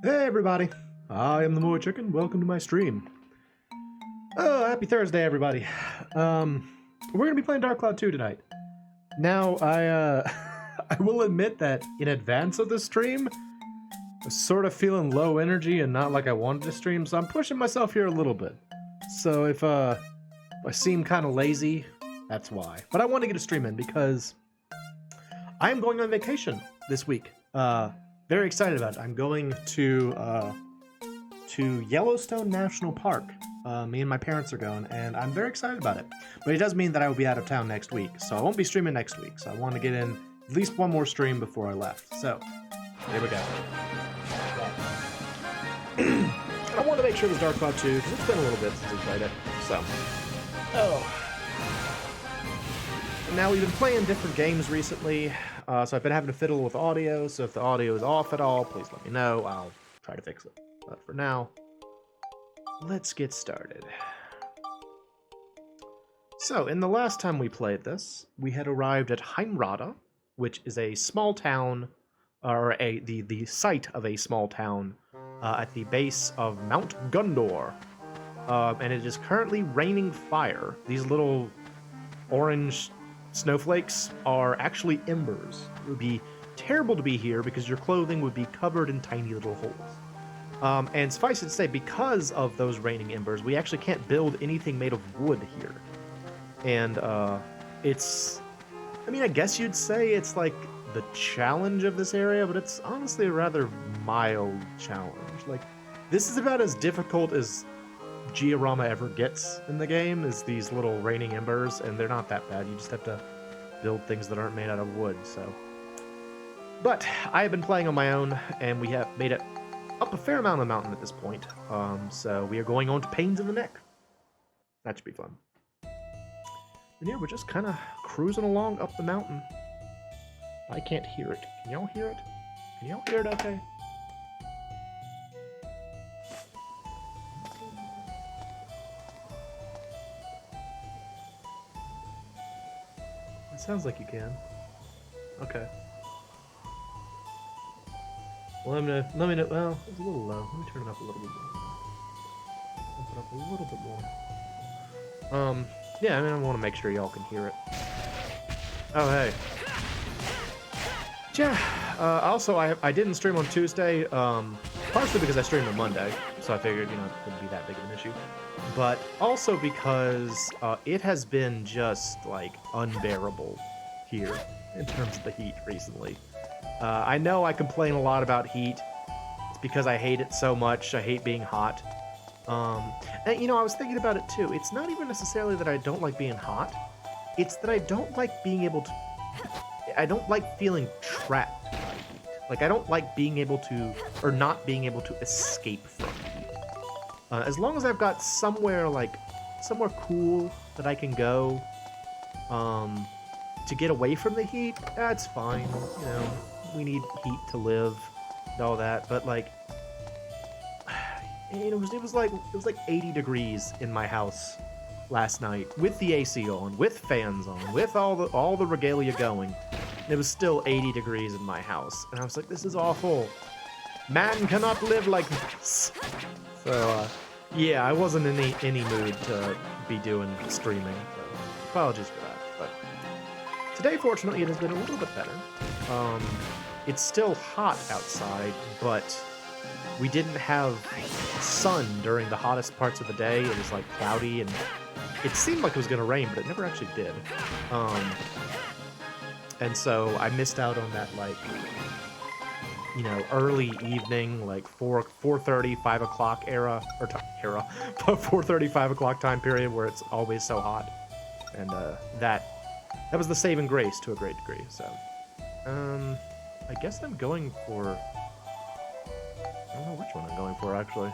Hey everybody, I am the MoeChicken. Welcome to my stream. Oh, happy Thursday, everybody. We're gonna be playing Dark Cloud 2 tonight. Now, I will admit that in advance of the stream, I was sort of feeling low energy and not like I wanted to stream, so I'm pushing myself here a little bit. So if I seem kind of lazy, that's why. But I want to get a stream in because I am going on vacation this week. Very excited about it. I'm going to Yellowstone National Park. Me and my parents are going, and I'm very excited about it. But it does mean that I will be out of town next week, so I won't be streaming next week. So I want to get in at least one more stream before I left. So, here we go. I want to make sure there's Dark Cloud 2, because it's been a little bit since we played it. So, And now we've been playing different games recently, so I've been having to fiddle with audio, so if the audio is off at all, please let me know. I'll try to fix it. But for now, let's get started. So, in the last time we played this, we had arrived at Heimrada, which is a small town, or the site of a small town at the base of Mount Gundor. And it is currently raining fire. These little orange snowflakes are actually embers. It would be terrible to be here because your clothing would be covered in tiny little holes. And suffice it to say, because of those raining embers, we actually can't build anything made of wood here. And it's... I mean, I guess you'd say it's like the challenge of this area, but it's honestly a rather mild challenge. Like, this is about as difficult as Giorama ever gets in the game, is these little raining embers, and they're not that bad. You just have to build things that aren't made out of wood, so... But I have been playing on my own, and we have made it up a fair amount of the mountain at this point. So we are going on to Pains in the Neck. That should be fun. And yeah, we're just kind of cruising along up the mountain. I can't hear it. Can y'all hear it? Can y'all hear it okay? It sounds like you can. Okay. Well, let me know. Well, it's a little low. Let me turn it up a little bit more. Bump it up a little bit more. Yeah, I mean, I want to make sure y'all can hear it. Oh, hey. Yeah. Also, I didn't stream on Tuesday, partially because I streamed on Monday, so I figured, you know, it wouldn't be that big of an issue. But also because it has been just, like, unbearable here in terms of the heat recently. I know I complain a lot about heat. It's because I hate it so much. I hate being hot. And, you know, I was thinking about it, too. It's not even necessarily that I don't like being hot. It's that I don't like being able to... I don't like feeling trapped by heat. Like, I don't like being able to... or not being able to escape from heat. As long as I've got somewhere, like... somewhere cool that I can go... to get away from the heat, that's fine. You know, we need heat to live and all that. But, like... it was like 80 degrees in my house last night with the AC on, with fans on, with all the regalia going. And it was still 80 degrees in my house, and I was like, this is awful. Man cannot live like this. So yeah, I wasn't in any mood to be doing streaming. So apologies for that. But today, fortunately, it has been a little bit better. It's still hot outside, but we didn't have sun during the hottest parts of the day. It was like cloudy, and it seemed like it was going to rain, but it never actually did. And so I missed out on that, like, you know, early evening, like 4:30, 5 o'clock era, 4:30, 5 o'clock time period where it's always so hot. And that was the saving grace to a great degree. So, I guess I'm going for... I don't know which one I'm going for, actually.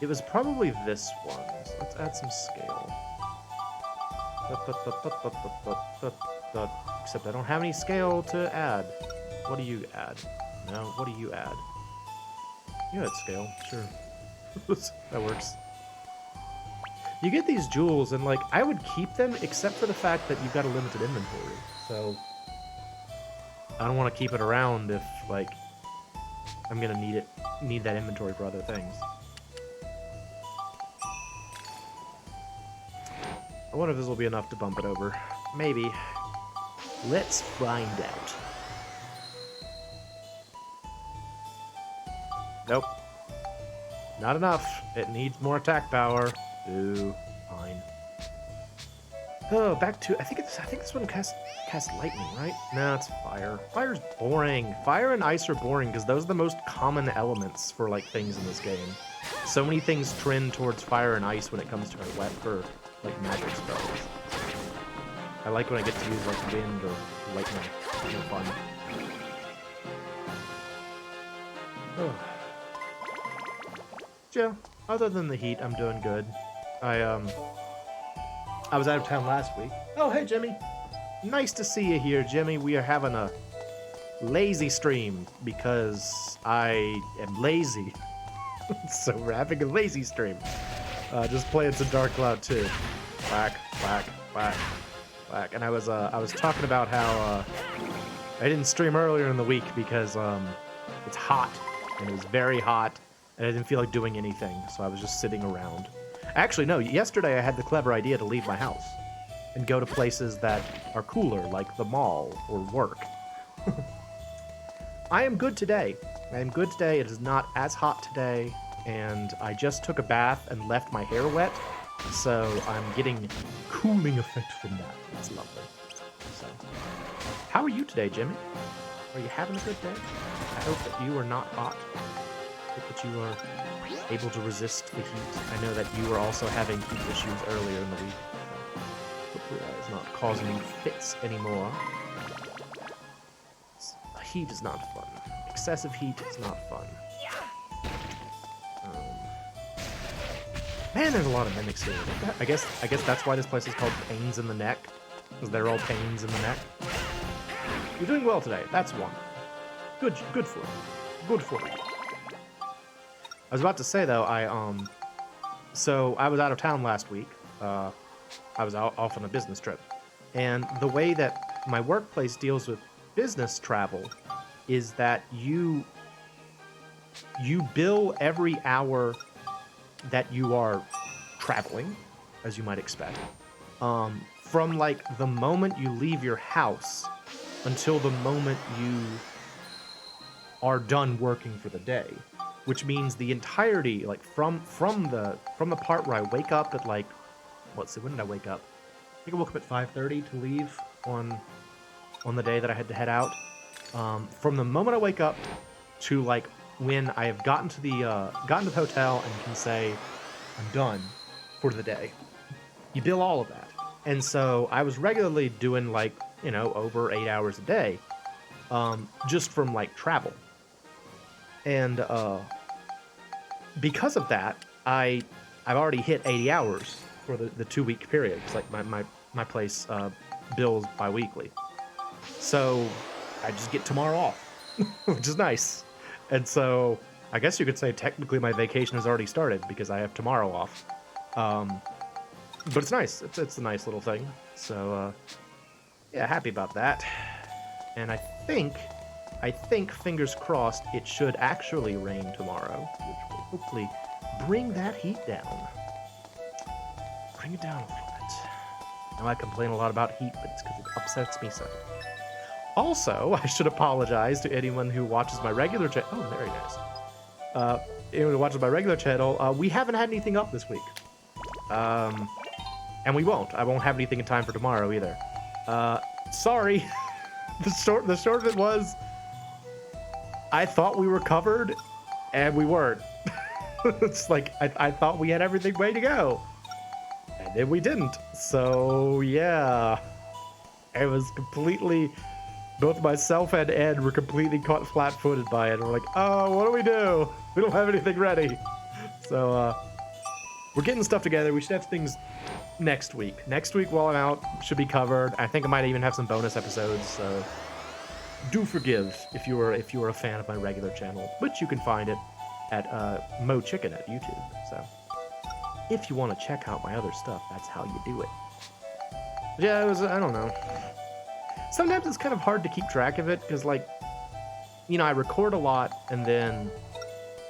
It was probably this one. So let's add some scale. Except I don't have any scale to add. What do you add? No, what do you add? Yeah, it's scale, sure. That works. You get these jewels, and like I would keep them, except for the fact that you've got a limited inventory. So I don't want to keep it around if like I'm gonna need that inventory for other things. I wonder if this will be enough to bump it over. Maybe. Let's find out. Nope. Not enough. It needs more attack power. Ooh, fine. Oh, back to I think this one casts lightning, right? No, it's fire. Fire's boring. Fire and ice are boring because those are the most common elements for like things in this game. So many things trend towards fire and ice when it comes to like magic spells. I like when I get to use like wind or lightning. It's more fun. Oh. Yeah, other than the heat, I'm doing good. I was out of town last week. Oh, hey, Jimmy. Nice to see you here, Jimmy. We are having a lazy stream because I am lazy. So we're having a lazy stream. Just playing some Dark Cloud 2. Whack, whack, whack, whack. And I was talking about how I didn't stream earlier in the week because it's hot, and it was very hot, and I didn't feel like doing anything, so I was just sitting around. Actually, no, yesterday I had the clever idea to leave my house and go to places that are cooler, like the mall or work. I am good today. I am good today. It is not as hot today, and I just took a bath and left my hair wet, so I'm getting cooling effect from that. That's lovely. So, how are you today, Jimmy? Are you having a good day? I hope that you are not hot. I hope that you are able to resist the heat. I know that you were also having heat issues earlier in the week. Hopefully that is not causing you fits anymore. Heat is not fun. Excessive heat is not fun. Man, there's a lot of mimics here. I guess that's why this place is called Pains in the Neck, because they're all pains in the neck. You're doing well today. That's one. Good for you. Good for you. I was about to say though, so I was out of town last week. I was off on a business trip, and the way that my workplace deals with business travel is that you bill every hour that you are traveling, as you might expect, from like the moment you leave your house until the moment you are done working for the day. Which means the entirety, like from the part where I wake up at like, let's see, when did I wake up? I think I woke up at 5:30 to leave on the day that I had to head out. From the moment I wake up to like when I have gotten to the hotel and can say I'm done for the day, you bill all of that. And so I was regularly doing like, you know, over 8 hours a day, just from like travel. And because of that, I've already hit 80 hours for the 2-week period. It's like my place bills bi-weekly. So I just get tomorrow off, which is nice. And so I guess you could say technically my vacation has already started because I have tomorrow off. But it's nice. It's a nice little thing. So yeah, happy about that. And I think, fingers crossed, it should actually rain tomorrow, which will hopefully bring that heat down. Bring it down a little bit. Now I complain a lot about heat, but it's because it upsets me so. Also, I should apologize to anyone who watches my regular channel. Oh, very nice. Anyone who watches my regular channel, we haven't had anything up this week. And we won't. I won't have anything in time for tomorrow either. Sorry. The short of it was, I thought we were covered, and we weren't. It's like, I thought we had everything ready to go. And then we didn't. So, yeah. It was completely... Both myself and Ed were completely caught flat-footed by it. We're like, oh, what do we do? We don't have anything ready. So, we're getting stuff together. We should have things next week. Next week while I'm out should be covered. I think I might even have some bonus episodes, so do forgive if you were a fan of my regular channel, which you can find it at MoeChicken at YouTube. So if you want to check out my other stuff, that's how you do it. But yeah, I don't know. Sometimes it's kind of hard to keep track of it because, like, you know, I record a lot and then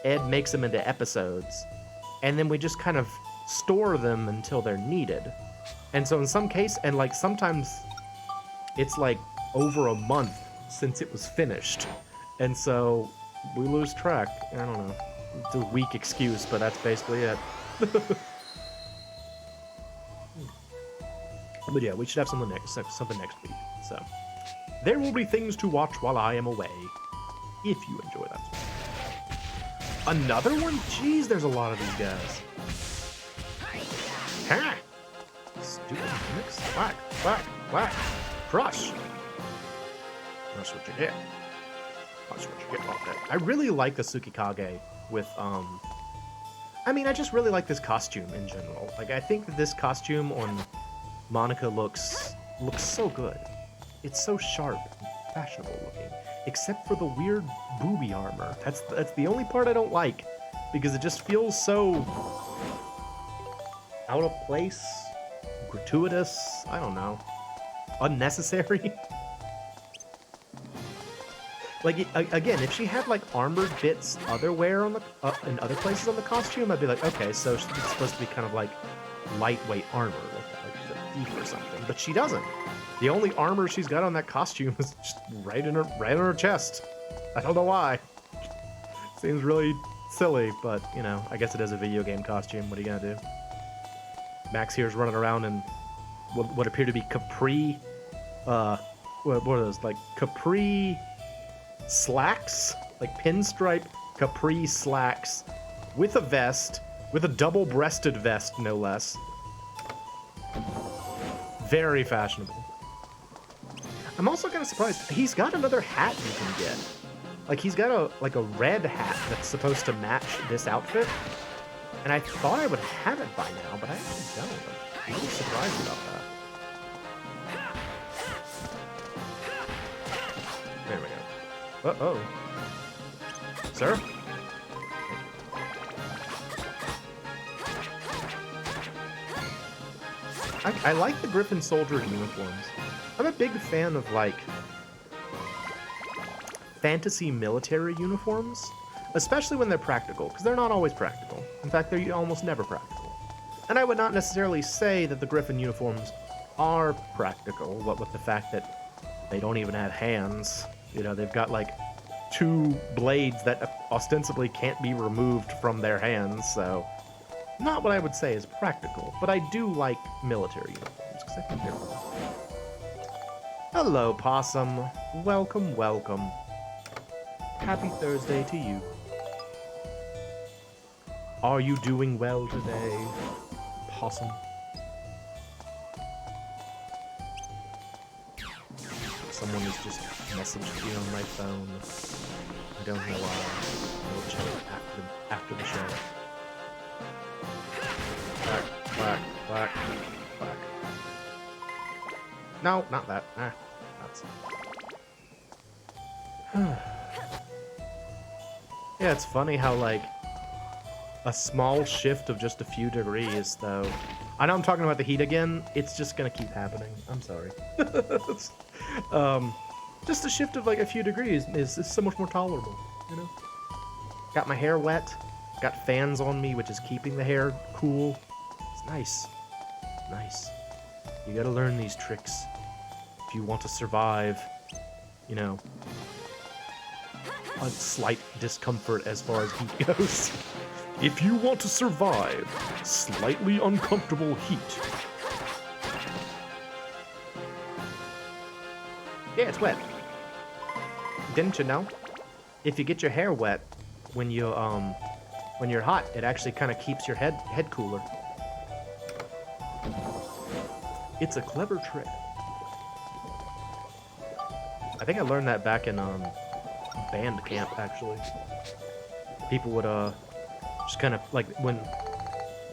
Ed makes them into episodes, and then we just kind of store them until they're needed. And so in some case, and like sometimes it's like over a month since it was finished, and so we lose track. I don't know. It's a weak excuse, but that's basically it. But yeah, we should have something next week. So there will be things to watch while I am away, if you enjoy that. Another one? Jeez, there's a lot of these guys. Ha! Stupid mix. Whack, whack, whack. Crush. That's what you get. That's what you get off that. I really like the Tsukikage with, I mean, I just really like this costume in general. Like, I think that this costume on Monica looks so good. It's so sharp and fashionable looking. Except for the weird booby armor. That's the only part I don't like, because it just feels so out of place, gratuitous, I don't know, unnecessary. Like, again, if she had like armored bits otherwhere on the in other places on the costume, I'd be like, okay, so it's supposed to be kind of like lightweight armor, like she's a thief or something. But she doesn't. The only armor she's got on that costume is just right in her chest. I don't know why. Seems really silly, but you know, I guess it is a video game costume. What are you gonna do? Max here's running around in what appear to be capri, what are those, like capri slacks, like pinstripe capri slacks, with a vest, with a double-breasted vest, no less. Very fashionable. I'm also kind of surprised. He's got another hat you can get. Like, he's got a red hat that's supposed to match this outfit. And I thought I would have it by now, but I actually don't. I'm a little surprised about that. There we go. Uh-oh. Sir? I like the Griffin Soldier uniforms. I'm a big fan of, like, fantasy military uniforms, especially when they're practical, because they're not always practical. In fact, they're almost never practical. And I would not necessarily say that the Griffin uniforms are practical, what with the fact that they don't even have hands. You know, they've got, like, 2 blades that ostensibly can't be removed from their hands, so not what I would say is practical, but I do like military uniforms, because I think they're cool. Hello, Possum. Welcome, welcome. Happy Thursday to you. Are you doing well today, Possum? Someone has just messaged me on my phone. I don't know why. We'll check it after the show. Whack, whack, whack, whack. No, not that. That's... Yeah, it's funny how, like, a small shift of just a few degrees, though. I know I'm talking about the heat again. It's just gonna keep happening. I'm sorry. Just a shift of, like, a few degrees is so much more tolerable, you know? Got my hair wet. Got fans on me, which is keeping the hair cool. It's nice. Nice. You gotta learn these tricks if you want to survive, you know, a slight discomfort as far as heat goes. If you want to survive slightly uncomfortable heat. Yeah, it's wet. Didn't you know? If you get your hair wet when you're hot, it actually kind of keeps your head cooler. It's a clever trick. I think I learned that back in band camp, actually. People would just kind of like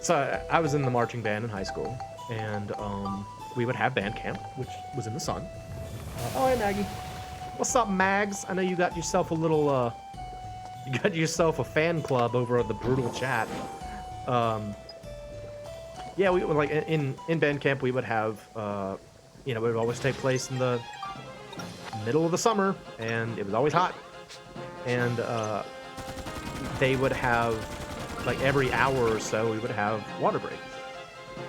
so I was in the marching band in high school, and we would have band camp, which was in the sun. Oh, hey Maggie. What's up, Mags? I know you got yourself a little You got yourself a fan club over at the Brutal Chat. Yeah, we would like in band camp we would have you know, it would always take place in the middle of the summer, and it was always hot. And they would have like every hour or so we would have water breaks,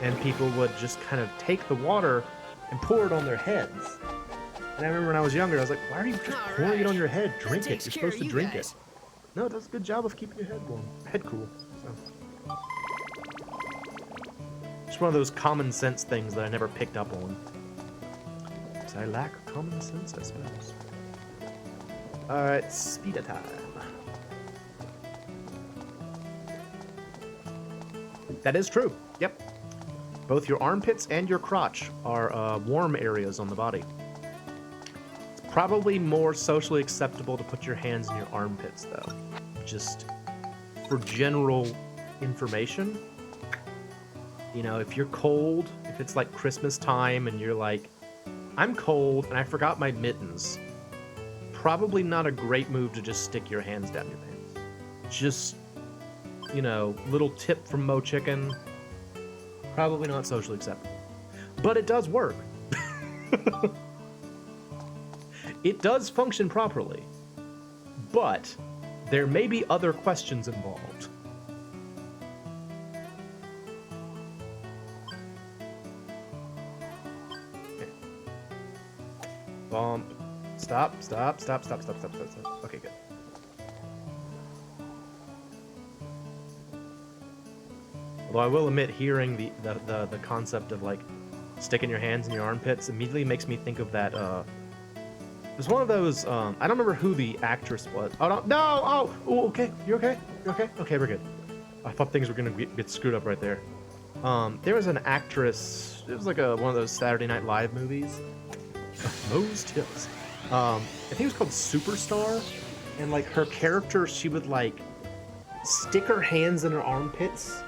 and people would just kind of take the water and pour it on their heads. And I remember when I was younger, I was like, why are you just pouring it on your head? Drink it. You're supposed to drink it. No, it does a good job of keeping your head warm. Head cool. So. It's one of those common sense things that I never picked up on. Because I lack common sense, I suppose. Alright, speeder time. That is true. Yep. Both your armpits and your crotch are warm areas on the body. Probably more socially acceptable to put your hands in your armpits, though. Just for general information. You know, if you're cold, if it's like Christmas time and you're like, I'm cold and I forgot my mittens, probably not a great move to just stick your hands down your pants. Just, you know, little tip from MoeChicken. Probably not socially acceptable. But it does work. It does function properly, but there may be other questions involved. Okay. Bump. Stop. Okay, good. Although I will admit, hearing the concept of like sticking your hands in your armpits immediately makes me think of that there's one of those, I don't remember who the actress was. Oh, no, no! Oh, okay, you okay? You okay? Okay, we're good. I thought things were gonna get screwed up right there. There was an actress, it was like one of those Saturday Night Live movies. Moe's Tips. I think it was called Superstar, and like her character, she would like stick her hands in her armpits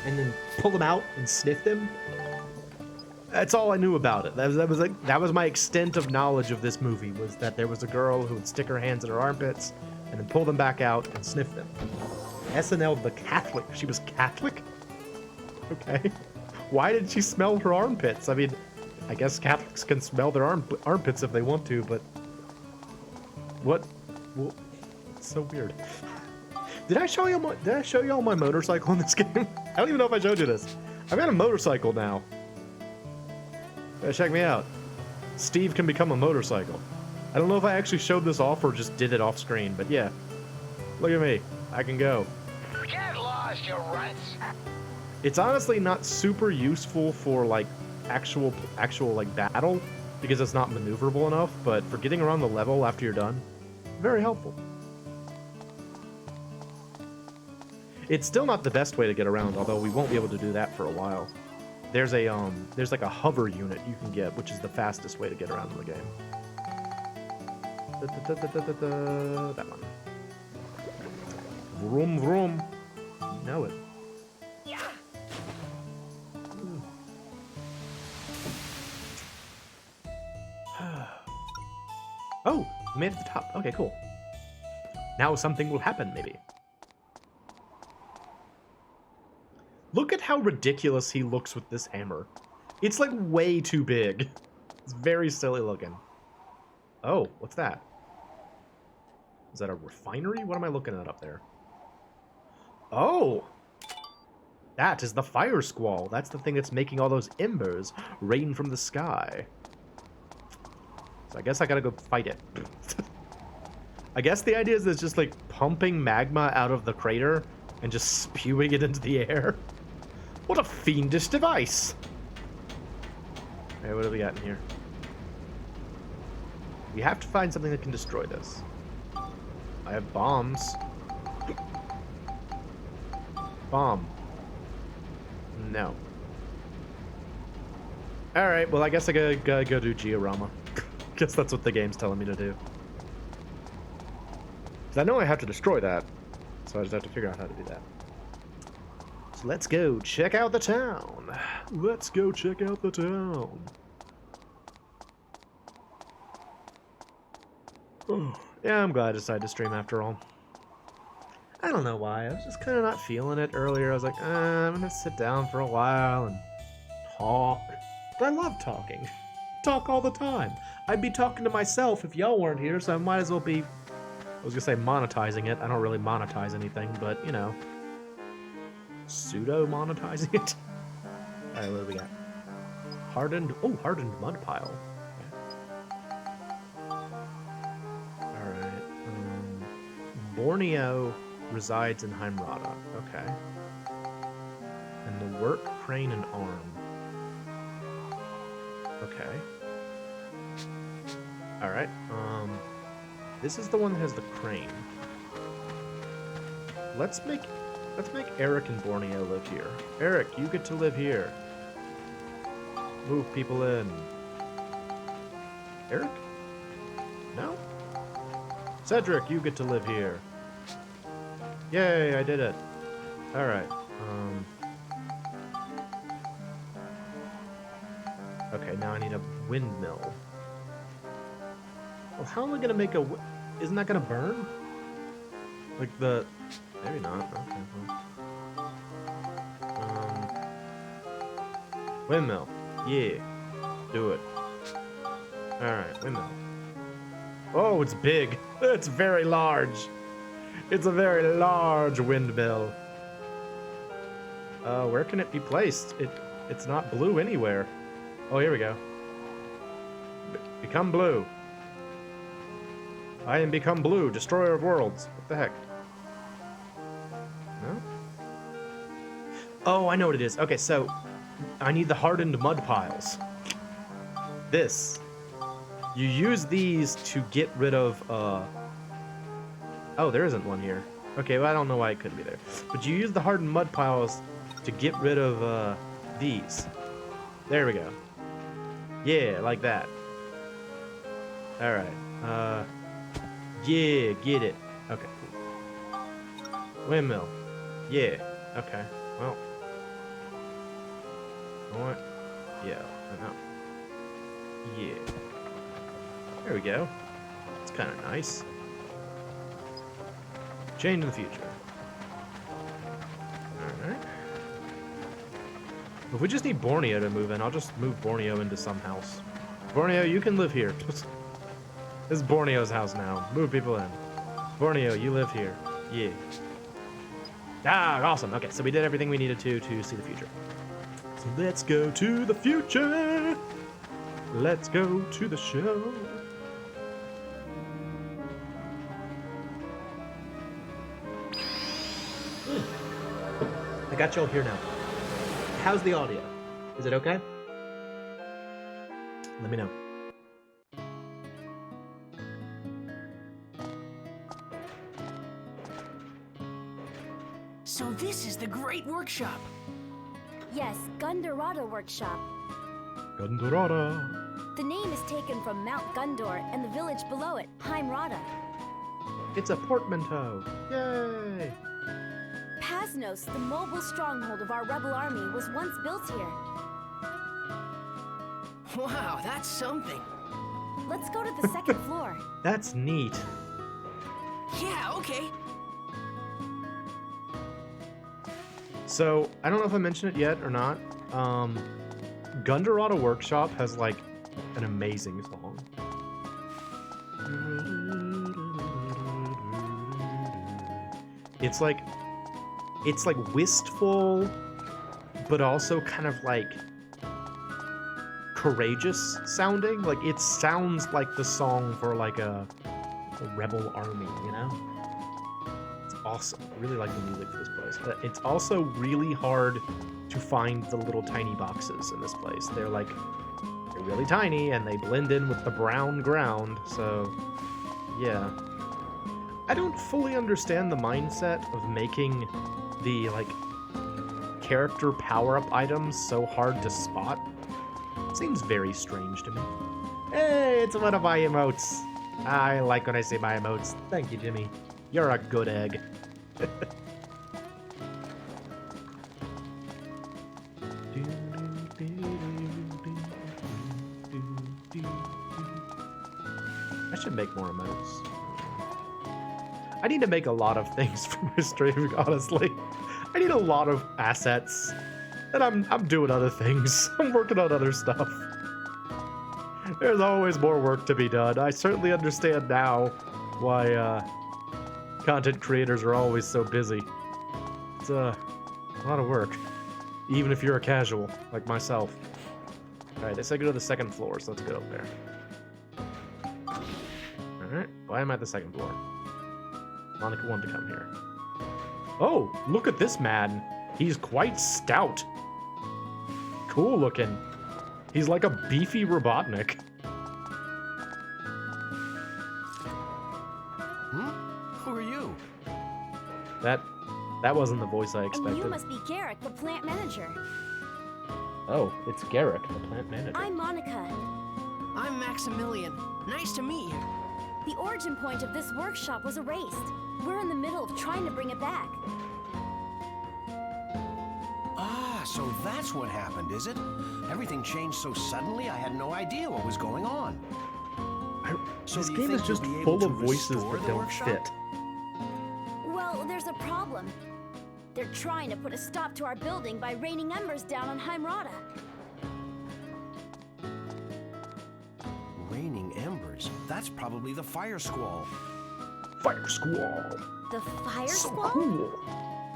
and then pull them out and sniff them. That's all I knew about it. That was my extent of knowledge of this movie, was that there was a girl who would stick her hands in her armpits and then pull them back out and sniff them. SNL the Catholic. She was Catholic? Okay. Why did she smell her armpits? I mean, I guess Catholics can smell their armpits if they want to, but what? Well, it's so weird. Did I show you all my motorcycle in this game? I don't even know if I showed you this. I've got a motorcycle now. Check me out. Steve can become a motorcycle. I don't know if I actually showed this off or just did it off screen, but yeah. Look at me. I can go. Get lost, you runts. It's honestly not super useful for like actual like battle because it's not maneuverable enough, but for getting around the level after you're done, very helpful. It's still not the best way to get around, although we won't be able to do that for a while. There's like a hover unit you can get, which is the fastest way to get around in the game. That one. Vroom vroom. You know it. Yeah. Oh, we made it to the top. Okay, cool. Now something will happen, maybe. Look at how ridiculous he looks with this hammer. It's like way too big. It's very silly looking. Oh, what's that? Is that a refinery? What am I looking at up there? Oh! That is the fire squall. That's the thing that's making all those embers rain from the sky. So I guess I gotta go fight it. I guess the idea is it's just like pumping magma out of the crater and just spewing it into the air. What a fiendish device! Alright, what do we got in here? We have to find something that can destroy this. I have bombs. Bomb. No. Alright, well I guess I gotta go do Georama. Guess that's what the game's telling me to do. Because I know I have to destroy that, so I just have to figure out how to do that. So let's go check out the town. Let's go check out the town. Oh, yeah, I'm glad I decided to stream after all. I don't know why. I was just kind of not feeling it earlier. I was like, I'm gonna sit down for a while and talk. But I love talking. Talk all the time. I'd be talking to myself if y'all weren't here, so I might as well be, I was gonna say monetizing it. I don't really monetize anything, but you know, pseudo-monetizing it. Alright, what do we got? Hardened mud pile. Alright, Borneo resides in Heimrada. Okay. And the work, crane, and arm. Okay. Alright, this is the one that has the crane. Let's make Eric and Borneo live here. Eric, you get to live here. Move people in. Eric? No? Cedric, you get to live here. Yay, I did it. Alright, okay, now I need a windmill. Well, how am I gonna make a... Isn't that gonna burn? Like the... Maybe not. Okay. Windmill. Yeah. Do it. Alright, windmill. Oh, it's big. It's very large. It's a very large windmill. Where can it be placed? It's not blue anywhere. Oh, here we go. Become blue. I am become blue, destroyer of worlds. What the heck? No? Oh, I know what it is. Okay, so I need the hardened mud piles. This. You use these to get rid of, Oh, there isn't one here. Okay, well, I don't know why it couldn't be there. But you use the hardened mud piles to get rid of, these. There we go. Yeah, like that. Alright. Yeah, get it. Okay, cool. Windmill. Yeah. Okay. Well. What? Yeah. No. Yeah. There we go. It's kind of nice. Change in the future. Alright. If we just need Borneo to move in, I'll just move Borneo into some house. Borneo, you can live here. This is Borneo's house now. Move people in. Borneo, you live here. Yeah. Ah, awesome. Okay, so we did everything we needed to see the future. So let's go to the future. Let's go to the show. I got y'all here now. How's the audio? Is it okay? Let me know. So this is the Great Workshop. Yes, Gundorada Workshop. Gundorada. The name is taken from Mount Gundor and the village below it, Heimrada. It's a portmanteau. Yay! Pasnos, the mobile stronghold of our rebel army, was once built here. Wow, that's something. Let's go to the second floor. That's neat. Yeah, okay. So, I don't know if I mentioned it yet or not. Gundorada Workshop has, like, an amazing song. It's like wistful, but also kind of like courageous sounding. Like it sounds like the song for like a rebel army, you know? It's awesome. I really like the music for this place. But it's also really hard to find the little tiny boxes in this place. They're really tiny and they blend in with the brown ground, so yeah. I don't fully understand the mindset of making the, like, character power-up items so hard to spot. Seems very strange to me. Hey, it's one of my emotes. I like when I say my emotes. Thank you, Jimmy. You're a good egg. I should make more emotes. I need to make a lot of things for my stream, honestly. I need a lot of assets. And I'm doing other things. I'm working on other stuff. There's always more work to be done. I certainly understand now why content creators are always so busy. It's a lot of work, even if you're a casual like myself. Alright, they said go to the second floor, so let's get up there. Alright, why am I at the second floor? Monica wanted to come here. Oh, look at this man. He's quite stout. Cool looking. He's like a beefy Robotnik. Who are you? That wasn't the voice I And expected. you must be Garrick, the plant manager. Oh, it's Garrick, the plant manager. I'm Monica. I'm Maximilian. Nice to meet you. The origin point of this workshop was erased. We're in the middle of trying to bring it back. Ah, so that's what happened, is it? Everything changed so suddenly I had no idea what was going on. So This do you game think is you'll just be able full to of voices restore that the don't workshop? fit. Well, there's a problem. They're trying to put a stop to our building by raining embers down on Heimrada. Raining embers? That's probably the fire squall. Fire Squall. The fire So squall? cool.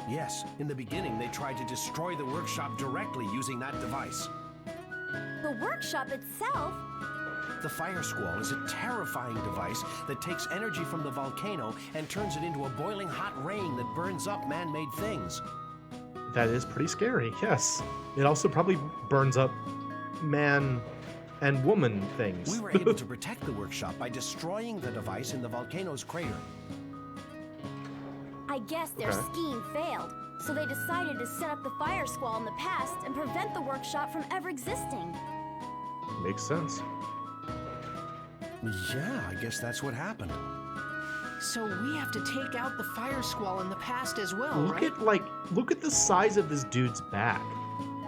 Yes, in the beginning they tried to destroy the workshop directly using that device. The workshop itself? The fire squall is a terrifying device that takes energy from the volcano and turns it into a boiling hot rain that burns up man-made things. That is pretty scary, yes. It also probably burns up man and woman things. We were able to protect the workshop by destroying the device in the volcano's crater. I guess their Okay. scheme failed, so they decided to set up the fire squall in the past and prevent the workshop from ever existing. Makes sense. Yeah, I guess that's what happened. So we have to take out the fire squall in the past as well, Look right? look at the size of this dude's back.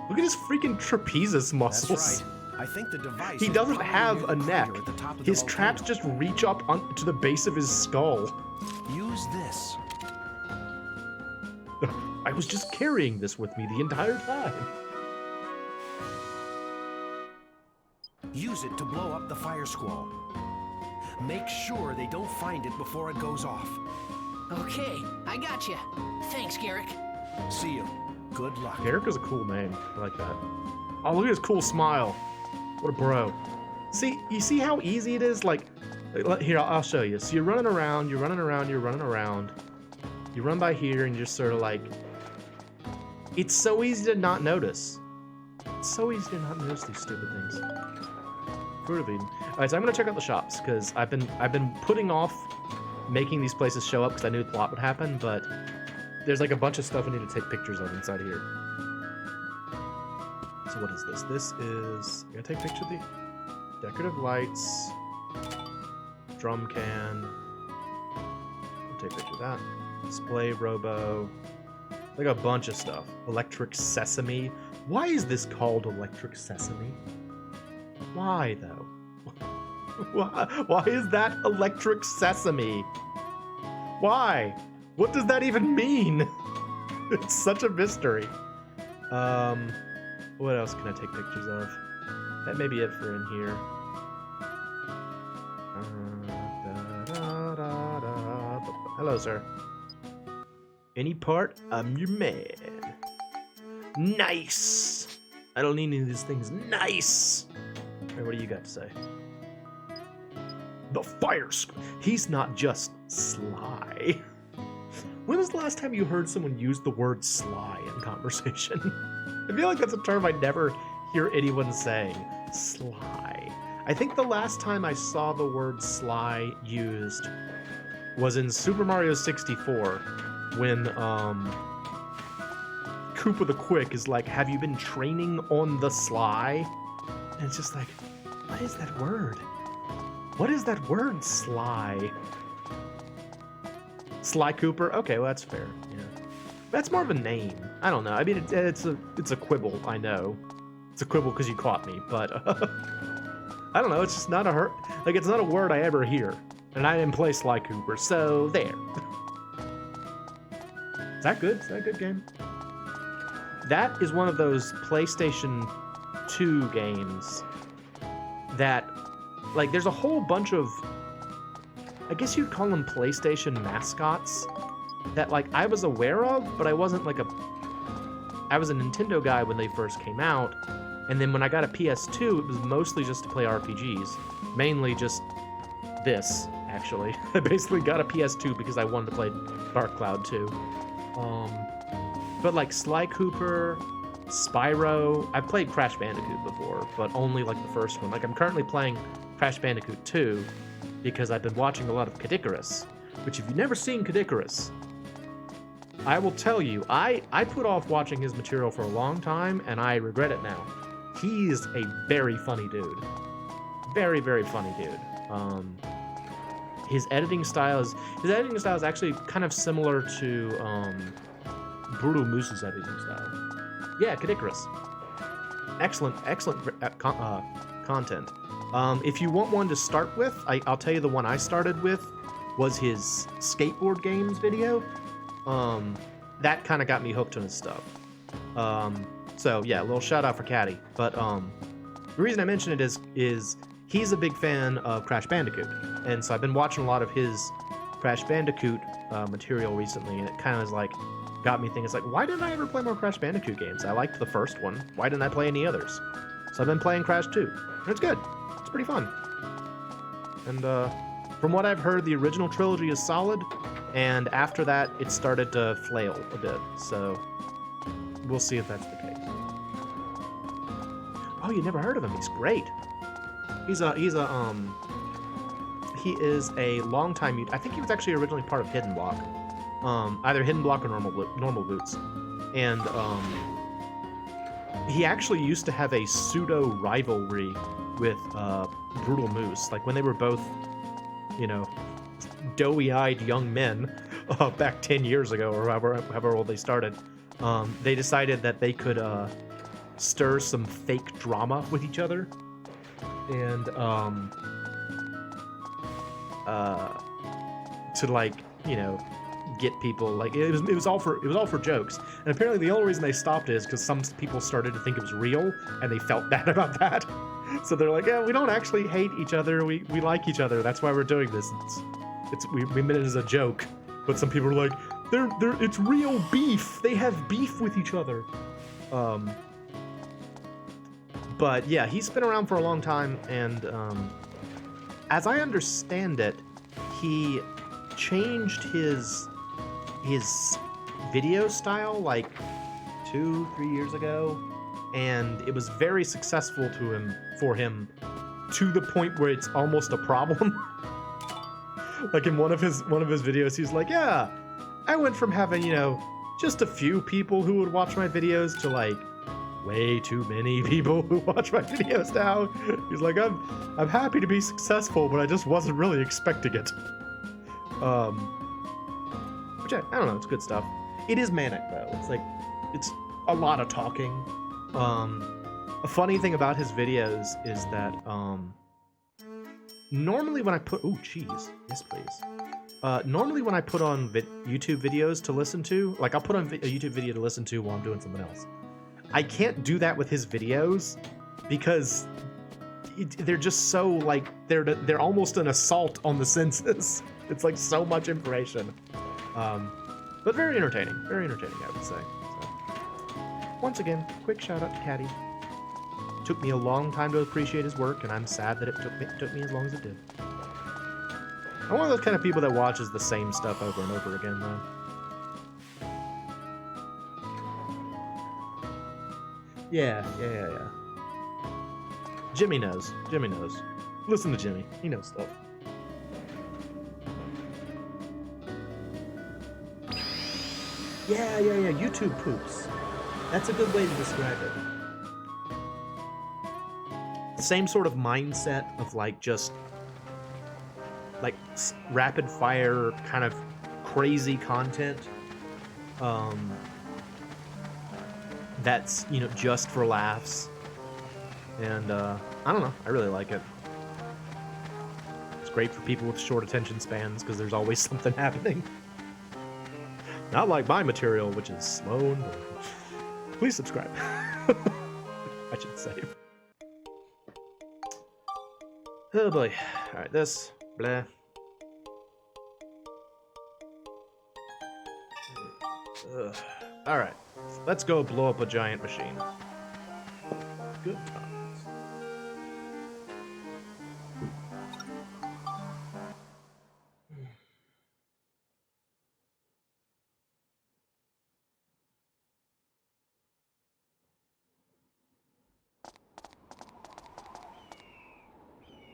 Look at his freaking trapezis That's muscles. right. I think the device He is doesn't probably have near a the neck. crater at the top of the His traps volcano. just reach up to the base of his skull. Use this. I was just carrying this with me the entire time. Use it to blow up the fire squall. Make sure they don't find it before it goes off. Okay, I got you. Thanks, Garrick. See you. Good luck. Garrick is a cool name. I like that. Oh, look at his cool smile. What a bro. See, you see how easy it is? Like, here, I'll show you. So you're running around, you're running around, you're running around. You run by here and you're just sort of like... It's so easy to not notice. It's so easy to not notice these stupid things. Fruit of Eden. Alright, so I'm gonna check out the shops, because I've been putting off making these places show up because I knew the plot would happen, but there's like a bunch of stuff I need to take pictures of inside here. So what is this? This is... I'm gonna take a picture of the decorative lights, drum can. I'll take a picture of that. Display robo. Like a bunch of stuff. Electric sesame. Why is this called electric sesame? Why though? Why is that electric sesame? Why? What does that even mean? It's such a mystery. What else can I take pictures of? That may be it for in here. Hello, sir. Any part, I'm your man. Nice! I don't need any of these things. Nice! Hey, what do you got to say? The fire He's not just sly. When was the last time you heard someone use the word sly in conversation? I feel like that's a term I never hear anyone saying. Sly. I think the last time I saw the word sly used was in Super Mario 64 when Koopa the Quick is like, have you been training on the sly? And it's just like, what is that word? What is that word, sly? Sly Cooper? Okay, well that's fair. Yeah, that's more of a name. I don't know. I mean, it's a quibble. I know, it's a quibble because you caught me. But I don't know. It's just not a it's not a word I ever hear, and I didn't play Sly Cooper, so there. that good? Is that a good game? That is one of those PlayStation 2 games that, like, there's a whole bunch of, I guess you'd call them PlayStation mascots that, like, I was aware of, but I wasn't like I was a Nintendo guy when they first came out, and then when I got a PS2, it was mostly just to play RPGs. Mainly just this, actually. I basically got a PS2 because I wanted to play Dark Cloud 2. But like Sly Cooper, Spyro, I've played Crash Bandicoot before, but only like the first one. Like I'm currently playing Crash Bandicoot 2 because I've been watching a lot of Kid Icarus, which if you've never seen Kid Icarus, I will tell you, I put off watching his material for a long time, and I regret it now. He's a very funny dude. Very, very funny dude. His editing style is actually kind of similar to Brutal Moose's editing style. Yeah, Kid Icarus. Excellent content. If you want one to start with, I'll tell you the one I started with was his skateboard games video. That kind of got me hooked on his stuff. So yeah, a little shout out for Caddy. But the reason I mention it is he's a big fan of Crash Bandicoot, and so I've been watching a lot of his Crash Bandicoot material recently, and it kind of is like got me thinking. It's like, why didn't I ever play more Crash Bandicoot games? I liked the first one. Why didn't I play any others? So I've been playing Crash 2, and it's good. It's pretty fun. And from what I've heard, the original trilogy is solid, and after that, it started to flail a bit. So we'll see if that's the case. Oh, you never heard of him? He's great. He is a longtime. I think he was actually originally part of Hidden Block, either Hidden Block or Normal Boots, and he actually used to have a pseudo rivalry with Brutal Moose, like when they were both, you know, doughy-eyed young men back 10 years ago, or however old they started. They decided that they could stir some fake drama with each other, and to, like, you know, get people, like, it was all for jokes. And apparently the only reason they stopped is because some people started to think it was real, and they felt bad about that. So they're like, yeah, we don't actually hate each other. We like each other. That's why we're doing this. We meant it as a joke. But some people are like, it's real beef. They have beef with each other. But yeah, he's been around for a long time, and as I understand it, he changed his video style like 2-3 years ago, and it was very successful for him to the point where it's almost a problem. Like in one of his videos, he's like, yeah, I went from having, you know, just a few people who would watch my videos to like way too many people who watch my videos now. He's like, I'm happy to be successful, but I just wasn't really expecting it. Which I don't know, it's good stuff. It is manic though. It's like, it's a lot of talking. A funny thing about his videos is that normally when I put, oh cheese, yes please. Normally when I put on YouTube videos to listen to, like I'll put on a YouTube video to listen to while I'm doing something else. I can't do that with his videos because they're just so like, they're almost an assault on the senses. It's like so much information. But very entertaining, I would say. So, once again, quick shout out to Caddy. Took me a long time to appreciate his work, and I'm sad that it took me as long as it did. I'm one of those kind of people that watches the same stuff over and over again, though. Yeah. Jimmy knows. Listen to Jimmy. He knows stuff. Yeah. YouTube poops. That's a good way to describe it. Same sort of mindset of like just like rapid fire kind of crazy content. That's, you know, just for laughs. And I don't know, I really like it. It's great for people with short attention spans because there's always something happening. Not like my material, which is slow and boring. Please subscribe. I should save. Oh boy. Alright, this. Blah. Alright. Let's go blow up a giant machine. Good times.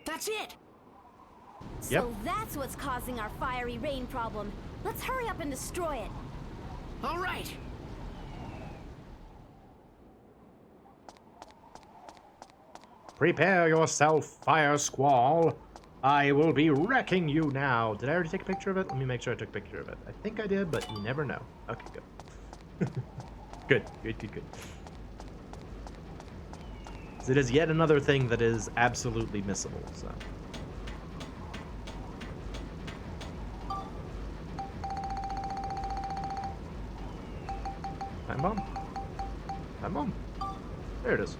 That's it! Yep. So that's what's causing our fiery rain problem. Let's hurry up and destroy it. All right! Prepare yourself, Fire Squall. I will be wrecking you now. Did I already take a picture of it? Let me make sure I took a picture of it. I think I did, but you never know. Okay, good. Good, good, good, good. It is yet another thing that is absolutely missable, so. Time bomb? Time bomb? There it is.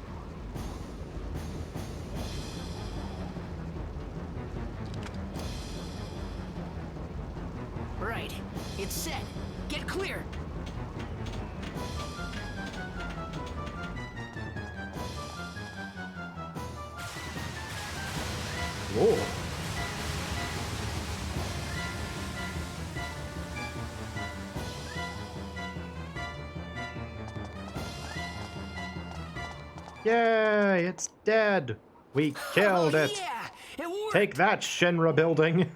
Right. It's set. Get clear! Whoa. Yay, it's dead. We killed it. Yeah! It worked! Take that, Shinra building.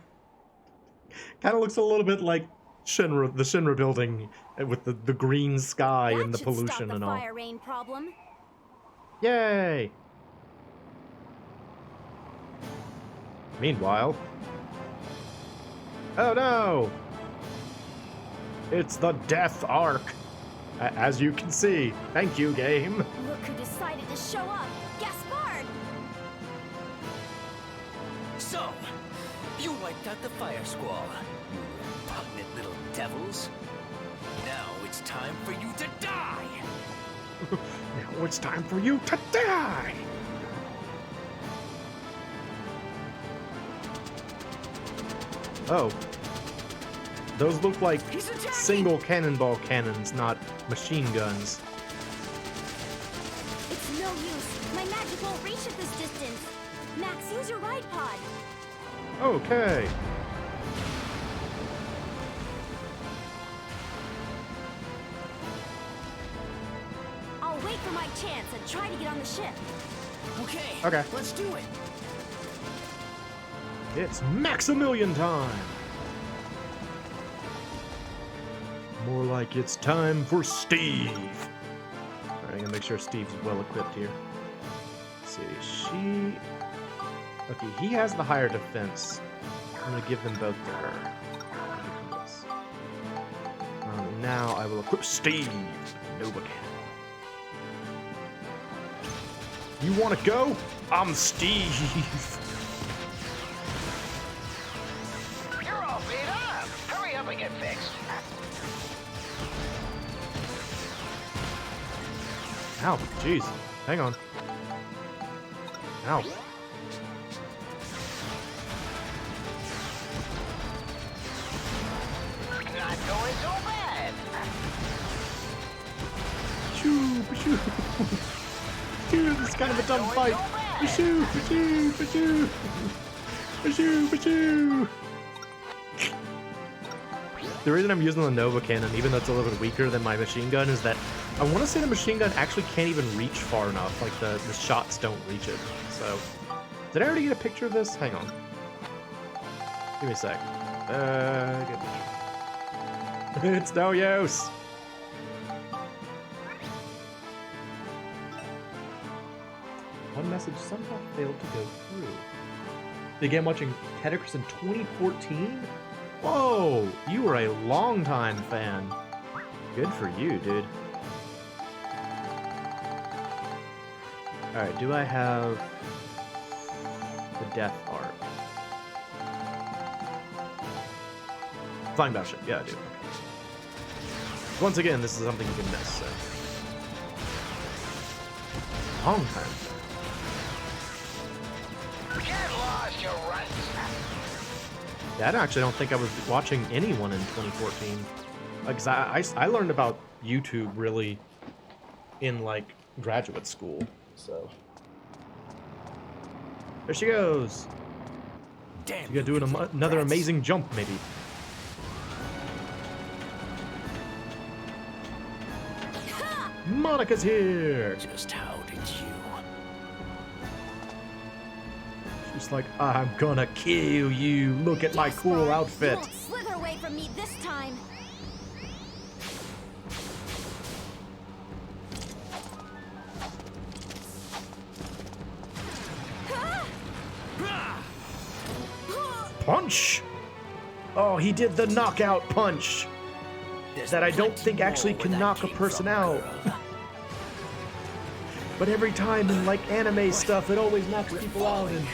Kind of looks a little bit like Shinra, the Shinra building with the green sky That and the should pollution stop the and all. fire rain problem. Yay! Meanwhile... Oh no! It's the Death Arc! As you can see. Thank you, game. Look who decided to show up. Gaspard! So, you wiped out the fire squall, you repugnant little devils. Now it's time for you to die! Now it's time for you to die! Oh. Those look like He's attacking! single cannonball cannons, not machine guns. It's no use. My magic won't reach at this distance. Max, use your ride pod. Okay. I'll wait for my chance and try to get on the ship. Okay. Okay. Let's do it. It's Maximilian time! More like it's time for Steve! Alright, I'm gonna make sure Steve's well equipped here. Let's see, she... Okay, he has the higher defense. I'm gonna give them both to her. Yes. Now I will equip Steve! Nova Cannon. You wanna go? I'm Steve! You're all beat up. Hurry up and get fixed. Ow, jeez. Hang on. Ow. Not going so bad. Pashoo, pashoo. Pashoo, this is kind of a dumb fight. Pashoo, pashoo, pashoo. Pashoo, pashoo. The reason I'm using the Nova Cannon, even though it's a little bit weaker than my machine gun, is that I want to say the machine gun actually can't even reach far enough. Like, the shots don't reach it. So, did I already get a picture of this? Hang on. Give me a sec. Get a picture. It's no use. One message somehow failed to go through. Began watching Tedicus in 2014? Whoa, you were a longtime fan. Good for you, dude. Alright, do I have the Death Arc? Flying Battleship, yeah, I do. Once again, this is something you can miss. So. Long time. Get lost, you runts. Yeah, I actually don't think I was watching anyone in 2014. Like, 'cause I learned about YouTube really in, like, graduate school, so. There she goes. Damn. You gotta do another amazing jump, maybe. Monica's here! Just how did you? She's like, I'm gonna kill you. Look at my cool You outfit. won't slither away from me this time. Punch! Oh, he did the knockout punch There's that I don't plenty think more actually where can that knock a came person from, out. girl. But every time in like anime stuff, it always knocks people out and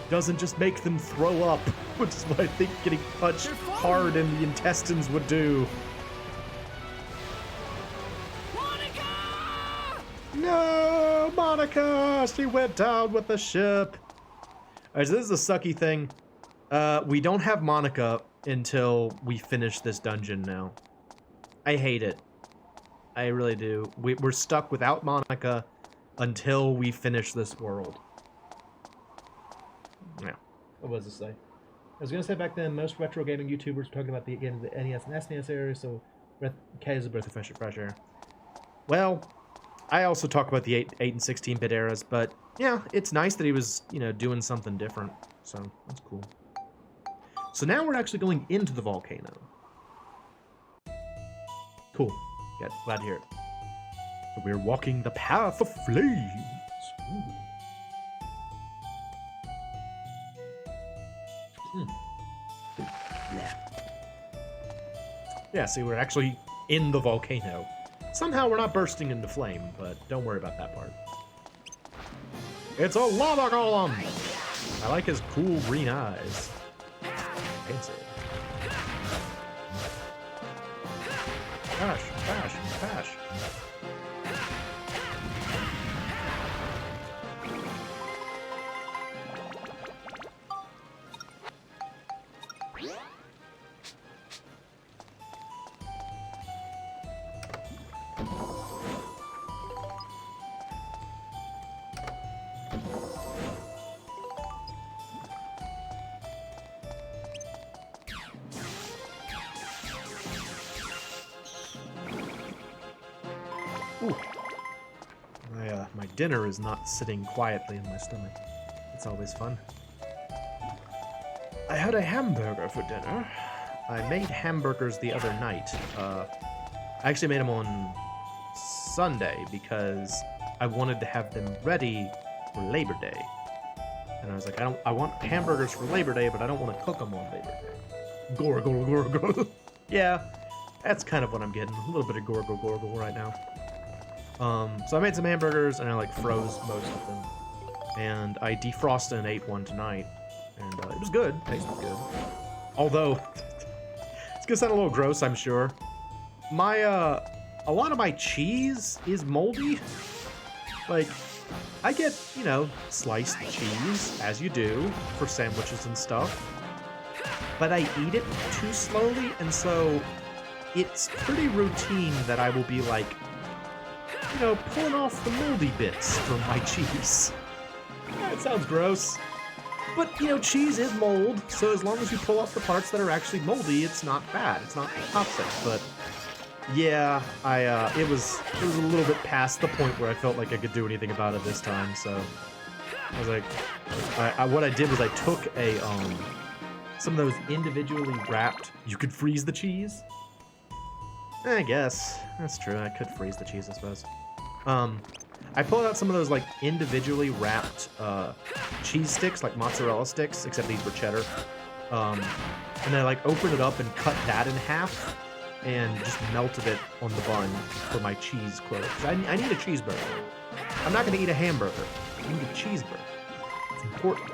doesn't just make them throw up, which is what I think getting punched hard in the intestines would do. No, Monica! She went down with the ship. Alright, so this is a sucky thing. We don't have Monica until we finish this dungeon now. I hate it. I really do. We're stuck without Monica until we finish this world. Yeah. What was this say? I was gonna say back then, most retro gaming YouTubers were talking about the NES and SNES era, so K is a breath of fresh air. Well, I also talk about the 8 and 16-bit eras, but yeah, it's nice that he was, you know, doing something different. So that's cool. So now we're actually going into the volcano. Cool. Good. Glad to hear it. So we're walking the path of flames. Ooh. Yeah, see, we're actually in the volcano. Somehow we're not bursting into flame, but don't worry about that part. It's a lava golem! I like his cool green eyes. Fancy. Bash, bash, bash. Ooh. My dinner is not sitting quietly in my stomach. It's always fun. I had a hamburger for dinner. I made hamburgers the other night. I actually made them on Sunday because I wanted to have them ready for Labor Day. And I was like, I want hamburgers for Labor Day, but I don't want to cook them on Labor Day. Gorgle, gorgle. Yeah, that's kind of what I'm getting. A little bit of gorgle, gorgle right now. So I made some hamburgers and I like froze most of them. And I defrosted and ate one tonight. And it was good. Tasted good. Although, it's gonna sound a little gross, I'm sure. A lot of my cheese is moldy. Like, I get, you know, sliced cheese, as you do, for sandwiches and stuff. But I eat it too slowly, and so it's pretty routine that I will be like, you know, pulling off the moldy bits from my cheese. Yeah, it sounds gross. But, you know, cheese is mold, so as long as you pull off the parts that are actually moldy, it's not bad. It's not toxic, but yeah, it was a little bit past the point where I felt like I could do anything about it this time, so I was like, what I did was I took some of those individually wrapped, you could freeze the cheese? I guess, that's true, I could freeze the cheese, I suppose. I pulled out some of those like individually wrapped cheese sticks, like mozzarella sticks, except these were cheddar. And I like opened it up and cut that in half and just melted it on the bun for my cheese quote. I need a cheeseburger. I'm not gonna eat a hamburger. I need a cheeseburger. It's important.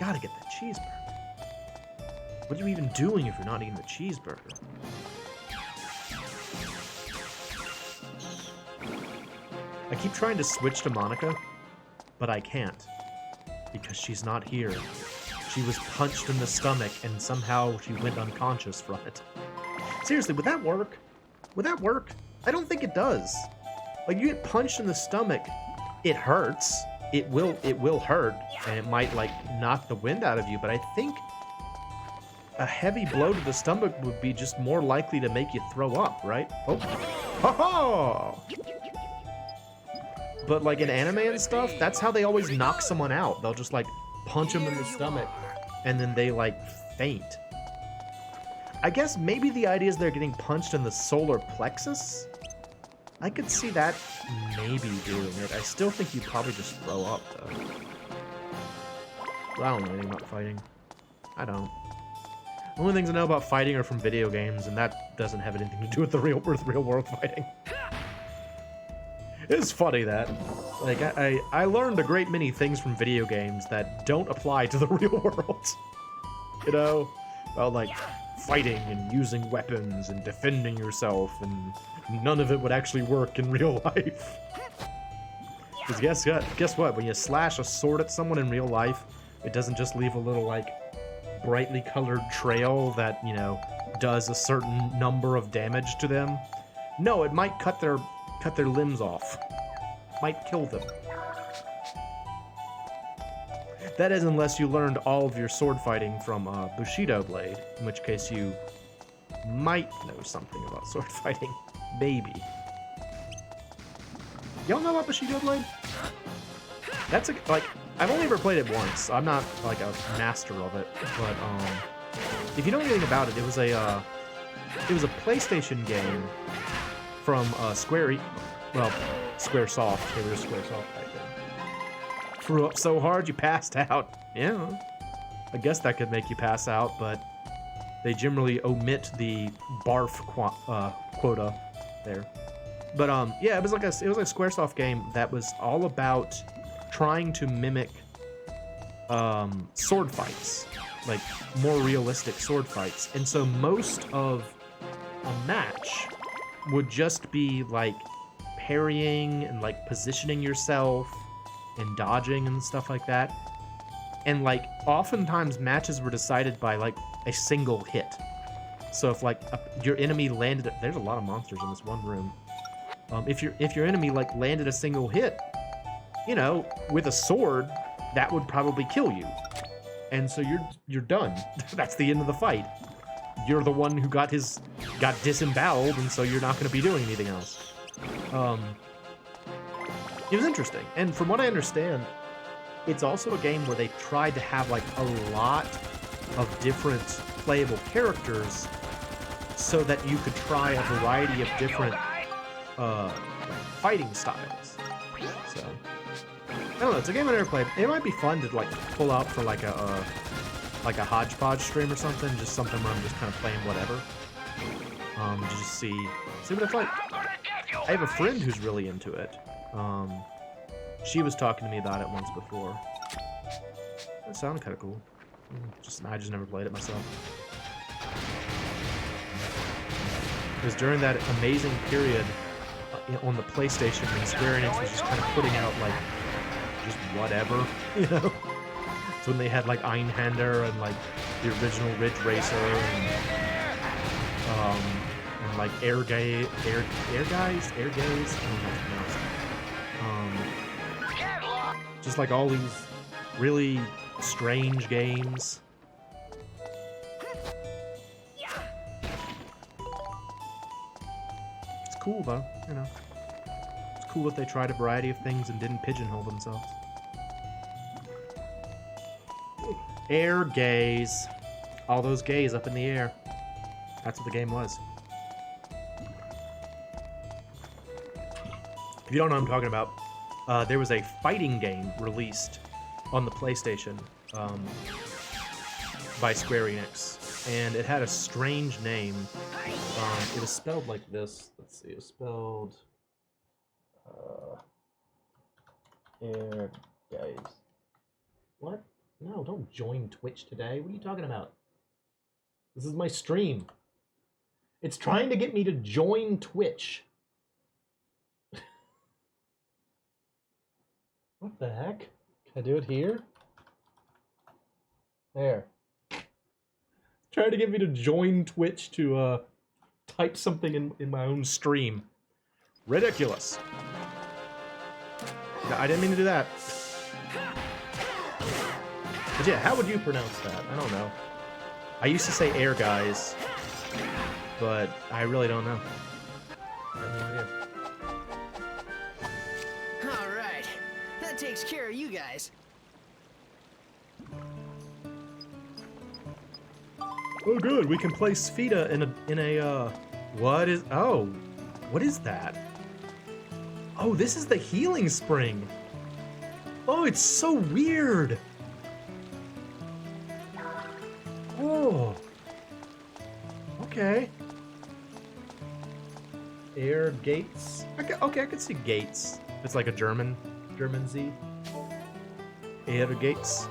Gotta get that cheeseburger. What are you even doing if you're not eating the cheeseburger? I keep trying to switch to Monica, but I can't. Because she's not here. She was punched in the stomach and somehow she went unconscious from it. Seriously, would that work? Would that work? I don't think it does. Like, you get punched in the stomach, it hurts. It will hurt, and it might, like, knock the wind out of you, but I think a heavy blow to the stomach would be just more likely to make you throw up, right? Oh. Ha-ha! But, like, in anime and stuff, that's how they always knock someone out. They'll just, like, punch them in the stomach, and then they, like, faint. I guess maybe the idea is they're getting punched in the solar plexus? I could see that maybe doing it. I still think you'd probably just throw up, though. I don't know anything about fighting. I don't. The only things I know about fighting are from video games, and that doesn't have anything to do with the real world fighting. It's funny that, like, I learned a great many things from video games that don't apply to the real world. You know? Well, like, fighting and using weapons and defending yourself, and none of it would actually work in real life. Because guess what? When you slash a sword at someone in real life, it doesn't just leave a little, like, brightly colored trail that, you know, does a certain number of damage to them. No, it might cut their limbs off. Might kill them. That is, unless you learned all of your sword fighting from Bushido Blade, in which case you might know something about sword fighting. Maybe. Y'all know about Bushido Blade? That's like, I've only ever played it once. I'm not like a master of it, but if you know anything about it, it was a PlayStation game from Squaresoft. They were Squaresoft back then. Threw up so hard you passed out. Yeah, I guess that could make you pass out, but they generally omit the barf quota there. But yeah, it was like a Squaresoft game that was all about trying to mimic sword fights, like more realistic sword fights. And so most of a match would just be like parrying and like positioning yourself and dodging and stuff like that. And like oftentimes matches were decided by like a single hit. So if like your enemy landed, there's a lot of monsters in this one room. If your enemy like landed a single hit, you know, with a sword, that would probably kill you. And so you're done. That's the end of the fight. You're the one who got disemboweled, and so you're not going to be doing anything else. It was interesting, and from what I understand, it's also a game where they tried to have like a lot of different playable characters so that you could try a variety of different fighting styles. So I don't know, it's a game I never played. It might be fun to like pull out for like a hodgepodge stream or something, just something where I'm just kind of playing whatever. To just see what it's like. I have a friend who's really into it. She was talking to me about it once before. It sounded kind of cool. I just never played it myself. Because during that amazing period on the PlayStation when Square Enix was just kind of putting out like just whatever, you know. It's when they had like Einhander and like the original Ridge Racer and like Air Gaze. I don't know how to pronounce it. Just like all these really strange games. It's cool though, you know. It's cool that they tried a variety of things and didn't pigeonhole themselves. Air gaze. All those gays up in the air. That's what the game was. If you don't know what I'm talking about, there was a fighting game released on the PlayStation by Square Enix, and it had a strange name. It was spelled like this. Let's see, it was spelled Air Guys. What? No, don't join Twitch today. What are you talking about? This is my stream. It's trying to get me to join Twitch. What the heck? Can I do it here? There. Trying to get me to join Twitch to type something in my own stream. Ridiculous. No, I didn't mean to do that. But yeah, how would you pronounce that? I don't know. I used to say air guys, but I really don't know. I have no idea. All right, that takes care of you guys. Oh, good. We can play Sfida in a. What is? Oh, what is that? Oh, this is the healing spring. Oh, it's so weird. Oh. Okay. Air gates. Okay, I could see gates. It's like a German Z. Air gates.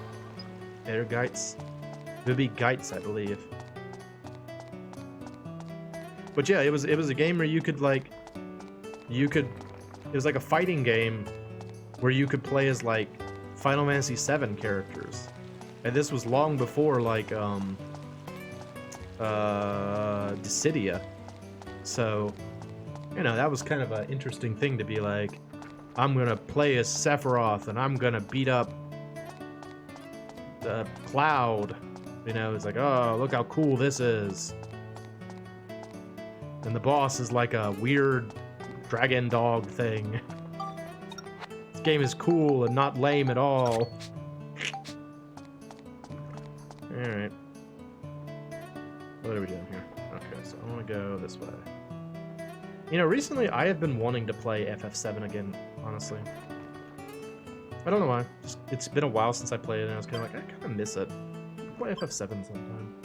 Air gates. It would be Geitz, I believe. But yeah, it was a game where it was like a fighting game where you could play as like Final Fantasy VII characters. And this was long before like Dissidia. So, you know, that was kind of an interesting thing to be like, I'm gonna play as Sephiroth and I'm gonna beat up the Cloud. You know, it's like, oh, look how cool this is. And the boss is like a weird dragon dog thing. This game is cool and not lame at all. Alright. What are we doing here? Okay, so I want to go this way. You know, recently I have been wanting to play FF7 again, honestly. I don't know why. Just, it's been a while since I played it and I was kind of like, I kind of miss it. Play FF7 sometime.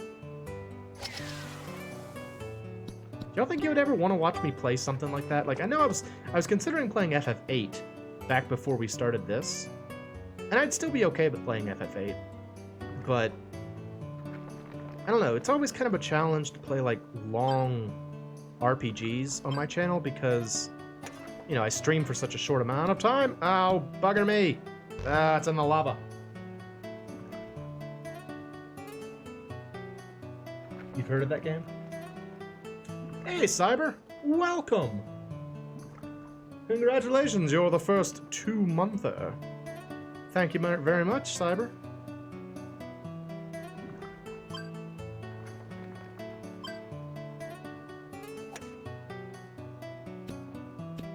Do y'all think you would ever want to watch me play something like that? Like, I know I was considering playing FF8 back before we started this, and I'd still be okay with playing FF8, but I don't know. It's always kind of a challenge to play like long RPGs on my channel because, you know, I stream for such a short amount of time. Ow, bugger me! Ah, it's in the lava. You've heard of that game? Hey, Cyber! Welcome! Congratulations, you're the first 2-monther. Thank you very much, Cyber.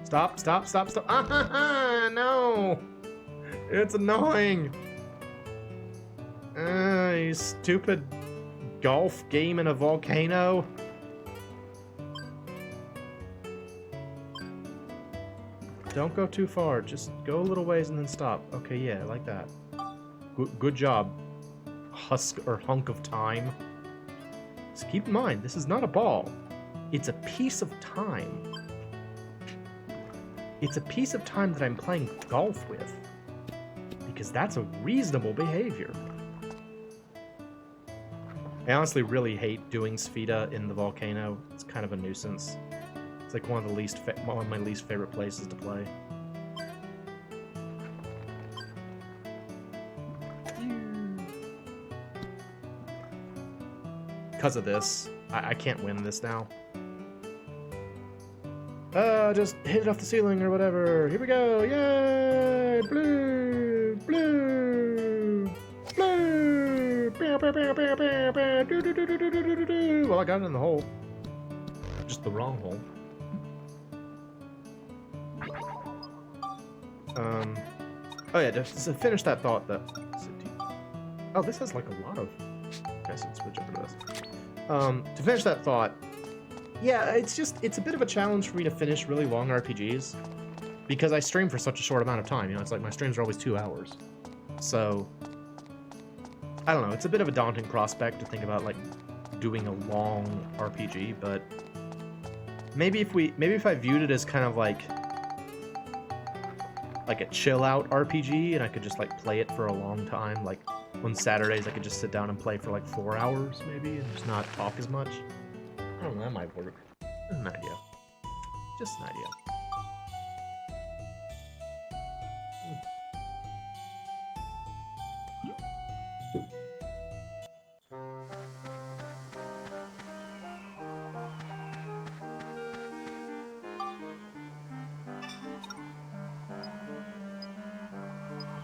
Stop, stop, stop, stop. Ah, no! It's annoying! You stupid golf game in a volcano. Don't go too far. Just go a little ways and then stop. Okay, yeah, like that. Good job, hunk of time. Just keep in mind, this is not a ball. It's a piece of time. It's a piece of time that I'm playing golf with. Because that's a reasonable behavior. I honestly really hate doing Sfida in the volcano. It's kind of a nuisance. It's like one of my least favorite places to play. Because of this, I can't win this now. Just hit it off the ceiling or whatever. Here we go! Yay! Blue! Blue! Blue! Well, I got it in the hole. Just the wrong hole. Oh yeah, to finish that thought, oh, this has like a lot of... I guess I'll switch over to this. To finish that thought, yeah, it's a bit of a challenge for me to finish really long RPGs, because I stream for such a short amount of time, you know, it's like my streams are always 2 hours. So, I don't know, it's a bit of a daunting prospect to think about, like, doing a long RPG, but maybe if I viewed it as kind of like a chill out RPG and I could just like play it for a long time, like on Saturdays I could just sit down and play for like 4 hours maybe and just not talk as much. I don't know, that might work. Just an idea. Just an idea.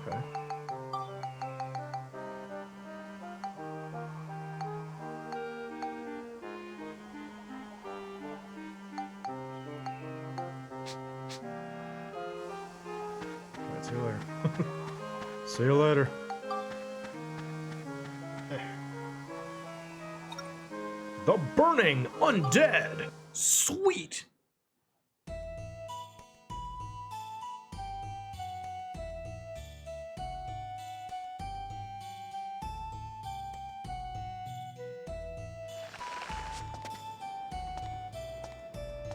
Okay. Alright, see you later. See you later. The Burning Undead! Sweet!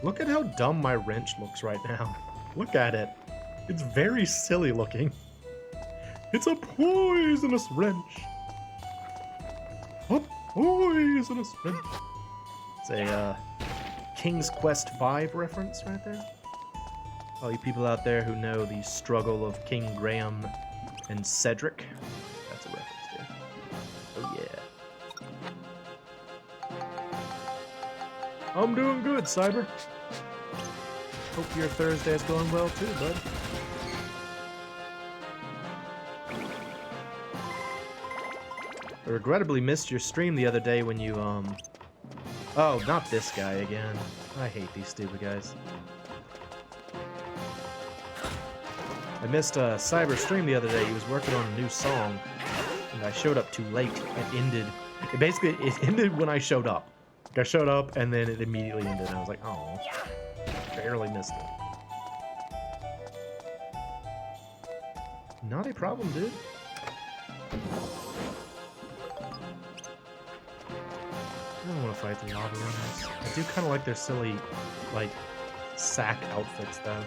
Look at how dumb my wrench looks right now. Look at it. It's very silly looking. It's a poisonous wrench. A poisonous wrench. It's a King's Quest V reference right there. All you people out there who know the struggle of King Graham and Cedric, that's a reference there. Oh yeah. I'm doing good, Cyber. Hope your Thursday is going well too, bud. I regrettably missed your stream the other day when you, Oh, not this guy again. I hate these stupid guys. I missed Cyber's stream the other day. He was working on a new song, and I showed up too late. It ended. It ended when I showed up. Like I showed up, and then it immediately ended. And I was like, oh, barely missed it. Not a problem, dude. I don't want to fight the lava runners. I do kind of like their silly, like, sack outfits, though.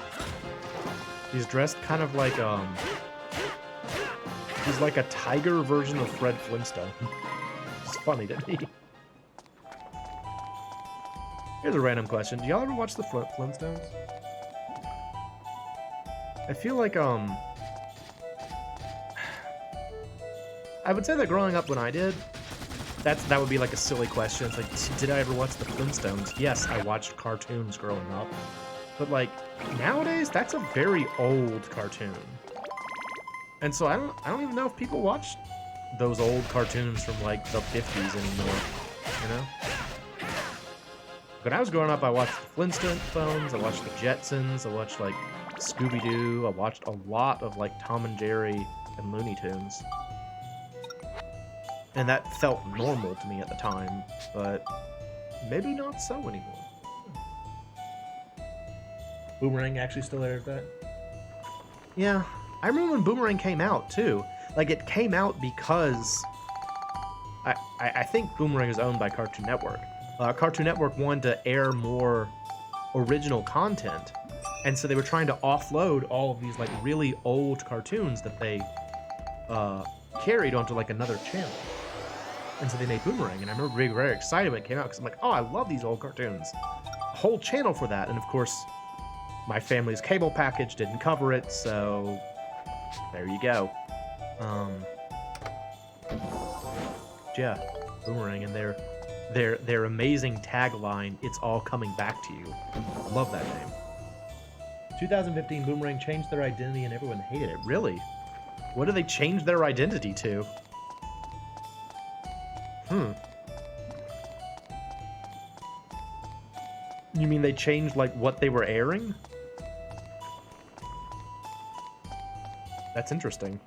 He's dressed kind of like, he's like a tiger version of Fred Flintstone. It's funny to me. Here's a random question. Do y'all ever watch the Flintstones? I feel like, I would say that growing up when I did, that would be like a silly question. It's like, did I ever watch the Flintstones? Yes, I watched cartoons growing up. But like, nowadays, that's a very old cartoon. And so I don't even know if people watch those old cartoons from like the 50s anymore, you know? When I was growing up, I watched the Flintstones, I watched the Jetsons, I watched like Scooby-Doo, I watched a lot of like Tom and Jerry and Looney Tunes. And that felt normal to me at the time, but maybe not so anymore. Boomerang actually still airs that? Yeah, I remember when Boomerang came out too. Like it came out because I think Boomerang is owned by Cartoon Network. Cartoon Network wanted to air more original content, and so they were trying to offload all of these like really old cartoons that they carried onto like another channel. And so they made Boomerang, and I remember being very excited when it came out, because I'm like, oh, I love these old cartoons. A whole channel for that, and of course, my family's cable package didn't cover it, so there you go. Yeah, Boomerang and their amazing tagline, "It's all coming back to you." Love that name. 2015, Boomerang changed their identity, and everyone hated it. Really? What did they change their identity to? You mean they changed, like, what they were airing? That's interesting.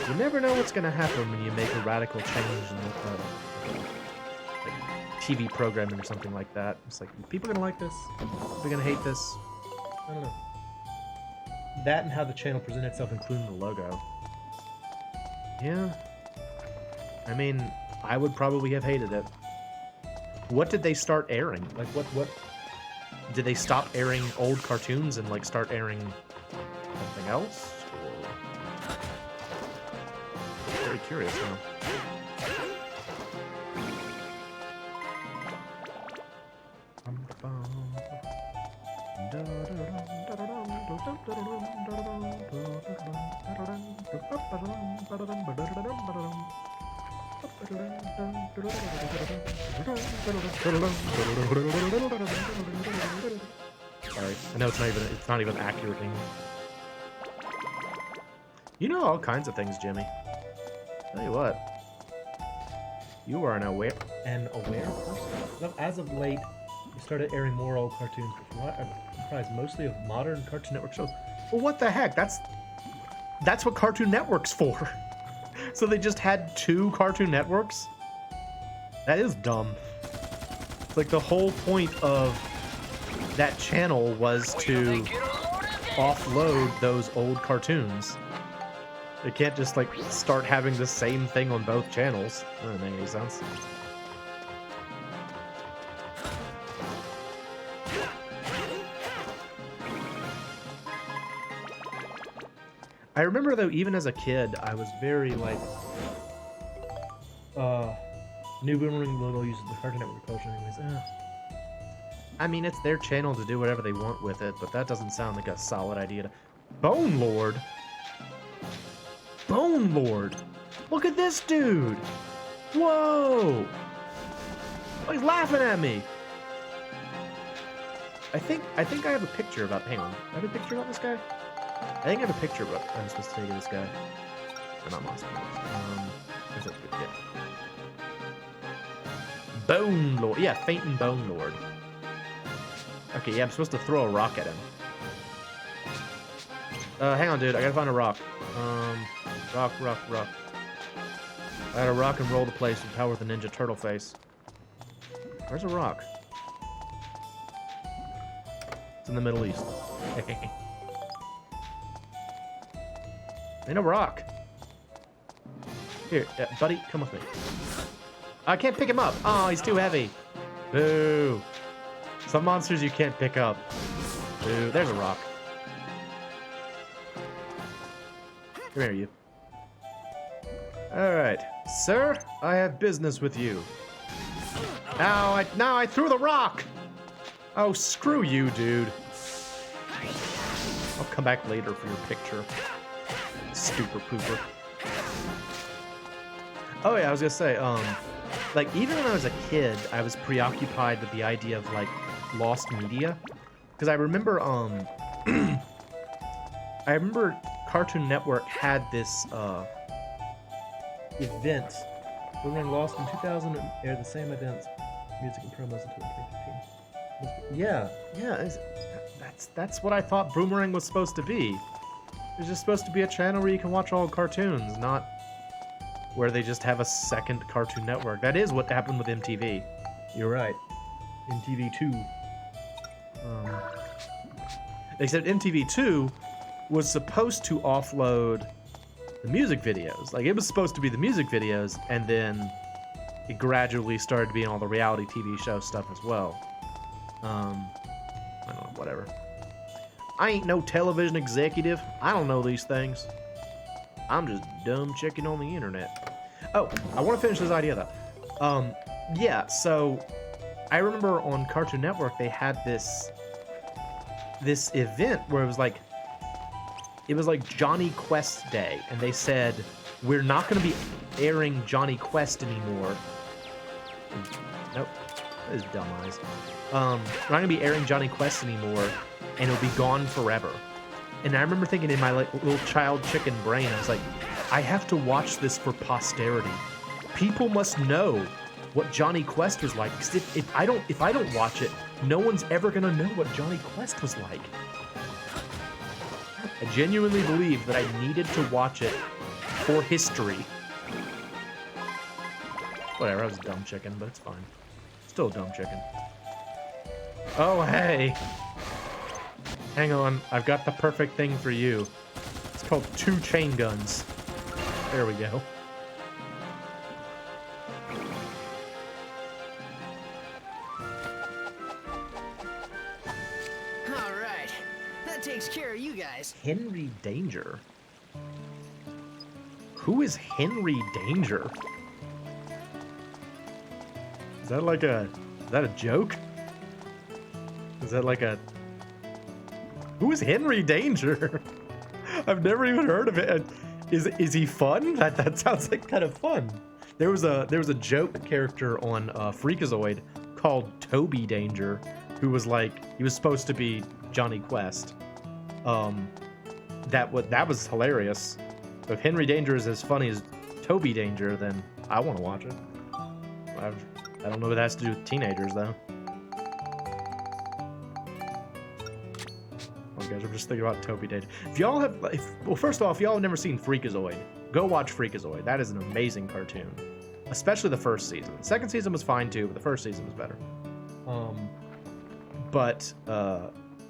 You never know what's gonna happen when you make a radical change in like TV programming or something like that. It's like, are people gonna like this? Are they gonna hate this? I don't know. That and how the channel presented itself, including the logo. Yeah. I mean, I would probably have hated it. What did they start airing? Like, what did they stop airing old cartoons and, like, start airing something else? Or... Very curious now. Sorry, I know it's not even accurate anymore. You know all kinds of things, Jimmy. Tell you what, you are an aware person. As of late, we started airing more old cartoons, comprised mostly of modern Cartoon Network shows. Well, what the heck? That's what Cartoon Network's for. So they just had 2 Cartoon Networks? That is dumb. It's like the whole point of that channel was to offload those old cartoons. They can't just like start having the same thing on both channels. That doesn't make any sense. I remember though, even as a kid, I was very like, New Boomerang Little uses the Cartoon Network culture anyways. I mean, it's their channel to do whatever they want with it, but that doesn't sound like a solid idea to... Bone Lord? Bone Lord! Look at this dude! Whoa! Oh, he's laughing at me! I think I have a picture about... Hang on. I have a picture about this guy? I think I have a picture about I'm supposed to take of this guy. Or not monster. Where's that good? Yeah. Bone Lord. Yeah, Fainting Bone Lord. Okay, yeah, I'm supposed to throw a rock at him. Hang on, dude. I gotta find a rock. Rock. I gotta rock and roll the place with power of the Ninja Turtle face. Where's a rock? It's in the Middle East. Ain't a rock. Here, buddy, come with me. I can't pick him up. Oh, he's too heavy. Boo. Some monsters you can't pick up. Boo. There's a rock. Come here, you. Alright. Sir, I have business with you. Now I threw the rock! Oh, screw you, dude. I'll come back later for your picture. Stupid pooper. Oh yeah, I was gonna say, like, even when I was a kid, I was preoccupied with the idea of, like, lost media. Because I remember, I remember Cartoon Network had this, event. When Lost in 2000 aired the same events, music and promos until 2015. Yeah, that's what I thought Boomerang was supposed to be. It's just supposed to be a channel where you can watch all cartoons, not where they just have a second Cartoon Network. That is what happened with MTV. You're right. MTV2. Except MTV2 was supposed to offload the music videos. Like, it was supposed to be the music videos, and then it gradually started being all the reality TV show stuff as well. I don't know, whatever. I ain't no television executive. I don't know these things. I'm just dumb chicken on the internet. Oh, I want to finish this idea though. Yeah, so I remember on Cartoon Network they had this event where it was like Johnny Quest Day, and they said we're not going to be airing Johnny Quest anymore. Nope, that is dumb eyes. We're not going to be airing Johnny Quest anymore, and it'll be gone forever. And I remember thinking in my like little child chicken brain, I was like, I have to watch this for posterity. People must know what Johnny Quest was like, because if I don't watch it, no one's ever gonna know what Johnny Quest was like. I genuinely believe that I needed to watch it for history. Whatever, I was a dumb chicken, but it's fine. Still a dumb chicken. Oh, hey. Hang on, I've got the perfect thing for you. It's called 2 chain guns. There we go. All right, that that takes care of you guys. Henry Danger. Who is Henry Danger? Is that like a... Is that a joke? Is that like a... Who is Henry Danger? I've never even heard of it. Is he fun? That sounds like kind of fun. There was a joke character on Freakazoid called Toby Danger, who was like, he was supposed to be Johnny Quest. That was hilarious. If Henry Danger is as funny as Toby Danger, then I want to watch it. I don't know what that has to do with teenagers though. Oh guys, I'm just thinking about Toby Danger. If y'all have, well, first off, if y'all have never seen Freakazoid, go watch Freakazoid. That is an amazing cartoon, especially the first season. The second season was fine too, but the first season was better.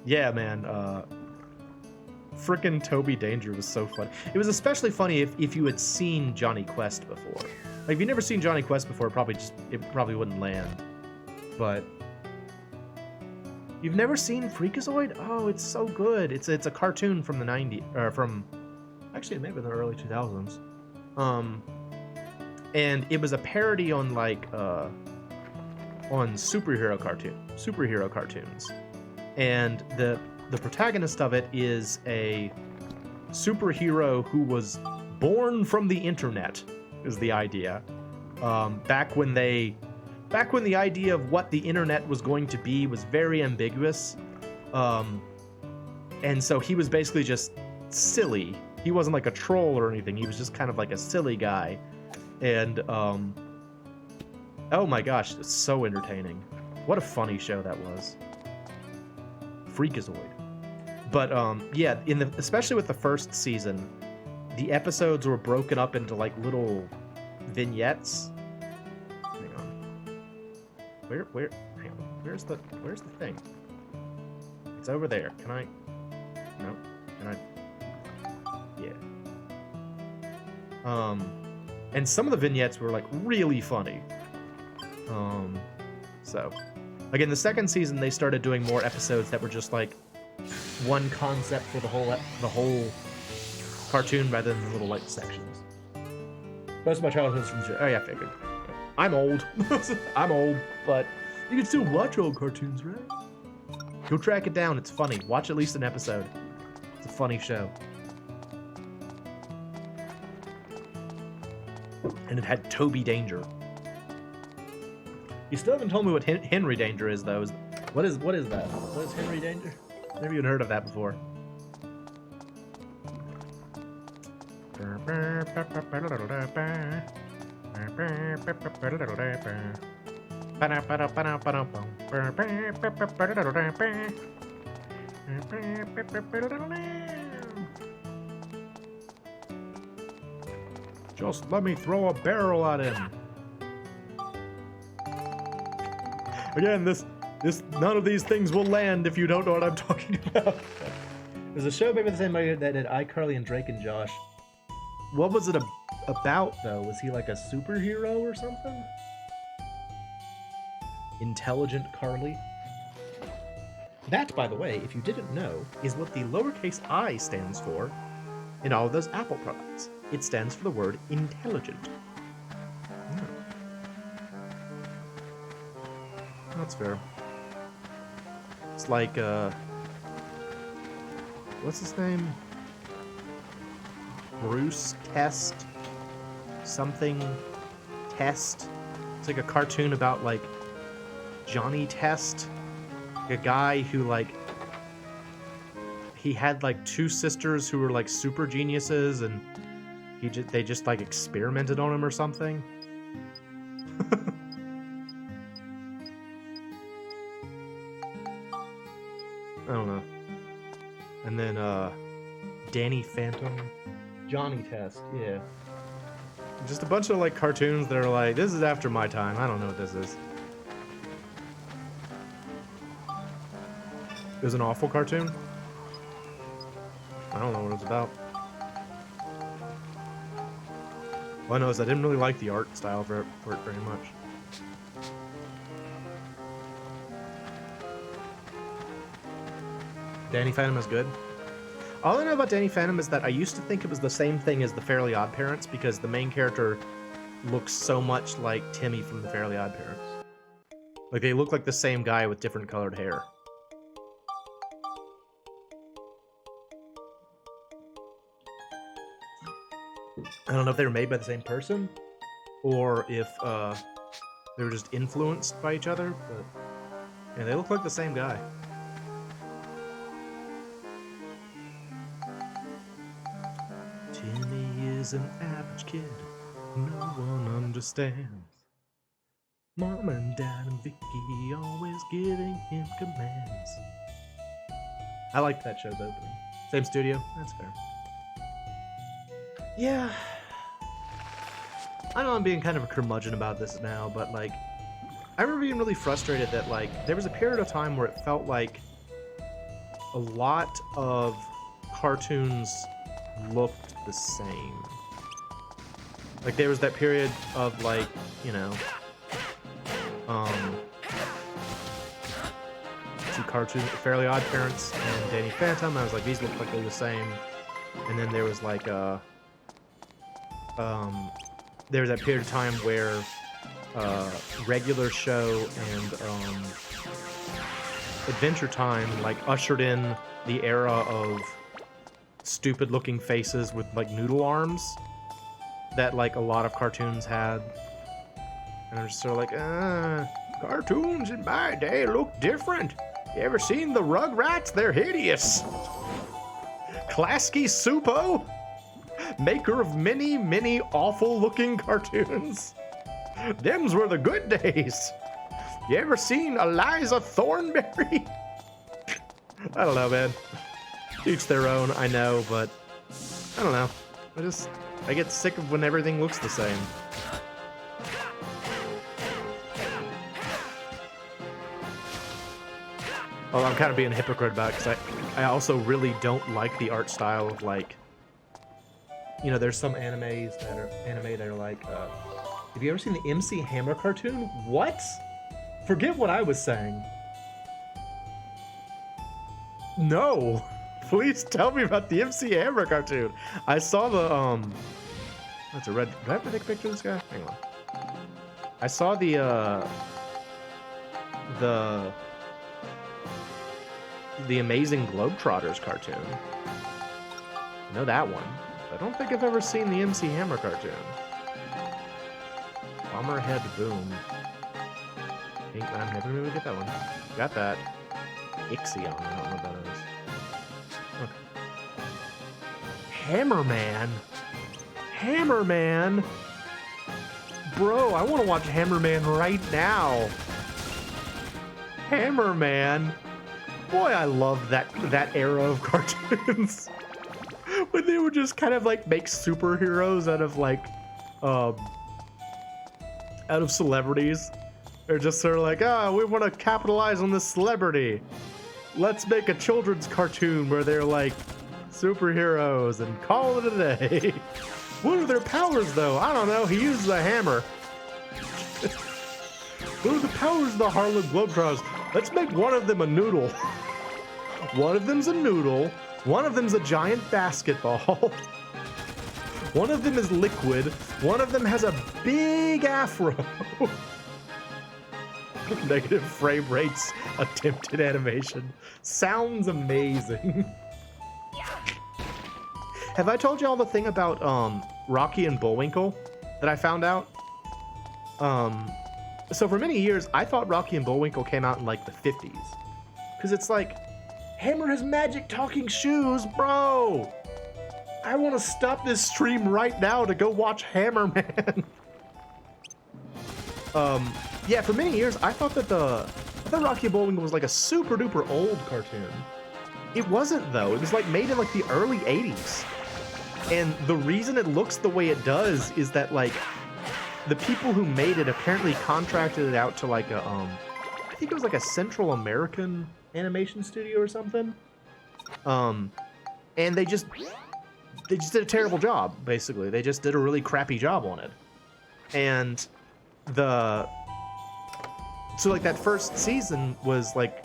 Yeah, man. Frickin' Toby Danger was so funny. It was especially funny if you had seen Johnny Quest before. Like, if you've never seen Johnny Quest before, it probably wouldn't land. But you've never seen Freakazoid? Oh, it's so good. It's a cartoon from the 90s, or from, actually it may have been the early 2000s. And it was a parody on like on superhero cartoons. And the protagonist of it is a superhero who was born from the internet, is the idea. Back when the idea of what the internet was going to be was very ambiguous. And so he was basically just silly. He wasn't like a troll or anything. He was just kind of like a silly guy. And oh my gosh, it's so entertaining. What a funny show that was. Freakazoid. But yeah, especially with the first season, the episodes were broken up into like little vignettes. Hang on. Hang on. Where's the thing? It's over there. Can I? No. Can I? Yeah. And some of the vignettes were like really funny. So again, the second season they started doing more episodes that were just like one concept for the whole cartoon rather than little like sections. Most of my childhood was from oh yeah, I figured. I'm old. I'm old, but you can still watch old cartoons, right? Go track it down. It's funny. Watch at least an episode. It's a funny show. And it had Toby Danger. You still haven't told me what Henry Danger is, though. What is that? What is Henry Danger? Never even heard of that before. Just let me throw a barrel at him. Again, none of these things will land if you don't know what I'm talking about. There's a show maybe the same way that did iCarly and Drake and Josh. What was it about, though? Was he like a superhero or something? Intelligent Carly? That, by the way, if you didn't know, is what the lowercase I stands for in all of those Apple products. It stands for the word intelligent. That's fair. It's like, what's his name? Bruce Test? Something Test? It's like a cartoon about, like, Johnny Test. Like a guy who, like, he had, like, two sisters who were, like, super geniuses, and they just, like, experimented on him or something. I don't know. And then, Danny Phantom. Johnny Test, yeah. Just a bunch of, like, cartoons that are like, this is after my time. I don't know what this is. It was an awful cartoon? I don't know what it was about. All I know is I didn't really like the art style for it very much. Danny Phantom is good. All I know about Danny Phantom is that I used to think it was the same thing as the Fairly Odd Parents because the main character looks so much like Timmy from the Fairly Odd Parents. Like, they look like the same guy with different colored hair. I don't know if they were made by the same person or if they were just influenced by each other, but yeah, they look like the same guy. Timmy is an average kid no one understands. Mom and Dad and Vicky always giving him commands. I liked that show's opening. Same studio? That's fair. Yeah. I know I'm being kind of a curmudgeon about this now, but like, I remember being really frustrated that like, there was a period of time where it felt like a lot of cartoons looked the same. Like, there was that period of like, you know, two cartoons, Fairly Odd Parents and Danny Phantom. I was like, these look like they're the same. And then there was like there was that period of time where Regular Show and Adventure Time like ushered in the era of stupid looking faces with like noodle arms that like a lot of cartoons had. And I'm just sort of like, cartoons in my day look different. You ever seen the Rugrats? They're hideous. Klasky Supo, maker of many, many awful-looking cartoons. Them's were the good days. You ever seen Eliza Thornberry? I don't know, man. Each their own, I know, but I don't know. I get sick of when everything looks the same. Well, I'm kind of being a hypocrite about it because I also really don't like the art style of like, you know, there's some animes that are like, have you ever seen the MC Hammer cartoon? What? Forget what I was saying. No. Please tell me about the MC Hammer cartoon. I saw the, that's a red, do I have to take a picture of this guy? Hang on. I saw the Amazing Globetrotters cartoon. I know that one. I don't think I've ever seen the MC Hammer cartoon. Bomberhead Boom. I'm never gonna get that one. Got that. Ixion, I don't know what that is. Okay. Hammerman? Hammerman? Bro, I want to watch Hammerman right now. Hammerman? Boy, I love that era of cartoons. When they would just kind of like make superheroes out of like, out of celebrities. They're just sort of like, we want to capitalize on this celebrity. Let's make a children's cartoon where they're like superheroes and call it a day. What are their powers though? I don't know. He uses a hammer. What are the powers of the Harlem Globetrotters? Let's make one of them a noodle. One of them's a noodle. One of them's a giant basketball. One of them is liquid. One of them has a big afro. Negative frame rates, attempted animation. Sounds amazing. Have I told you all the thing about Rocky and Bullwinkle that I found out? So for many years, I thought Rocky and Bullwinkle came out in like the 50s. Because it's like, Hammer has magic talking shoes, bro! I want to stop this stream right now to go watch Hammerman. Yeah, for many years, I thought Rocky and Bullwinkle was like a super duper old cartoon. It wasn't though. It was like made in like the early 80s. And the reason it looks the way it does is that like the people who made it apparently contracted it out to like a I think it was like a Central American animation studio or something. And they just did a terrible job, basically. They just did a really crappy job on it. And so like that first season was like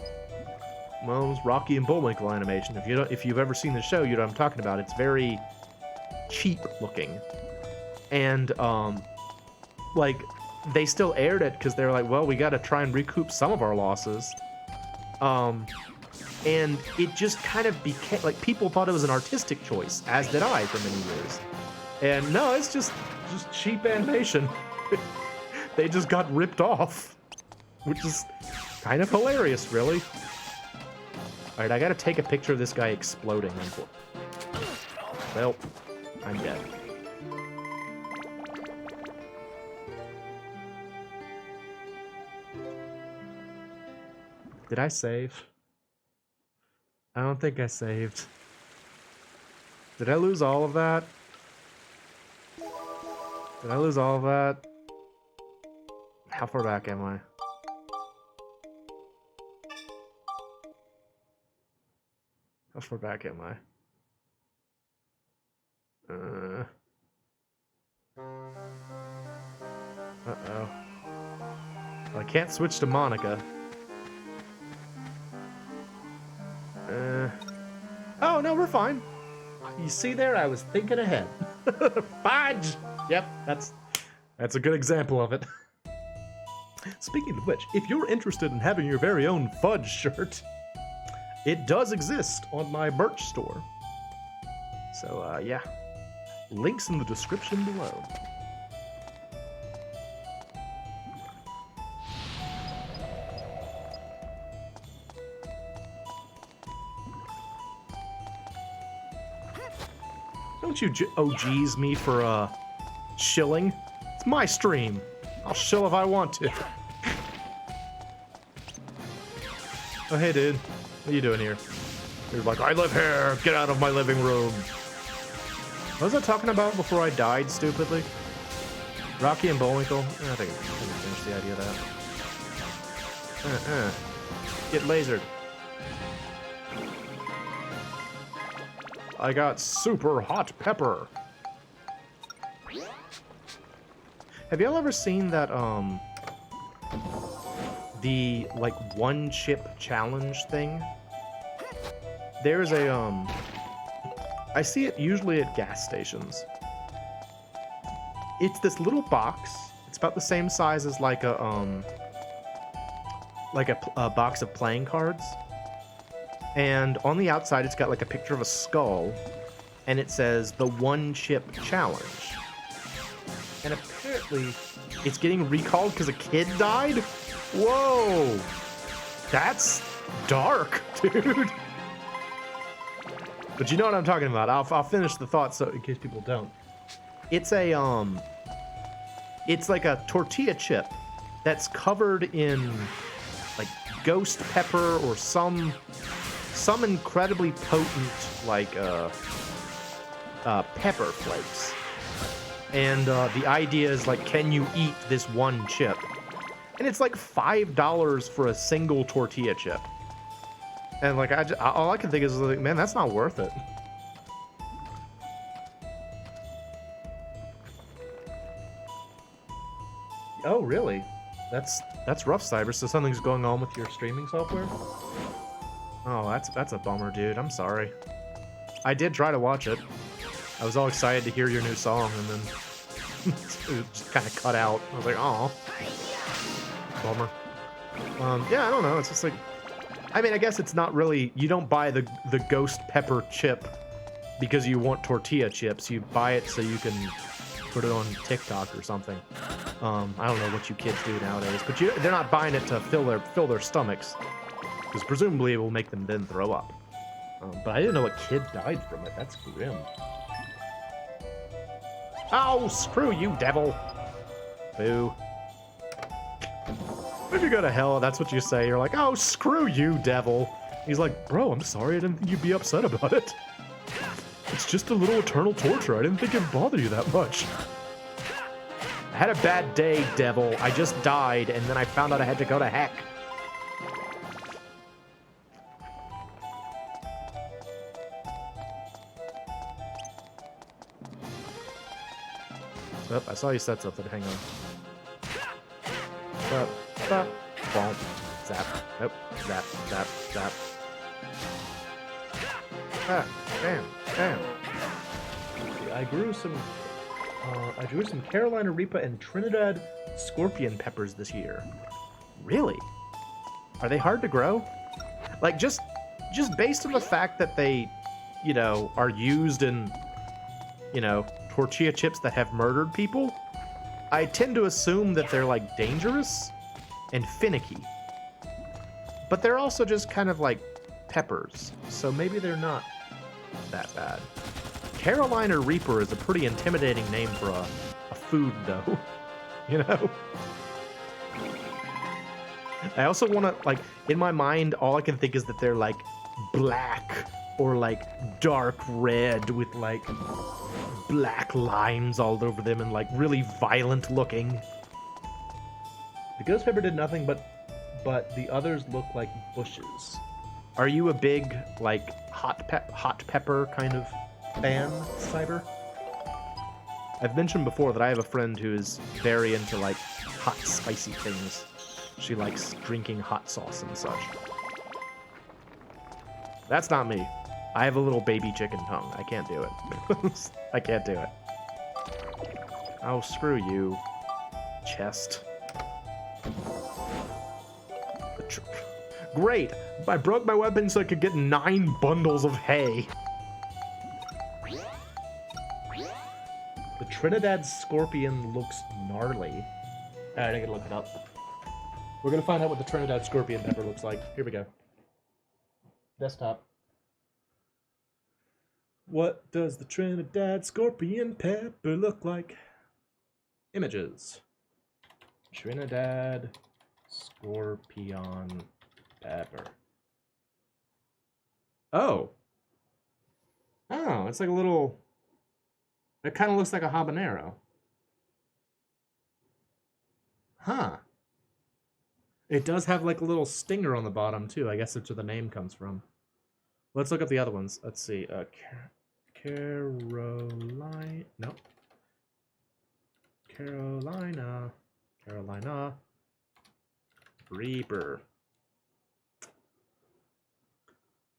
well, it's Rocky and Bullwinkle animation. If you've ever seen the show, you know what I'm talking about. It's very cheap looking, and like they still aired it because they're like, well, we got to try and recoup some of our losses. And it just kind of became like people thought it was an artistic choice, as did I for many years. And no, it's just cheap animation. They just got ripped off, which is kind of hilarious, really. All right, I gotta take a picture of this guy exploding. Well, I'm dead. Did I save? I don't think I saved. Did I lose all of that? Did I lose all of that? How far back am I? How far back am I? Uh-oh. Well, I can't switch to Monica. Oh, no, we're fine. You see there? I was thinking ahead. Fudge! Yep, that's a good example of it. Speaking of which, if you're interested in having your very own Fudge shirt, it does exist on my merch store. So, yeah. Links in the description below. Don't you OGs me for, shilling? It's my stream. I'll shill if I want to. Oh, hey, dude. What are you doing here? You're like, I live here. Get out of my living room. What was I talking about before I died, stupidly? Rocky and Bullwinkle? I think I finished the idea of that. Get lasered. I got super hot pepper. Have y'all ever seen that, the, like, one chip challenge thing? There's a, I see it usually at gas stations. It's this little box. It's about the same size as, like a box of playing cards. And on the outside, it's got, like, a picture of a skull. And it says, the one chip challenge. And apparently, it's getting recalled because a kid died? Whoa! That's dark, dude. But you know what I'm talking about. I'll finish the thought so in case people don't. It's a it's like a tortilla chip that's covered in like ghost pepper or some incredibly potent like pepper flakes. And the idea is like, can you eat this one chip? And it's like $5 for a single tortilla chip. And like, all I can think is like, man, that's not worth it. Oh, really? That's rough, Cyber. So something's going on with your streaming software? Oh, that's a bummer, dude. I'm sorry. I did try to watch it. I was all excited to hear your new song, and then it just kind of cut out. I was like, oh, bummer. Yeah, I don't know. It's just like, I mean, I guess it's not really. You don't buy the ghost pepper chip because you want tortilla chips. You buy it so you can put it on TikTok or something. I don't know what you kids do nowadays, but they're not buying it to fill their stomachs, because presumably it will make them then throw up. But I didn't know a kid died from it. That's grim. Oh, screw you, devil! Boo. If you go to hell, that's what you say. You're like, oh, screw you, devil. He's like, bro, I'm sorry. I didn't think you'd be upset about it. It's just a little eternal torture. I didn't think it'd bother you that much. I had a bad day, devil. I just died, and then I found out I had to go to heck. Oh, I saw you said something. Hang on. Zap. Zap. Nope. Zap. Zap. Zap. Damn. I grew some Carolina Reaper and Trinidad Scorpion peppers this year. Really? Are they hard to grow? Like, just based on the fact that they, you know, are used in, you know, tortilla chips that have murdered people, I tend to assume that they're, like, dangerous and finicky. But they're also just kind of like peppers, so maybe they're not that bad. Carolina Reaper is a pretty intimidating name for a food, though. You know? I also want to, like, in my mind, all I can think is that they're, like, black or, like, dark red with, like, black lines all over them and, like, really violent looking. The ghost pepper did nothing, but the others look like bushes. Are you a big, like, hot pepper kind of fan, Cyber? I've mentioned before that I have a friend who is very into, like, hot, spicy things. She likes drinking hot sauce and such. That's not me. I have a little baby chicken tongue. I can't do it. I can't do it. Oh, screw you, chest. Great! I broke my weapon so I could get 9 bundles of hay. The Trinidad Scorpion looks gnarly. Alright, I gotta look it up. We're gonna find out what the Trinidad Scorpion pepper looks like. Here we go. Desktop. What does the Trinidad Scorpion pepper look like? Images. Trinidad Scorpion pepper. Oh, it's like a little... It kind of looks like a habanero. Huh. It does have like a little stinger on the bottom too. I guess that's where the name comes from. Let's look at the other ones. Let's see. Carolina. No. Carolina Reaper.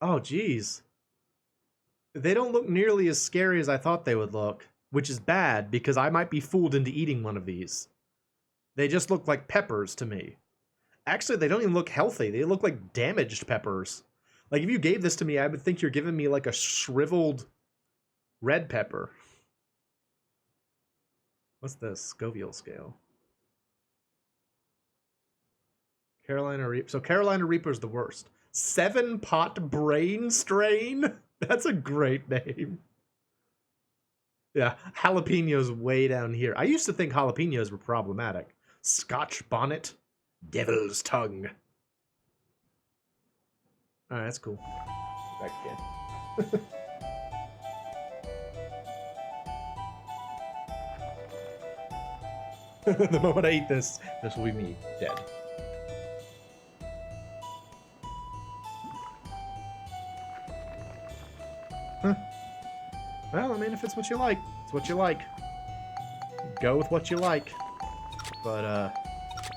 Oh, geez. They don't look nearly as scary as I thought they would look, which is bad because I might be fooled into eating one of these. They just look like peppers to me. Actually, they don't even look healthy. They look like damaged peppers. Like, if you gave this to me, I would think you're giving me like a shriveled red pepper. What's this? Scoville scale. Carolina Reaper. So Carolina Reaper's the worst. 7-pot brain strain? That's a great name. Yeah, jalapenos way down here. I used to think jalapenos were problematic. Scotch bonnet. Devil's tongue. Alright, that's cool. Back again. The moment I eat this will be me, dead. Huh. Well, I mean, if it's what you like, it's what you like. Go with what you like. But,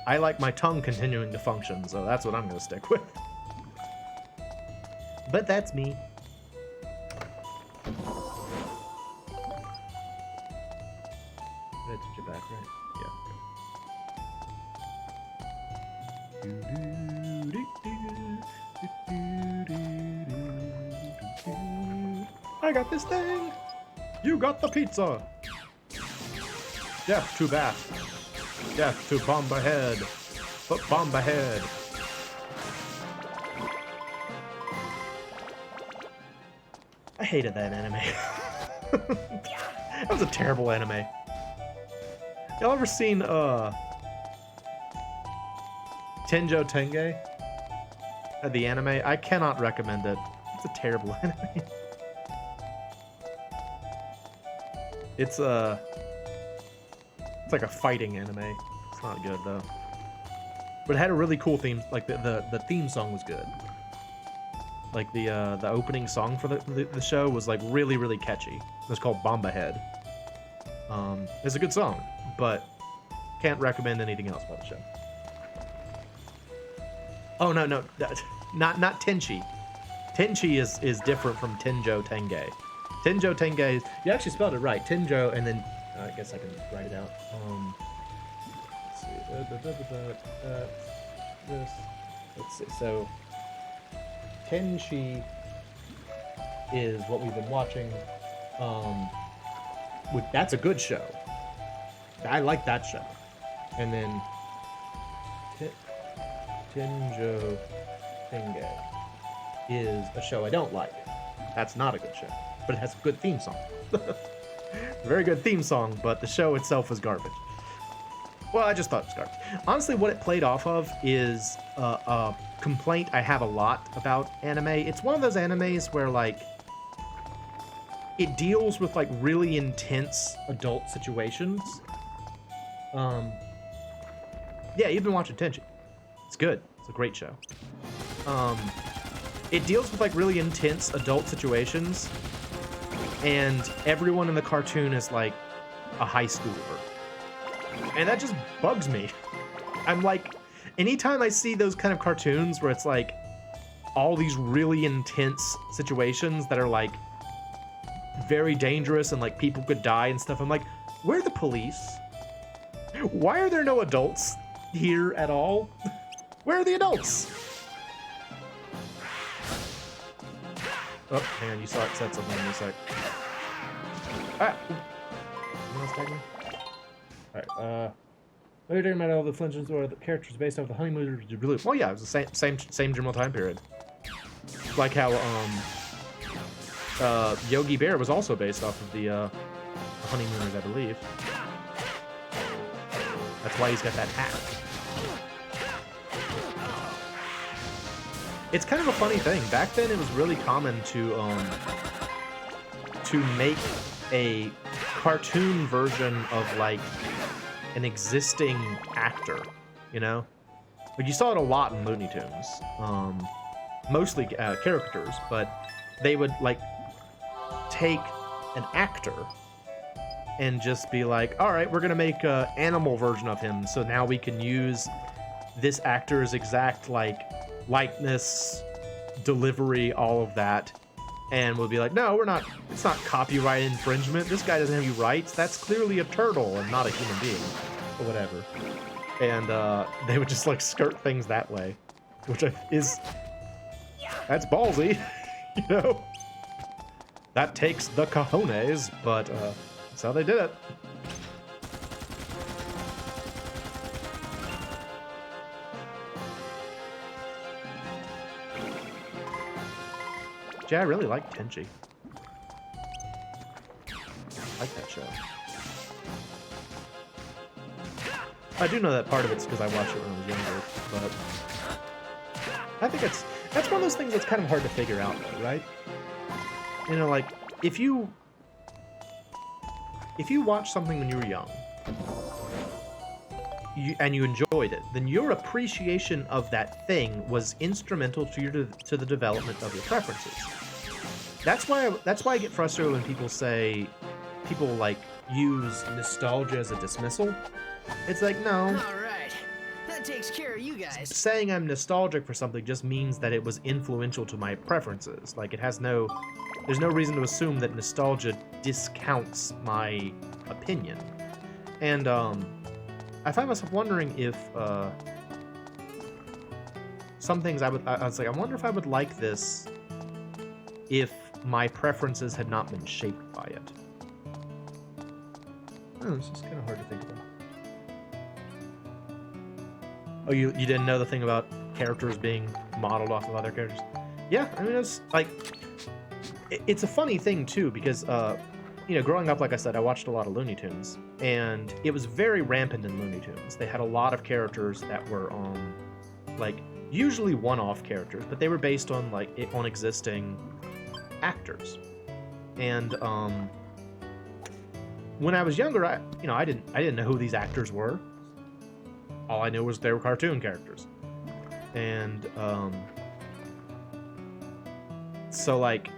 I like my tongue continuing to function, so that's what I'm gonna stick with. But that's me. That's your back, right? Yeah. I got this thing! You got the pizza! Death to bat. Death to bomb ahead. But bomb ahead. I hated that anime. That was a terrible anime. Y'all ever seen Tenjo Tenge? The anime? I cannot recommend it. It's a terrible anime. It's like a fighting anime. It's not good though. But it had a really cool theme. Like the theme song was good. Like the opening song for the show was like really, really catchy. It was called Bomba Head. It's a good song, but can't recommend anything else about the show. Oh no, not Tenchi. Tenchi is different from Tenjo Tenge. Tenjo Tenge, you actually spelled it right. Tenjo, and then I guess I can write it out. Let's see. This. Let's see. So Tenchi is what we've been watching. That's a good show. I like that show. And then Tenjo Tenge is a show I don't like. That's not a good show, but it has a good theme song. Very good theme song, but the show itself was garbage. Well, I just thought it was garbage. Honestly, what it played off of is a complaint I have a lot about anime. It's one of those animes where, like, it deals with, like, really intense adult situations. Yeah, you've been watching Tenchi. It's good. It's a great show. It deals with, like, really intense adult situations, and everyone in the cartoon is, like, a high schooler. And that just bugs me. I'm like, anytime I see those kind of cartoons where it's, like, all these really intense situations that are, like, very dangerous and, like, people could die and stuff, I'm like, where are the police? Why are there no adults here at all? Where are the adults? Oh, hang on, you said something in a sec. Ah! You want to tag me? Alright, what are you talking about all the flinches or the characters based off the honeymooners you believe? Well, yeah, it was the same general time period. Like how, Yogi Bear was also based off of the honeymooners, I believe. That's why he's got that hat. It's kind of a funny thing. Back then, it was really common to make a cartoon version of, like, an existing actor, you know? Like, you saw it a lot in Looney Tunes. Mostly characters, but they would, like, take an actor and just be like, all right, we're gonna make an animal version of him, so now we can use this actor's exact, like, likeness, delivery, all of that, and we'll be like, no, we're not, it's not copyright infringement, this guy doesn't have any rights, that's clearly a turtle and not a human being, or whatever. And they would just, like, skirt things that way, which that's ballsy, you know? That takes the cojones, but that's how they did it. Yeah, I really like Tenchi. I like that show. I do know that part of it's because I watched it when I was younger, but I think that's one of those things that's kind of hard to figure out, though, right? You know, like, if you watch something when you were young, and you enjoyed it, then your appreciation of that thing was instrumental to the development of your preferences. That's why I get frustrated when people like use nostalgia as a dismissal. It's like, no. All right, that takes care of you guys. Saying I'm nostalgic for something just means that it was influential to my preferences. Like, there's no reason to assume that nostalgia discounts my opinion. And I find myself wondering if some things I was like, I wonder if I would like this if my preferences had not been shaped by it. Oh, it's just kind of hard to think about. Oh, you didn't know the thing about characters being modeled off of other characters? Yeah, I mean, it's like, it's a funny thing too, because you know, growing up, like I said, I watched a lot of Looney Tunes, and it was very rampant in Looney Tunes. They had a lot of characters that were like, usually one-off characters, but they were based on, like, on existing actors. And when I was younger, I didn't know who these actors were. All I knew was they were cartoon characters. And so, like,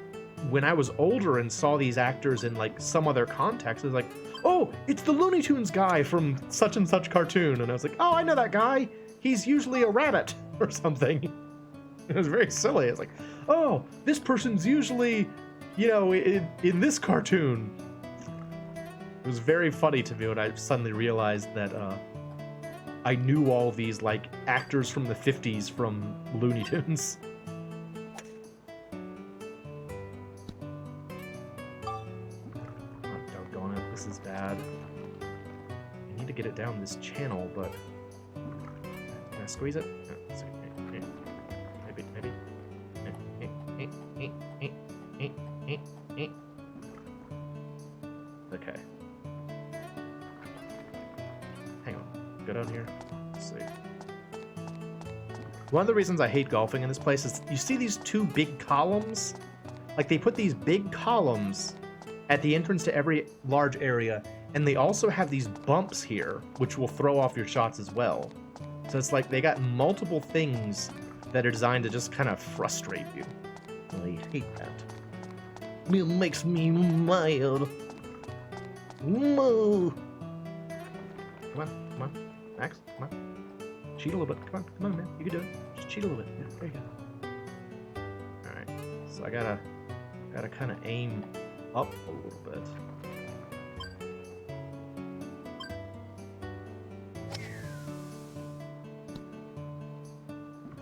when I was older and saw these actors in, like, some other context, I was like, oh, it's the Looney Tunes guy from such and such cartoon. And I was like, oh, I know that guy. He's usually a rabbit or something. It was very silly. It's like, oh, this person's usually, you know, in this cartoon. It was very funny to me when I suddenly realized that I knew all these, like, actors from the 50s from Looney Tunes. Oh, doggone it, this is bad. I need to get it down this channel, but... Can I squeeze it? No, let's see. Maybe. Okay. Hang on. Go down here. Let's see. One of the reasons I hate golfing in this place is you see these two big columns? Like, they put these big columns at the entrance to every large area, and they also have these bumps here, which will throw off your shots as well. So it's like they got multiple things that are designed to just kind of frustrate you. I hate that. It makes me mad. Moo. Come on, Max, come on. Cheat a little bit. Come on, man. You can do it. Just cheat a little bit. Yeah, there you go. All right. So I gotta kind of aim up a little bit.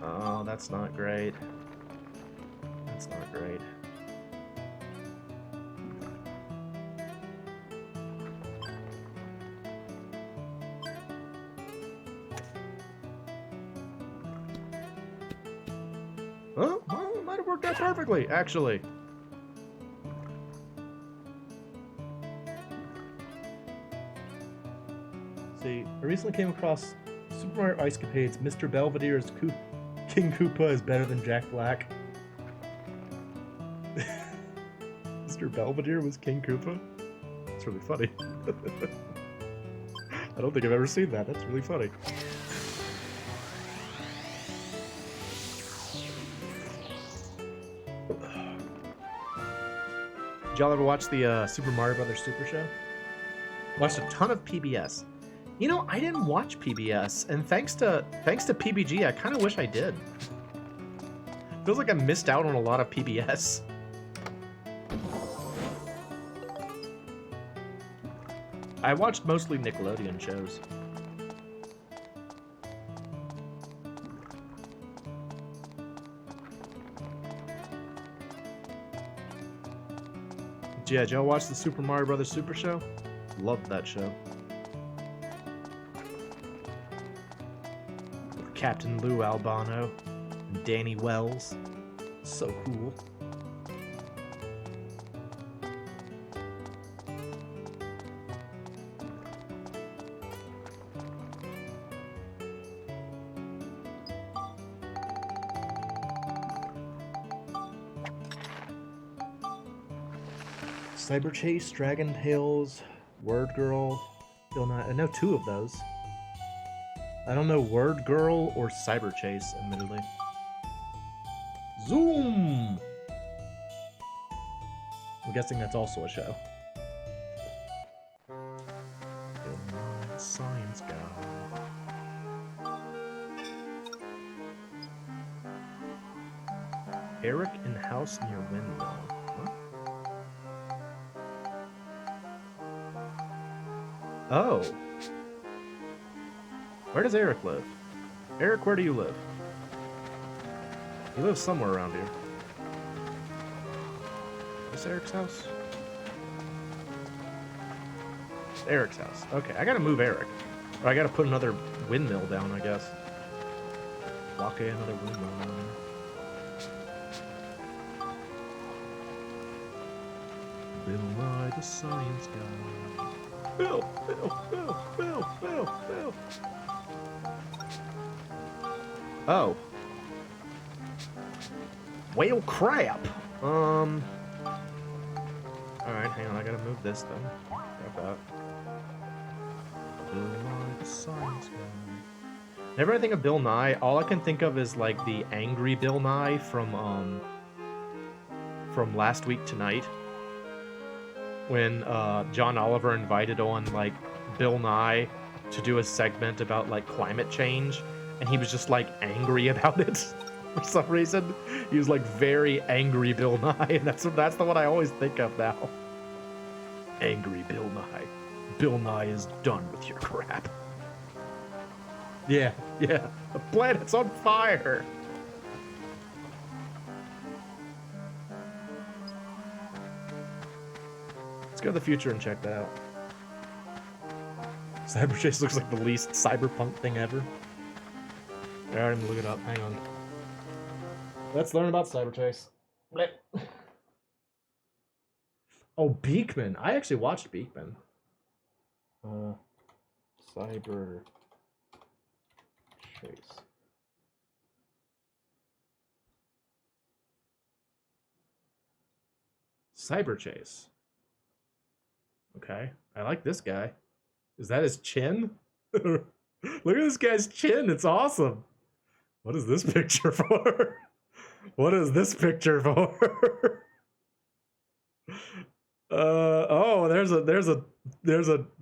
Oh, that's not great. That's not great. Oh, well, it might have worked out perfectly, actually. See, I recently came across Super Mario Ice Capade's Mr. Belvedere's King Koopa is better than Jack Black. Mr. Belvedere was King Koopa? That's really funny. I don't think I've ever seen that. That's really funny. Did y'all ever watch the Super Mario Brothers Super Show? Watched a ton of PBS. You know, I didn't watch PBS, and thanks to PBG, I kind of wish I did. Feels like I missed out on a lot of PBS. I watched mostly Nickelodeon shows. Yeah, did y'all watch the Super Mario Brothers Super Show? Loved that show. With Captain Lou Albano and Danny Wells. So cool. Cyber Chase, Dragon Tales, Word Girl, still not. I know two of those. I don't know Word Girl or Cyber Chase, admittedly. Zoom! I'm guessing that's also a show. Science guy. Eric in house near window. What? Oh. Where does Eric live? Eric, where do you live? He lives somewhere around here. Is this Eric's house? It's Eric's house. Okay, I gotta move Eric. Or I gotta put another windmill down, I guess. Block another windmill down there. Bill Nye the Science Guy. Bill! Oh. Well, crap! Alright, hang on, I gotta move this then. Got that. Bill Nye the Science Guy. Whenever I think of Bill Nye, all I can think of is, like, the angry Bill Nye from Last Week Tonight. When, John Oliver invited on, like, Bill Nye to do a segment about, like, climate change, and he was just, like, angry about it. For some reason, he was like very angry Bill Nye, and that's the one I always think of now. Angry Bill Nye. Bill Nye is done with your crap. Yeah, the planet's on fire. Let's go to the future and check that out. Cyber Chase looks like the least cyberpunk thing ever. I already look it up. Hang on. Let's learn about Cyber Chase. Blech. Oh, Beekman. I actually watched Beekman. Cyber Chase. Cyber Chase. Okay. I like this guy. Is that his chin? Look at this guy's chin. It's awesome. What is this picture for? What is this picture for? Oh, there's a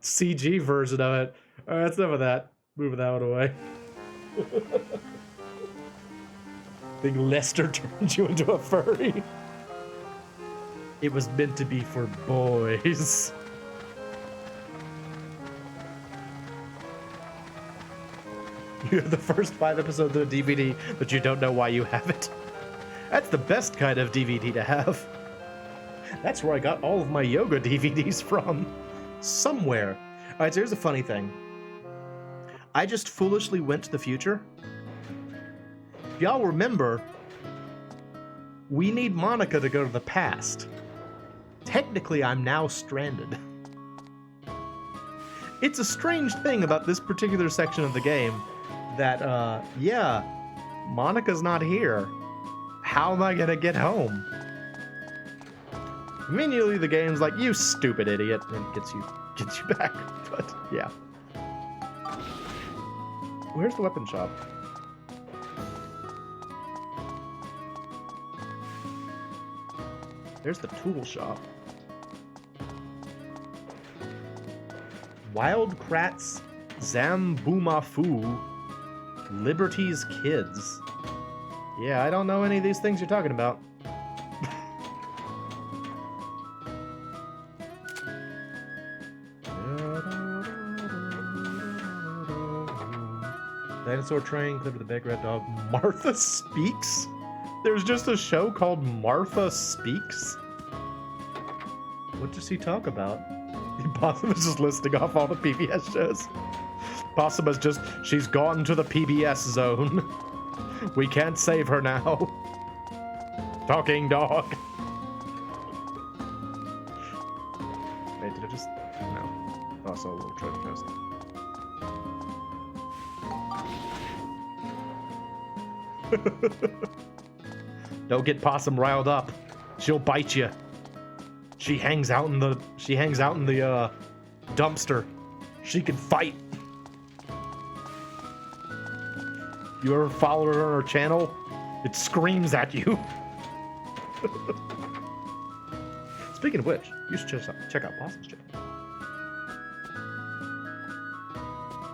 CG version of it. All right, that's enough of that. Moving that one away. I think Lester turned you into a furry. It was meant to be for boys. You have the first 5 episodes of the DVD, but you don't know why you have it. That's the best kind of DVD to have. That's where I got all of my yoga DVDs from. Somewhere. Alright, so here's the funny thing. I just foolishly went to the future. If y'all remember, we need Monica to go to the past. Technically, I'm now stranded. It's a strange thing about this particular section of the game that, yeah, Monica's not here. How am I gonna get home? Immediately the game's like, you stupid idiot, and gets you back. But yeah. Where's the weapon shop? There's the tool shop. Wildcrats Zamboomafu Liberty's Kids. Yeah, I don't know any of these things you're talking about. Dinosaur Train, Clipper the Big Red Dog. Martha Speaks? There's just a show called Martha Speaks? What does he talk about? Possum is just listing off all the PBS shows. Possum is just, she's gone to the PBS zone. We can't save her now. Talking dog. Wait, did I just... No. Oh, I saw a little treasure chest. Don't get Possum riled up. She'll bite you. She hangs out in the dumpster. She can fight. You ever follow her on her channel? It screams at you. Speaking of which, you should check out Possum's channel.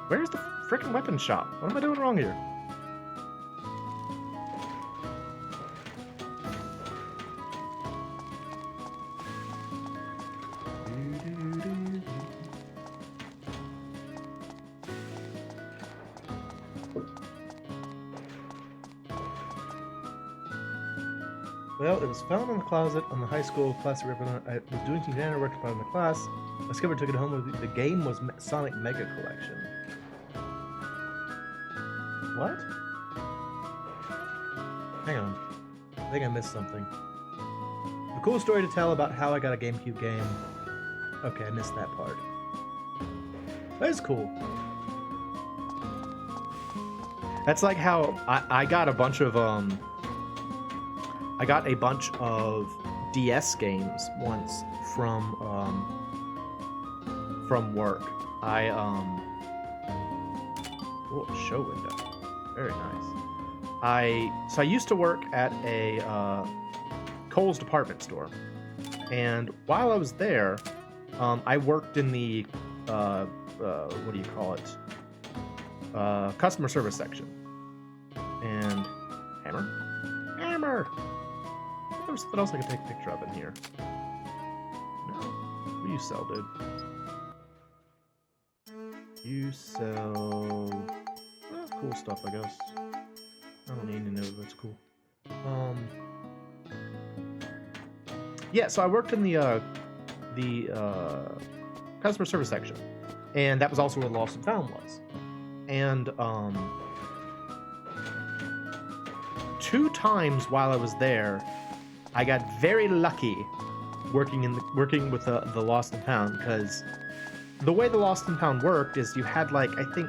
Where's the frickin' weapon shop? What am I doing wrong here? Well, it was found in the closet on the high school plastic wrapper. I was doing some janitor work to put in the class. I discovered, took it home with the game was Sonic Mega Collection. What? Hang on. I think I missed something. A cool story to tell about how I got a GameCube game. Okay, I missed that part. That is cool. That's like how I got a bunch of DS games once from work. Oh, show window. Very nice. So I used to work at a Kohl's department store, and while I was there, I worked in the what do you call it? Customer service section. And hammer. car. There was something else I could take a picture of in here. No. What do you sell, dude? You sell cool stuff, I guess. I don't need to know that's cool. Yeah, so I worked in the customer service section, and that was also where Lost and Found was. And 2 times while I was there, I got very lucky working with the Lost and Found, because the way the Lost and Found worked is you had like I think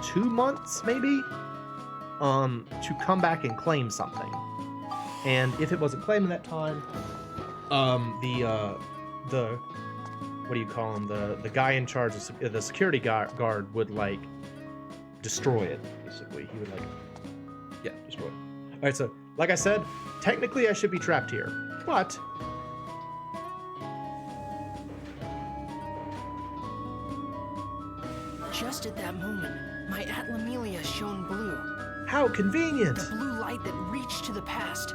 2 months maybe to come back and claim something, and if it wasn't claimed in that time, the what do you call him, the guy in charge of the security guard would like destroy it. Basically, he would like destroy it. All right, so like I said, technically I should be trapped here, but Just at that moment, my Atlamelia shone blue. how convenient! The blue light that reached to the past.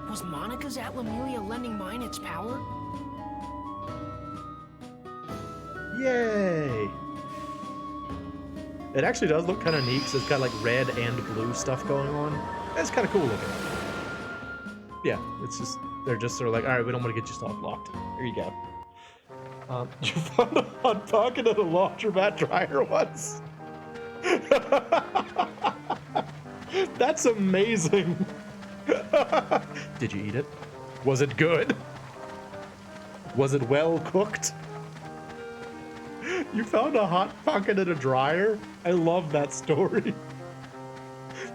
Was Monica's Atlamelia lending mine its power? Yay! It actually does look kind of neat, because it's got like red and blue stuff going on. That's kind of cool looking. Yeah, it's just, they're just sort of like, alright, we don't want to get you soft locked. Here you go. You found a hot pocket at a laundromat dryer once? That's amazing. Did you eat it? Was it good? Was it well cooked? You found a hot pocket in a dryer? I love that story.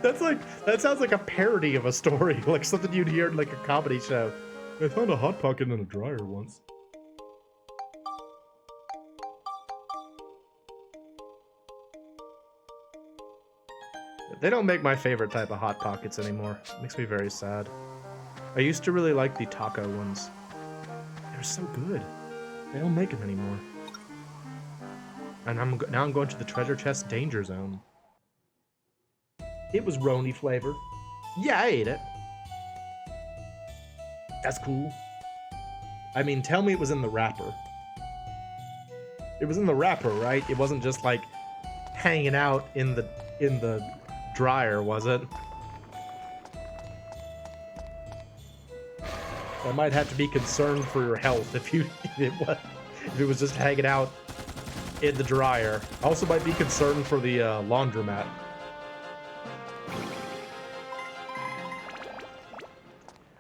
That sounds like a parody of a story, like something you'd hear in like a comedy show. I found a hot pocket in a dryer once. They don't make my favorite type of hot pockets anymore. It makes me very sad. I used to really like the taco ones. They were so good. They don't make them anymore. And now I'm going to the treasure chest danger zone. It was Roni flavor. Yeah, I ate it. That's cool. I mean, tell me it was in the wrapper. It was in the wrapper, right? It wasn't just like hanging out in the dryer, was it? I might have to be concerned for your health if it was just hanging out in the dryer. I also might be concerned for the laundromat.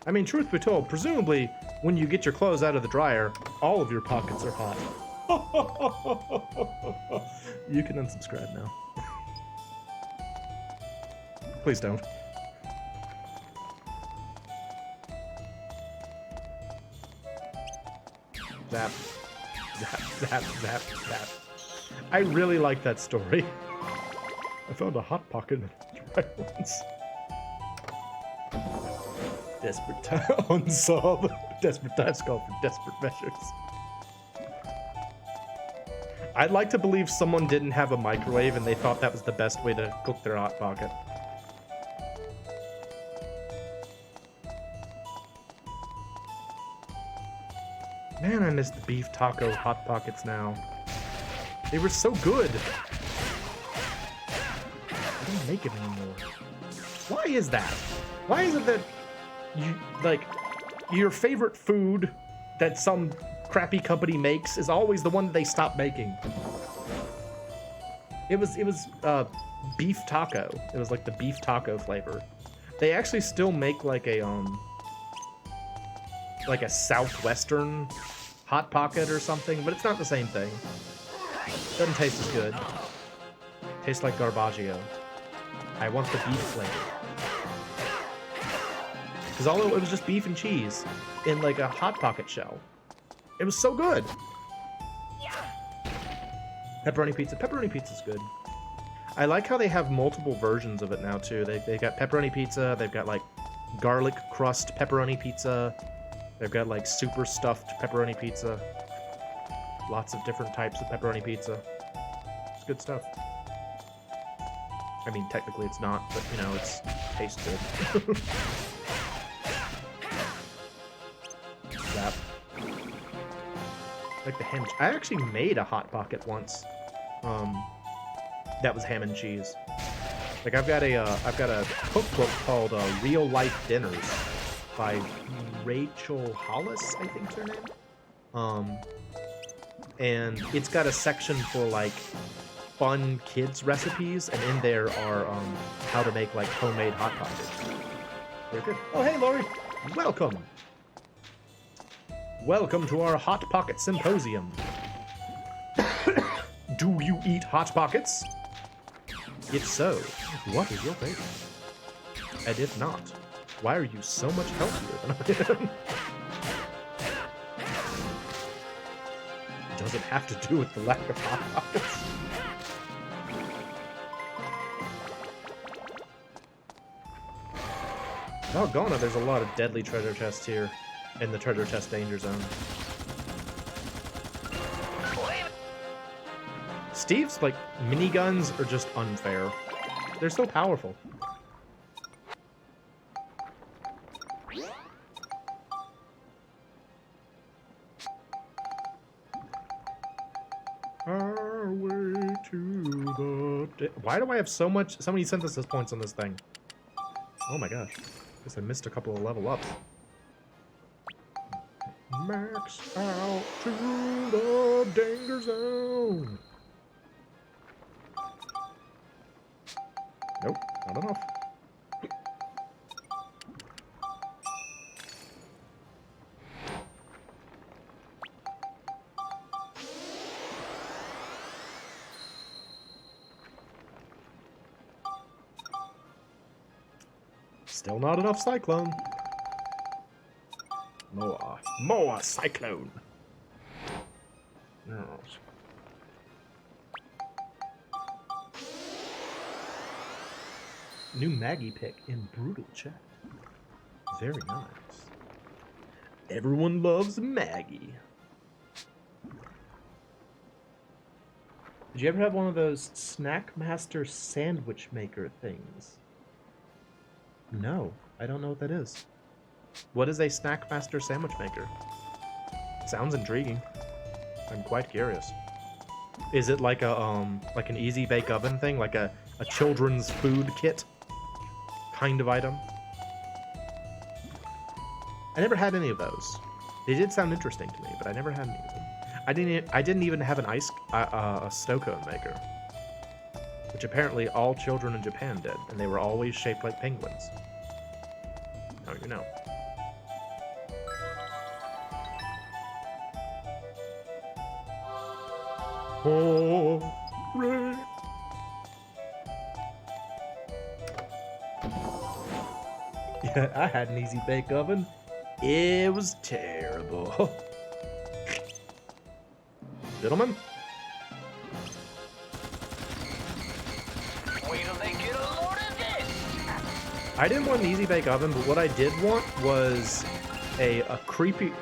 I mean, truth be told, presumably when you get your clothes out of the dryer, all of your pockets are hot. You can unsubscribe now. Please don't. Zap. Zap, zap, zap, zap. I really like that story. I found a hot pocket in the dryer once. Desperate times unsolved. Desperate times call for desperate measures. I'd like to believe someone didn't have a microwave and they thought that was the best way to cook their hot pocket. Man, I miss the beef taco hot pockets now. They were so good. They don't make it anymore. Why is that? Why is it that you like your favorite food that some crappy company makes is always the one that they stop making? It was beef taco. It was like the beef taco flavor. They actually still make like a southwestern hot pocket or something, but it's not the same thing. Doesn't taste as good. Tastes like garbaggio. I want the beef flavor. Because it was just beef and cheese in like a hot pocket shell. It was so good. Pepperoni pizza. Pepperoni pizza's good. I like how they have multiple versions of it now too. They got pepperoni pizza. They've got like garlic crust pepperoni pizza. They've got like super stuffed pepperoni pizza. Lots of different types of pepperoni pizza. It's good stuff. I mean, technically it's not, but you know, it tastes good. Like the ham. I actually made a Hot Pocket once. That was ham and cheese. Like I've got a cookbook called Real Life Dinners by Rachel Hollis, I think's her name. And it's got a section for like fun kids recipes, and in there are how to make like homemade Hot Pockets. Very good. Oh hey Lori, welcome. Welcome to our Hot Pocket Symposium. Do you eat Hot Pockets? If so, what is your favorite? And if not, why are you so much healthier than I am? Does it have to do with the lack of Hot Pockets? Doggone it, there's a lot of deadly treasure chests here in the treasure chest danger zone. Steve's, like, miniguns are just unfair. They're so powerful. Our way to the... Why do I have so many synthesis points on this thing? Oh my gosh. Guess I missed a couple of level ups. Max out to the danger zone. Nope, not enough. Still not enough Cyclone. More Cyclone. Yes. New Maggie pick in Brutal Chat. Very nice. Everyone loves Maggie. Did you ever have one of those Snack Master sandwich maker things? No, I don't know what that is. What is a Snack Master sandwich maker? Sounds intriguing. I'm quite curious. Is it like a like an easy bake oven thing, like a children's food kit kind of item? I never had any of those. They did sound interesting to me, but I never had any of them. I didn't even have a snow cone maker, which apparently all children in Japan did, and they were always shaped like penguins. Now you know. Oh, Ray. Yeah, I had an easy bake oven. It was terrible. Gentlemen? Wait till they get a load of this! I didn't want an easy bake oven, but what I did want was a creepy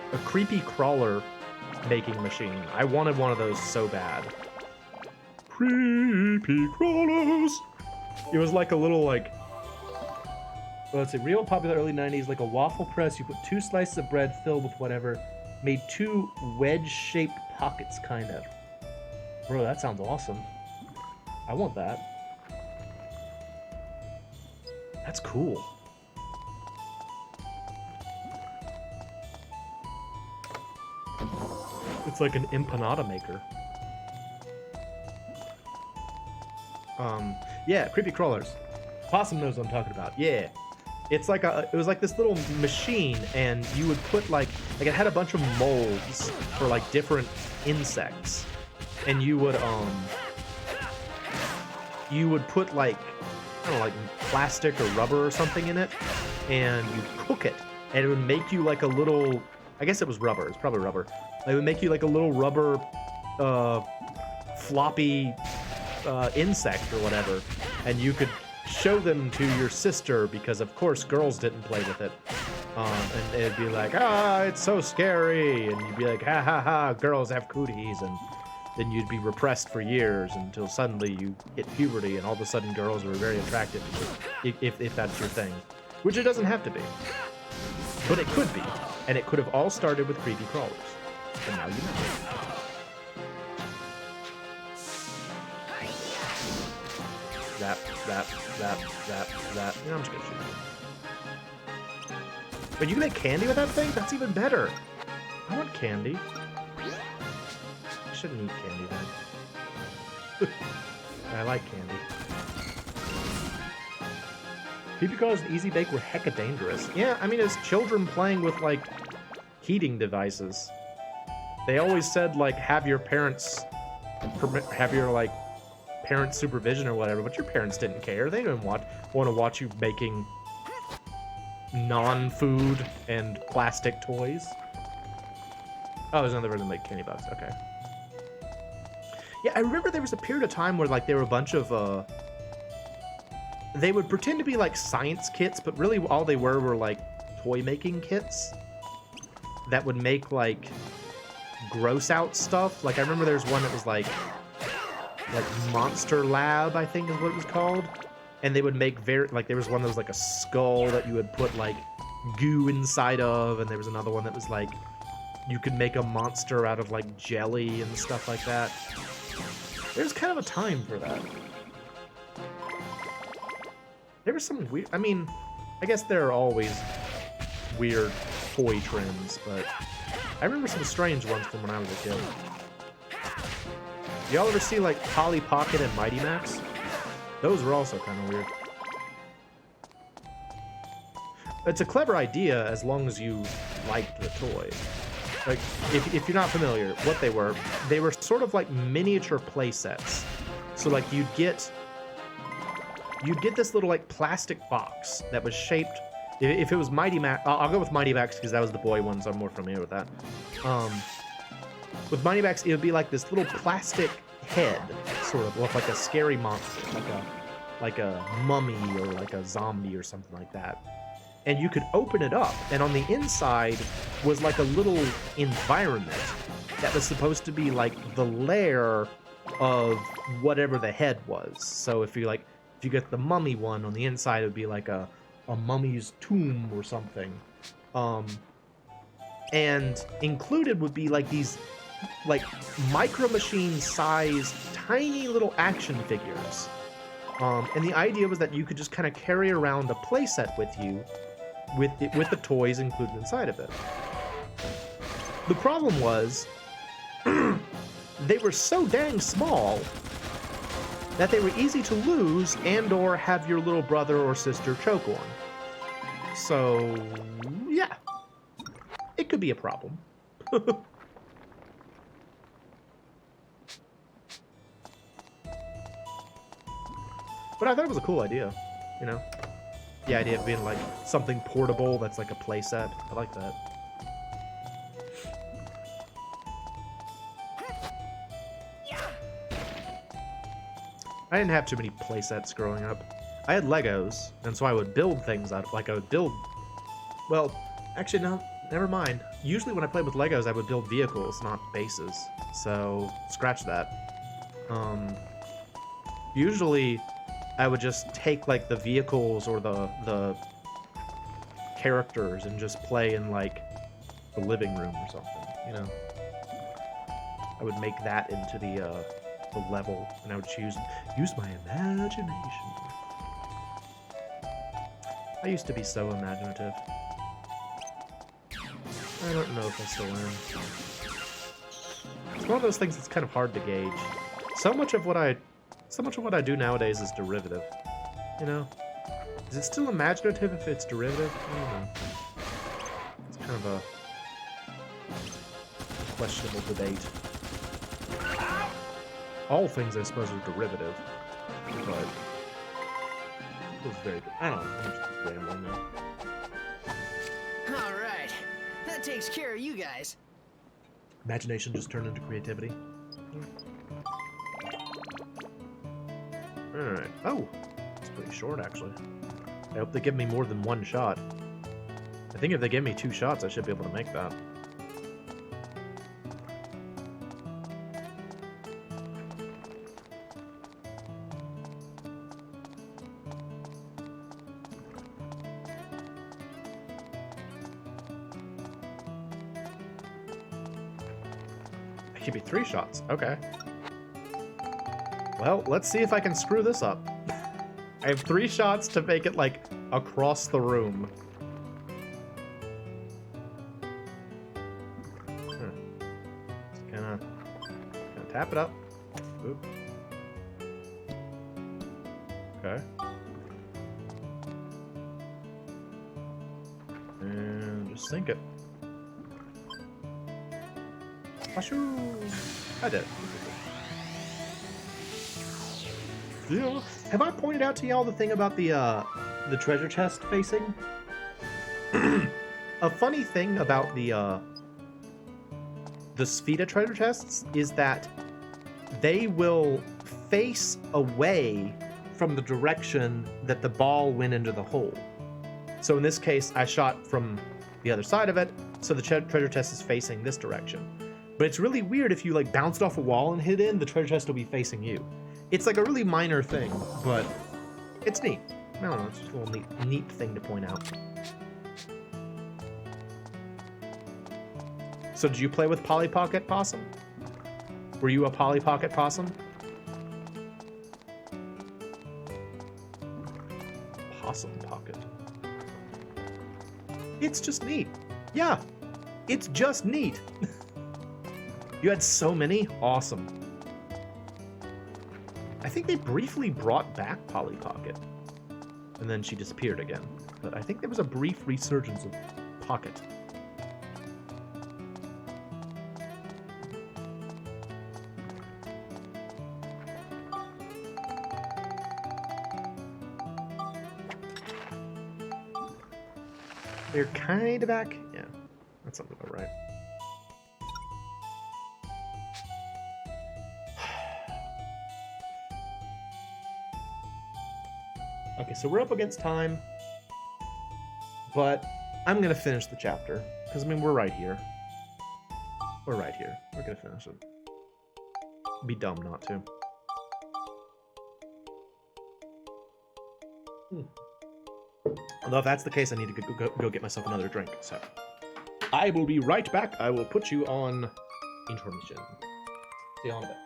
crawler making machine. I wanted one of those so bad. Creepy crawlers! It was like a little, like... Well, let's see, real popular early 90s, like a waffle press. You put 2 slices of bread filled with whatever. Made 2 wedge-shaped pockets, kind of. Bro, that sounds awesome. I want that. That's cool. It's like an empanada maker. Yeah, creepy crawlers. Possum knows what I'm talking about. Yeah. It's like it was like this little machine, and you would put like it had a bunch of molds for like different insects, and you would put like, I don't know, like plastic or rubber or something in it, and you cook it, and it would make you like a little, I guess it was rubber, it's probably rubber. It would make you like a little rubber floppy insect or whatever, and you could show them to your sister, because of course girls didn't play with it, and it'd be like, it's so scary, and you'd be like, ha ha ha, girls have cooties, and then you'd be repressed for years until suddenly you hit puberty, and all of a sudden girls were very attracted to you, if that's your thing, which it doesn't have to be, but it could be, and it could have all started with creepy crawlers. And now you know. Zap, zap, zap, zap, zap. You know, I'm just gonna shoot you. But you can make candy with that thing? That's even better. I want candy. I shouldn't eat candy then. I like candy. People cause an easy bake were hecka dangerous. Yeah, I mean, as children playing with, like, heating devices, they always said, like, have your parents, have your, like, parent supervision or whatever, but your parents didn't care. They didn't want to watch you making non-food and plastic toys. Oh, there's another way to make candy bugs. Okay. Yeah, I remember there was a period of time where, like, there were a bunch of, they would pretend to be, like, science kits, but really all they were, like, toy-making kits that would make, like, gross-out stuff. Like, I remember there's one that was, like Monster Lab, I think is what it was called. And they would make like, there was one that was, like, a skull that you would put, like, goo inside of, and there was another one that was, like, you could make a monster out of, like, jelly and stuff like that. There's kind of a time for that. There was some weird... I mean, I guess there are always weird toy trends, but I remember some strange ones from when I was a kid. Y'all ever see, like, Polly Pocket and Mighty Max? Those were also kind of weird. It's a clever idea as long as you liked the toy. Like, if you're not familiar, what they were sort of like miniature play sets. So, like, you'd get this little, like, plastic box that was shaped... If it was Mighty Max... I'll go with Mighty Max because that was the boy one, so I'm more familiar with that. With Mighty Max, it would be like this little plastic head, sort of, look like a scary monster, like a mummy or like a zombie or something like that. And you could open it up, and on the inside was like a little environment that was supposed to be like the lair of whatever the head was. So if you get the mummy one, on the inside it would be like a mummy's tomb or something. And included would be like these like Micro Machine sized tiny little action figures. And the idea was that you could just kind of carry around a playset with you with the toys included inside of it. The problem was they were so dang small that they were easy to lose and or have your little brother or sister choke on. So, yeah. It could be a problem. But I thought it was a cool idea, you know? The idea of being like something portable that's like a playset. I like that. I didn't have too many playsets growing up. I had Legos, and so I would build things out of, like, I would build... Well, actually, no, never mind. Usually when I played with Legos, I would build vehicles, not bases. So, scratch that. Usually, I would just take, like, the vehicles or the characters and just play in, like, the living room or something, you know? I would make that into the level, and I would use my imagination. I used to be so imaginative. I don't know if I still am. It's one of those things that's kind of hard to gauge. So much of what I do nowadays is derivative. You know? Is it still imaginative if it's derivative? I don't know. It's kind of a questionable debate. All things, I suppose, are derivative, but it was very good. I don't know. I'm just rambling now. All right, that takes care of you guys. Imagination just turned into creativity. Alright. Oh! It's pretty short, actually. I hope they give me more than one shot. I think if they give me 2 shots, I should be able to make that. give me 3 shots. Okay. Well, let's see if I can screw this up. I have 3 shots to make it, like, across the room. Just gonna tap it up. Oop. Okay. And just sink it. Washoo! I did it. Yeah. Have I pointed out to y'all the thing about the treasure chest facing? A funny thing about the Spheda treasure chests is that they will face away from the direction that the ball went into the hole. So in this case, I shot from the other side of it, so the treasure chest is facing this direction. But it's really weird if you like bounced off a wall and hit in, the treasure chest will be facing you. It's like a really minor thing, but it's neat. I don't know, it's just a little neat thing to point out. So did you play with Polly Pocket Possum? Were you a Polly Pocket Possum? Possum Pocket. It's just neat. Yeah, it's just neat. You had so many? Awesome. I think they briefly brought back Polly Pocket. And then she disappeared again. But I think there was a brief resurgence of Pocket. They're kind of back. Yeah, that sounds about right. Okay, so we're up against time, but I'm gonna finish the chapter because I mean we're right here. We're right here. We're gonna finish it. Be dumb not to. Although if that's the case, I need to go get myself another drink. So I will be right back. I will put you on intermission. See you on a bit.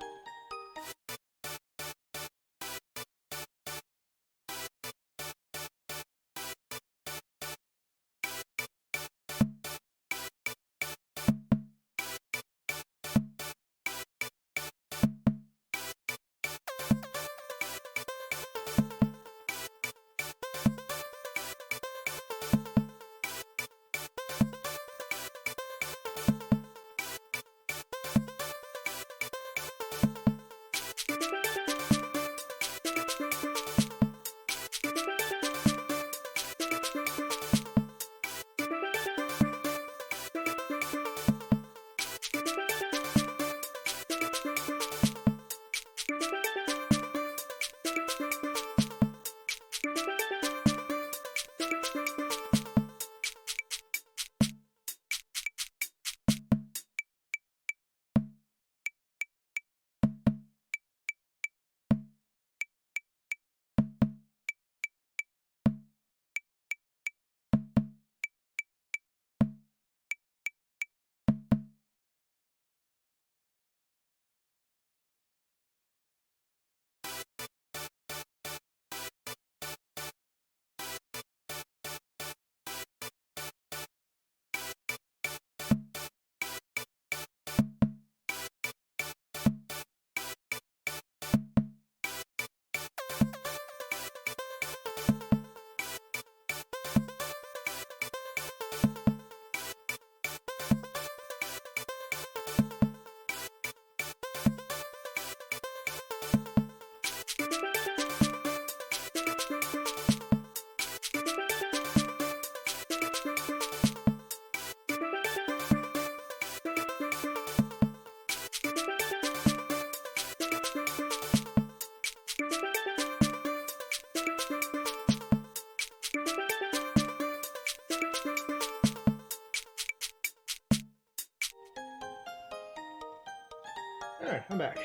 Alright, I'm back.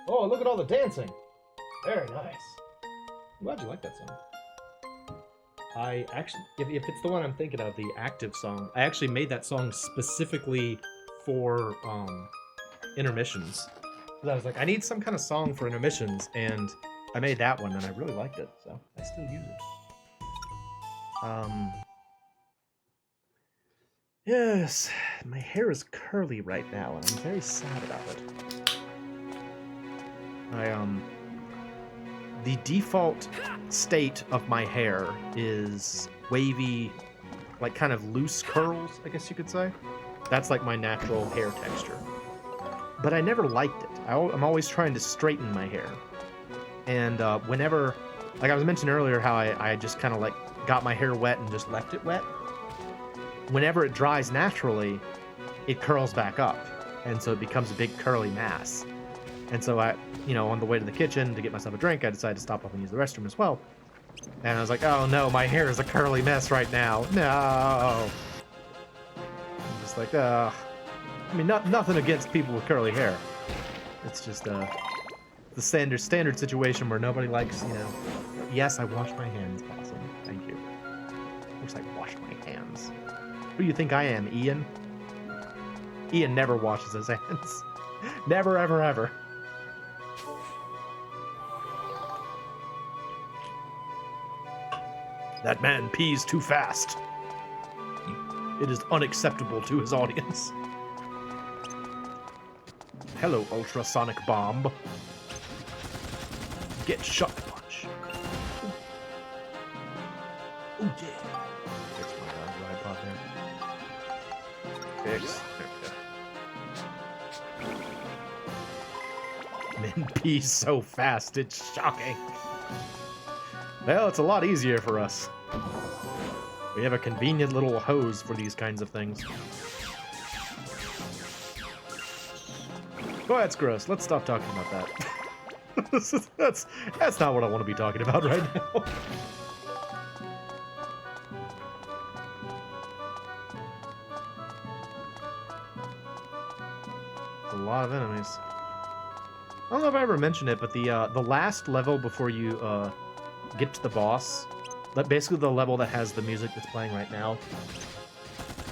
Oh, look at all the dancing. Very nice. I'm glad you like that song. I actually, if it's the one I'm thinking of, the active song, I actually made that song specifically for intermissions. I was like, I need some kind of song for intermissions, and I made that one, and I really liked it, so I still use it. Yes, my hair is curly right now, and I'm very sad about it. The default state of my hair is wavy, like kind of loose curls, I guess you could say. That's like my natural hair texture. But I never liked it. I'm always trying to straighten my hair. And whenever, like I was mentioning earlier how I just kind of like got my hair wet and just left it wet. Whenever it dries naturally, it curls back up. And so it becomes a big curly mass. And so I, on the way to the kitchen to get myself a drink, I decided to stop off and use the restroom as well. And I was like, oh no, my hair is a curly mess right now. No. I'm just like, I mean, nothing against people with curly hair. It's just the standard situation where nobody likes, yes, I wash my hands. Awesome. Thank you. Of course I wash my hands. Who do you think I am, Ian? Ian never washes his hands. Never, ever, ever. That man pees too fast. It is unacceptable to his audience. Hello, ultrasonic bomb. Get shot punch. Oh yeah. Fix my ride pod there. Fix. There we go. Men pee so fast, it's shocking. Well, it's a lot easier for us. We have a convenient little hose for these kinds of things. Oh, that's gross. Let's stop talking about that. that's not what I want to be talking about right now. It's a lot of enemies. I don't know if I ever mentioned it, but the last level before you get to the boss, basically the level that has the music that's playing right now,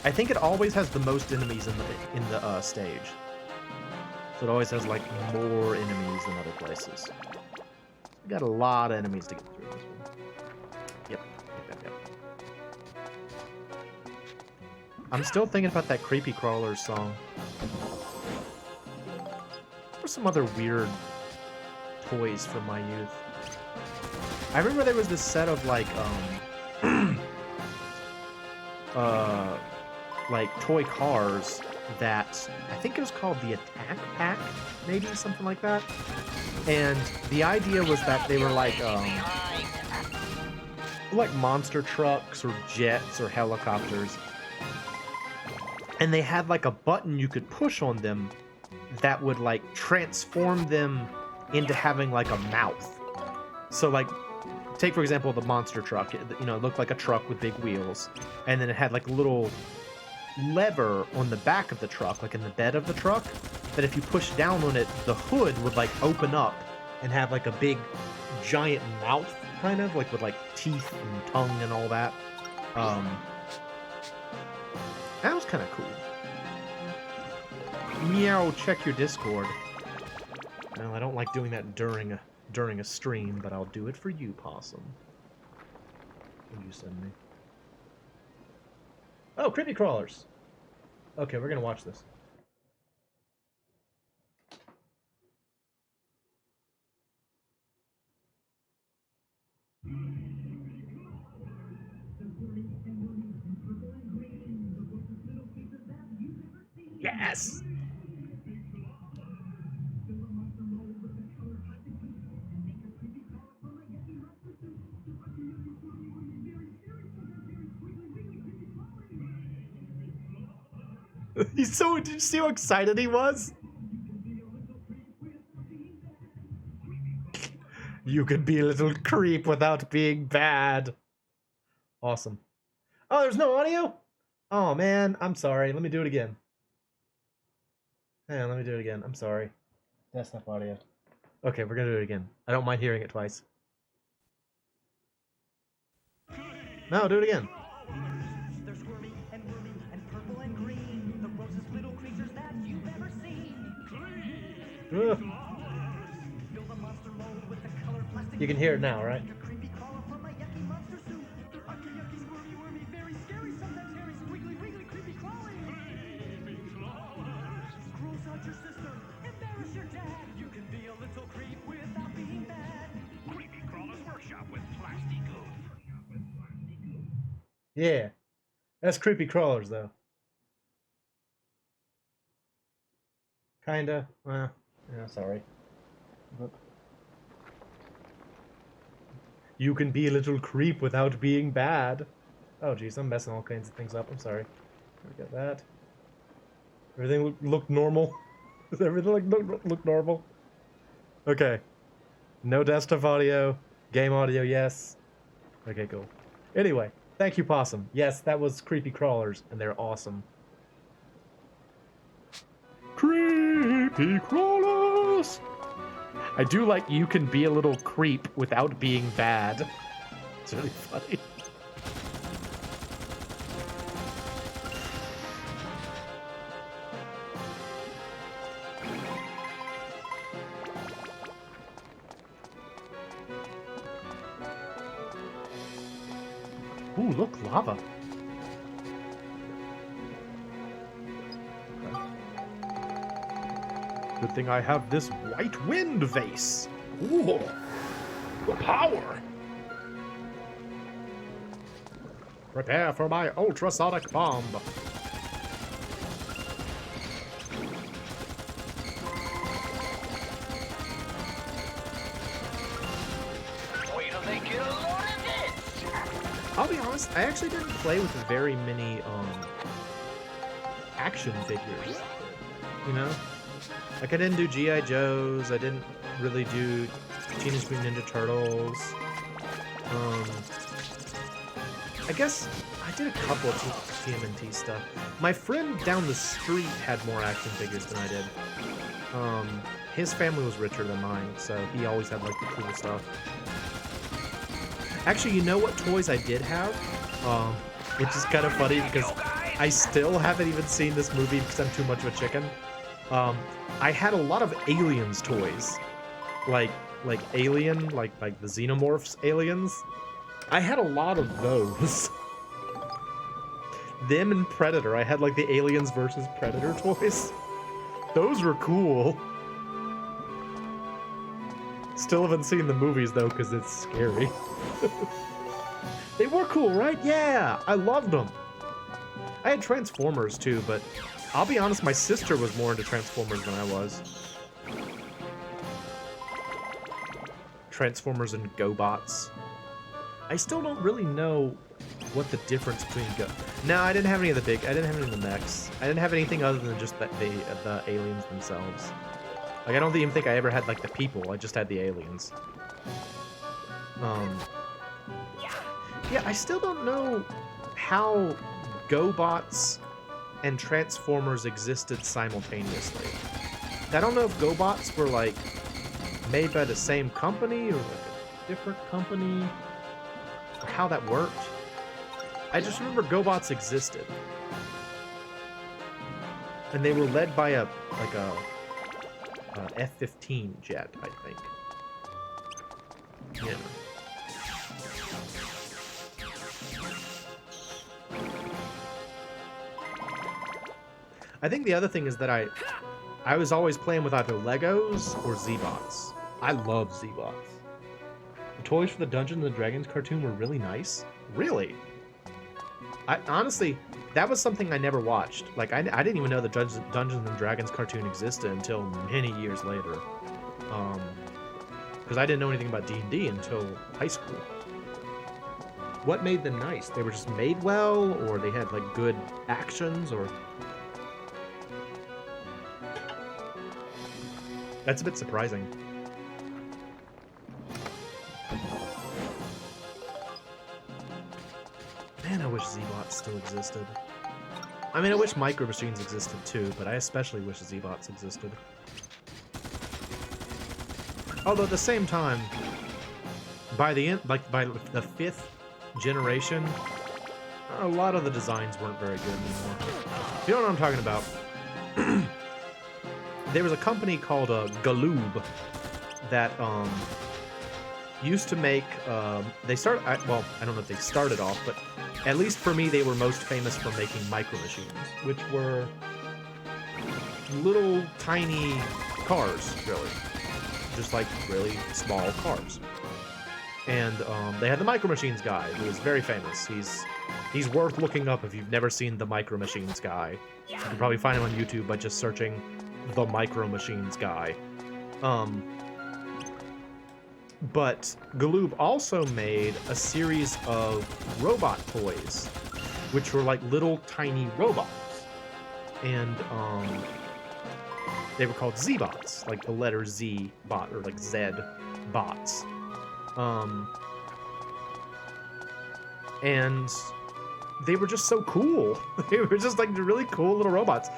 I think it always has the most enemies in the stage. So it always has like more enemies than other places. We got a lot of enemies to get through this one. Yep. I'm still thinking about that Creepy Crawlers song. Or some other weird toys from my youth. I remember there was this set of like like toy cars that I think it was called the Attack Pack, maybe something like that. And the idea was that they were like monster trucks or jets or helicopters, and they had like a button you could push on them that would like transform them into having like a mouth. So like, take for example the monster truck. It looked like a truck with big wheels, and then it had like a little lever on the back of the truck, like in the bed of the truck, that if you push down on it, the hood would like open up and have like a big giant mouth, kind of like with like teeth and tongue and all that. That was kind of cool. Meow, check your Discord. Well, I don't like doing that during a stream, but I'll do it for you, Possum. What did you send me? Oh, Creepy Crawlers. Okay, we're gonna watch this. Yes! Did you see how excited he was? You could be a little creep without being bad. Awesome. Oh, there's no audio? Oh man, I'm sorry. Let me do it again. Hang on, let me do it again. I'm sorry. That's not audio. Okay, we're gonna do it again. I don't mind hearing it twice. No, do it again. They're squirmy and wormy and purple and green, the grossest little creatures that you've ever seen. Ugh. You can hear it now, right? Yeah. That's creepy crawlers, though. Kinda. Well, yeah, sorry. But you can be a little creep without being bad. Oh, geez, I'm messing all kinds of things up. I'm sorry. We got that. Everything look normal. Does everything look normal? Okay. No desktop audio. Game audio, yes. Okay, cool. Anyway, thank you, Possum. Yes, that was creepy crawlers, and they're awesome. Creepy crawlers! I do like you can be a little creep without being bad. It's really funny. Ooh, look, lava. Good thing I have this white wind vase. Ooh, the power. Prepare for my ultrasonic bomb. Wait till they get a load of this. I'll be honest, I actually didn't play with very many action figures. You know? Like, I didn't do G.I. Joes, I didn't really do Teenage Mutant Ninja Turtles. I guess I did a couple of TMNT stuff. My friend down the street had more action figures than I did. His family was richer than mine, so he always had, like, the cool stuff. Actually, you know what toys I did have? Which is kind of funny because I still haven't even seen this movie because I'm too much of a chicken. I had a lot of Aliens toys, like Alien, like the Xenomorphs aliens. I had a lot of those. Them and Predator. I had like the Aliens versus Predator toys. Those were cool. Still haven't seen the movies though, because it's scary. They were cool, right? Yeah, I loved them. I had Transformers too, but I'll be honest, my sister was more into Transformers than I was. Transformers and GoBots. I still don't really know what the difference between No, I didn't have any of the I didn't have any of the mechs. I didn't have anything other than just the aliens themselves. Like, I don't even think I ever had, like, the people. I just had the aliens. Yeah, I still don't know how GoBots and Transformers existed simultaneously. I don't know if GoBots were, like, made by the same company or, like, a different company, or how that worked. I just remember GoBots existed. And they were led by a F-15 jet, I think. Yeah. I think the other thing is that I was always playing with either Legos or Z-Bots. I love Z-Bots. The toys for the Dungeons and Dragons cartoon were really nice. Really? Honestly, that was something I never watched. Like, I didn't even know the Dungeons and Dragons cartoon existed until many years later. Because I didn't know anything about D&D until high school. What made them nice? They were just made well, or they had, like, good actions, or... That's a bit surprising. Man, I wish Z-Bots still existed. I mean, I wish Micro Machines existed too, but I especially wish Z-Bots existed. Although at the same time, by the end, like by the 5th generation, a lot of the designs weren't very good anymore. You know what I'm talking about? there was a company called Galoob that used to make. They started. Well, I don't know if they started off, but at least for me, they were most famous for making Micro Machines, which were little tiny cars, really, just like really small cars. And they had the Micro Machines guy, who is very famous. He's worth looking up if you've never seen the Micro Machines guy. You can probably find him on YouTube by just searching the Micro Machines guy. But Galoob also made a series of robot toys, which were like little tiny robots. And they were called Z-bots, like the letter Z bot, or like Z bots. And they were just so cool. They were just like really cool little robots.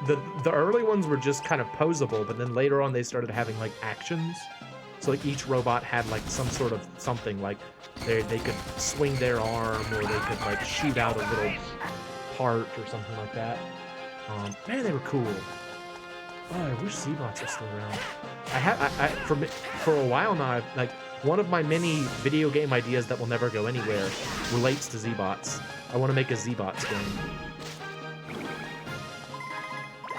The early ones were just kind of posable, but then later on they started having like actions. So like each robot had like some sort of something, like they could swing their arm, or they could like shoot out a little part or something like that. Man, they were cool. Oh, I wish Z-bots were still around. For a while now, like one of my many video game ideas that will never go anywhere relates to Z-bots. I want to make a Z-bots game.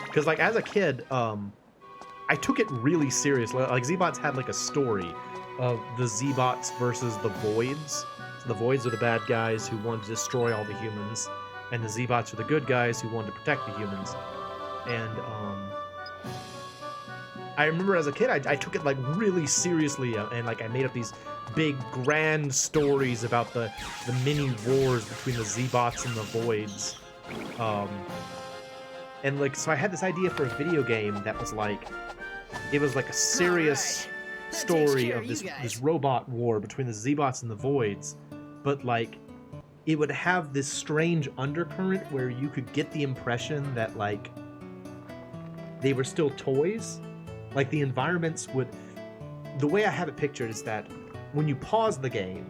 Because like as a kid, I took it really seriously. Like Z-bots had like a story of the Z-bots versus the Voids. So the Voids are the bad guys who wanted to destroy all the humans, and the Z-bots are the good guys who wanted to protect the humans. And I remember as a kid, I took it like really seriously, and like I made up these big grand stories about the mini wars between the Z-bots and the Voids. And like, so I had this idea for a video game that was like, it was like a serious story of this robot war between the Z-bots and the Voids, but like it would have this strange undercurrent where you could get the impression that like they were still toys. Like the environments would, the way I have it pictured is that when you pause the game,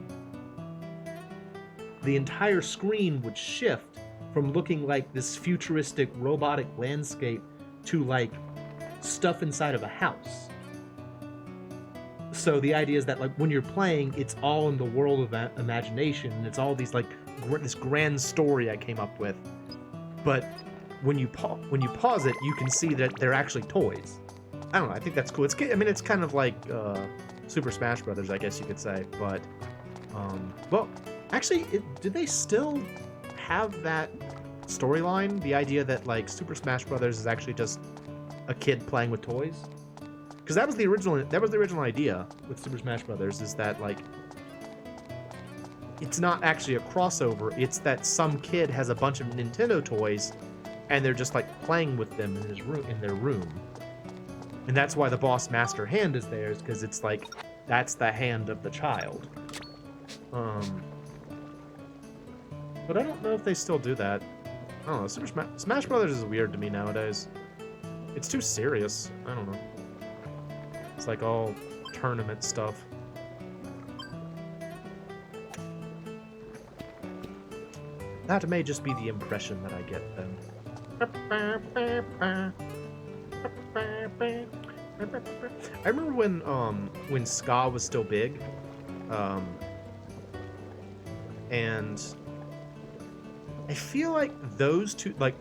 the entire screen would shift from looking like this futuristic robotic landscape to like stuff inside of a house. So the idea is that like when you're playing, it's all in the world of imagination, and it's all these like this grand story I came up with. But when you pause it, you can see that they're actually toys. I don't know. I think that's cool. I mean, it's kind of like Super Smash Brothers, I guess you could say. But well, actually, do they still have that storyline? The idea that like Super Smash Brothers is actually just a kid playing with toys? Because that was the original idea with Super Smash Brothers, is that like it's not actually a crossover. It's that some kid has a bunch of Nintendo toys, and they're just like playing with them in their room. And that's why the boss master hand is there, is because it's like that's the hand of the child. But I don't know if they still do that. I don't know. Super Smash Brothers is weird to me nowadays. It's too serious. I don't know. It's like all tournament stuff. That may just be the impression that I get then. I remember when ska was still big, and I feel like those two, like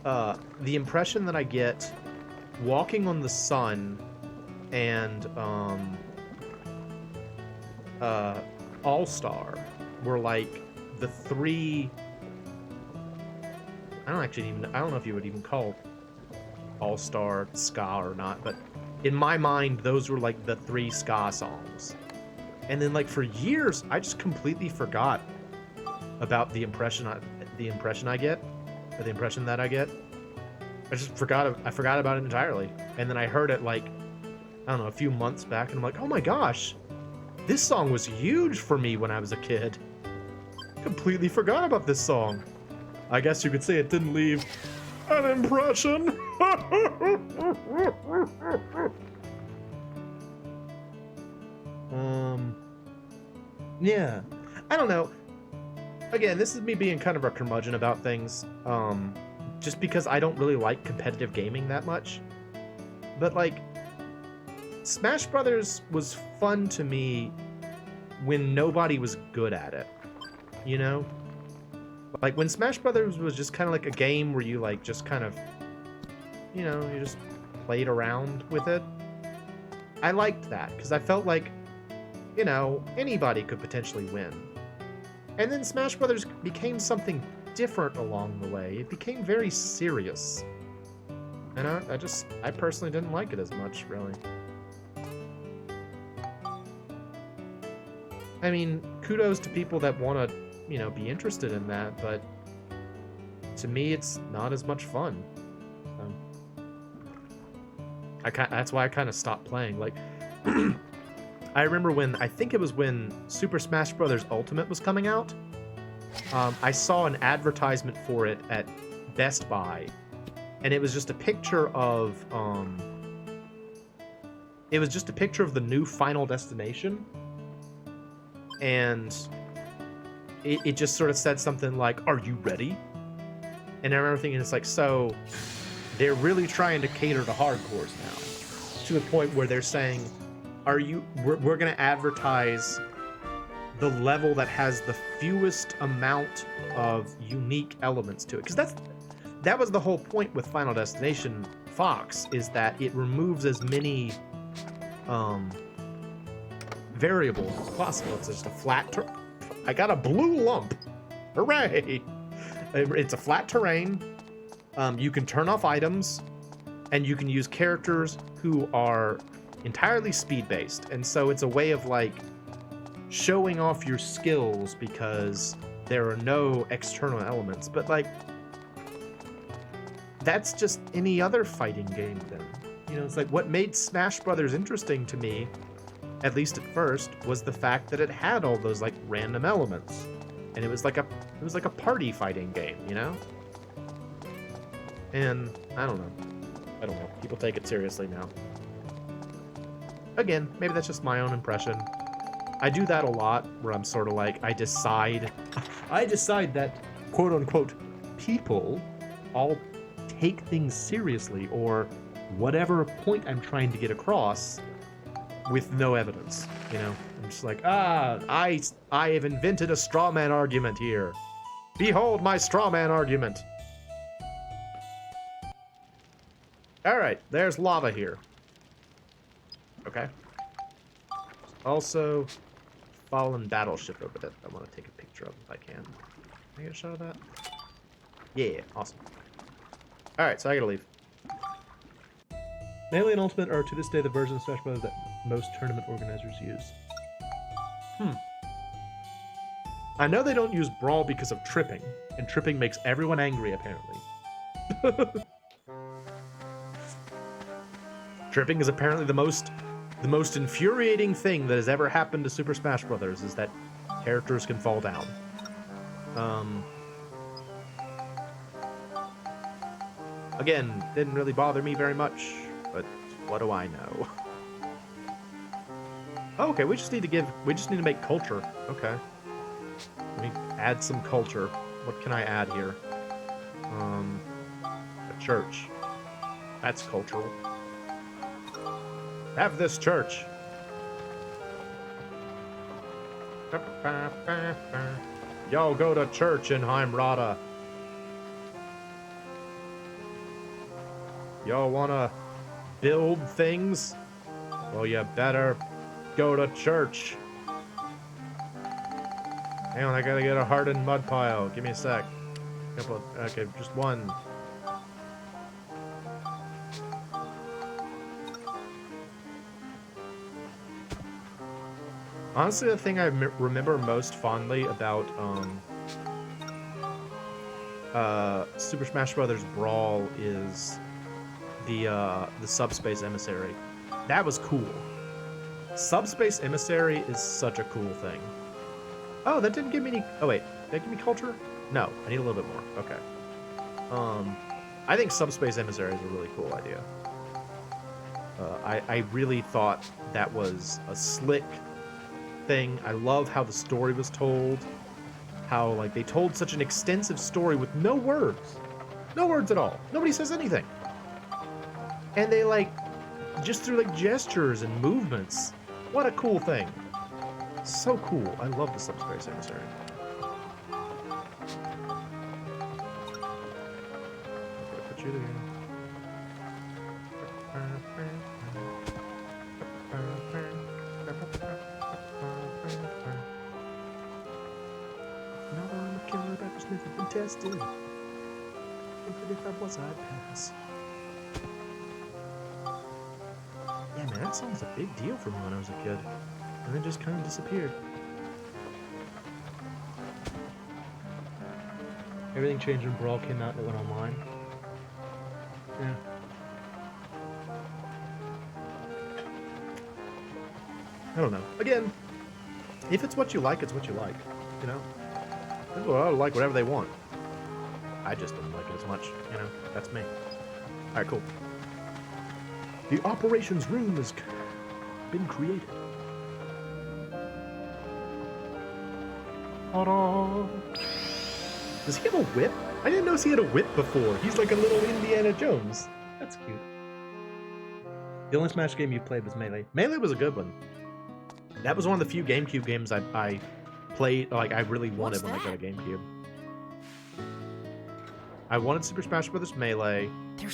the impression that I get Walking on the Sun and All-Star were like the three. I don't know if you would even call All-Star ska or not, but in my mind those were like the three ska songs. And then like for years I just completely forgot about the impression that I get. I just forgot about it entirely. And then I heard it like, I don't know, a few months back, and I'm like, oh my gosh, this song was huge for me when I was a kid. Completely forgot about this song. I guess you could say it didn't leave an impression. Yeah. I don't know. Again, this is me being kind of a curmudgeon about things. Just because I don't really like competitive gaming that much. but like Smash Brothers was fun to me when nobody was good at it, you know? Like when Smash Brothers was just kind of like a game where you like just kind of, you know, you just played around with it. I liked that because I felt like, you know, anybody could potentially win. And then Smash Brothers became something different along the way. It became very serious. And I personally didn't like it as much, really. I mean, kudos to people that want to, you know, be interested in that, but to me, it's not as much fun. That's why I kind of stopped playing. Like, I remember I think it was when Super Smash Bros. Ultimate was coming out. I saw an advertisement for it at Best Buy, and it was just a picture of the new Final Destination, and it just sort of said something like, "Are you ready?" And I remember thinking, it's like, so they're really trying to cater to hardcores now, to the point where they're saying, we're going to advertise the level that has the fewest amount of unique elements to it. Because that was the whole point with Final Destination Fox, is that it removes as many variables as possible. It's just a flat I got a blue lump. Hooray! It's a flat terrain. You can turn off items, and you can use characters who are entirely speed-based. And so it's a way of, like, showing off your skills because there are no external elements. But, like, that's just any other fighting game then. You know, it's like what made Smash Brothers interesting to me, at least at first, was the fact that it had all those, like, random elements. And it was like a party fighting game, you know? And I don't know. People take it seriously now. Again, maybe that's just my own impression. I do that a lot, where I'm sort of like, I decide that, quote unquote, people all take things seriously, or whatever point I'm trying to get across, with no evidence, you know? I'm just like, I have invented a straw man argument here. Behold my straw man argument. Alright, there's lava here. Okay. Also, fallen battleship over there I want to take a picture of if I can. Can I get a shot of that? Yeah, awesome. Alright, so I gotta leave. Melee and Ultimate are to this day the version of Smash Bros. That most tournament organizers use. I know they don't use Brawl because of tripping, and tripping makes everyone angry, apparently. Tripping is apparently the most infuriating thing that has ever happened to Super Smash Bros. Is that characters can fall down. Again, didn't really bother me very much, but what do I know? Oh, okay, we just need to make culture. Okay. Let me add some culture. What can I add here? A church. That's cultural. Have this church. Yo, go to church in Heimrada. Yo, wanna build things? Well, you better go to church. Hang on, I gotta get a hardened mud pile. Give me a sec. Okay, just one. Honestly, the thing I remember most fondly about Super Smash Bros. Brawl is the Subspace Emissary. That was cool. Subspace Emissary is such a cool thing. Oh, that didn't give me any... Oh, wait. Did that give me culture? No, I need a little bit more. Okay. I think Subspace Emissary is a really cool idea. I really thought that was a slick thing. I love how the story was told. How, like, they told such an extensive story with no words. No words at all. Nobody says anything. And they, like, just through like gestures and movements. What a cool thing. So cool. I love the Subspace Emissary. Put you there. Now I'm a killer that was never been tested. Even if I was, I'd pass. Yeah, man, that song was a big deal for me when I was a kid. And then just kind of disappeared. Everything changed when Brawl came out and it went online. Yeah. I don't know. Again, if it's what you like, it's what you like. You know? People like whatever they want. I just don't like it as much. You know? That's me. Alright, cool. The operations room has been created. Ta-da! Does he have a whip? I didn't know he had a whip before. He's like a little Indiana Jones. That's cute. The only Smash game you played was Melee. Melee was a good one. That was one of the few GameCube games I played, like I really wanted when I got a GameCube. I wanted Super Smash Bros. Melee,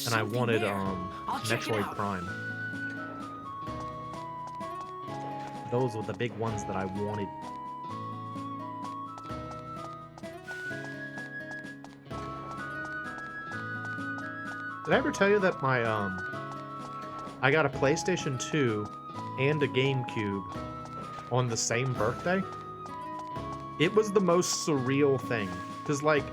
and I wanted Metroid Prime. Those were the big ones that I wanted. Did I ever tell you that my I got a PlayStation 2 and a GameCube on the same birthday? It was the most surreal thing, cause like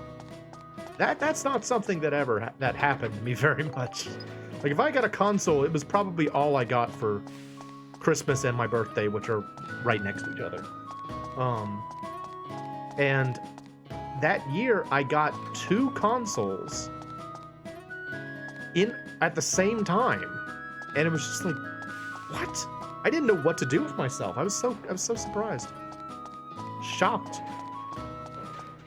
that's not something that ever that happened to me very much. Like if I got a console, it was probably all I got for Christmas and my birthday, which are right next to each other. And that year I got 2 consoles at the same time, and it was just like, what? I didn't know what to do with myself. I was so surprised, shocked.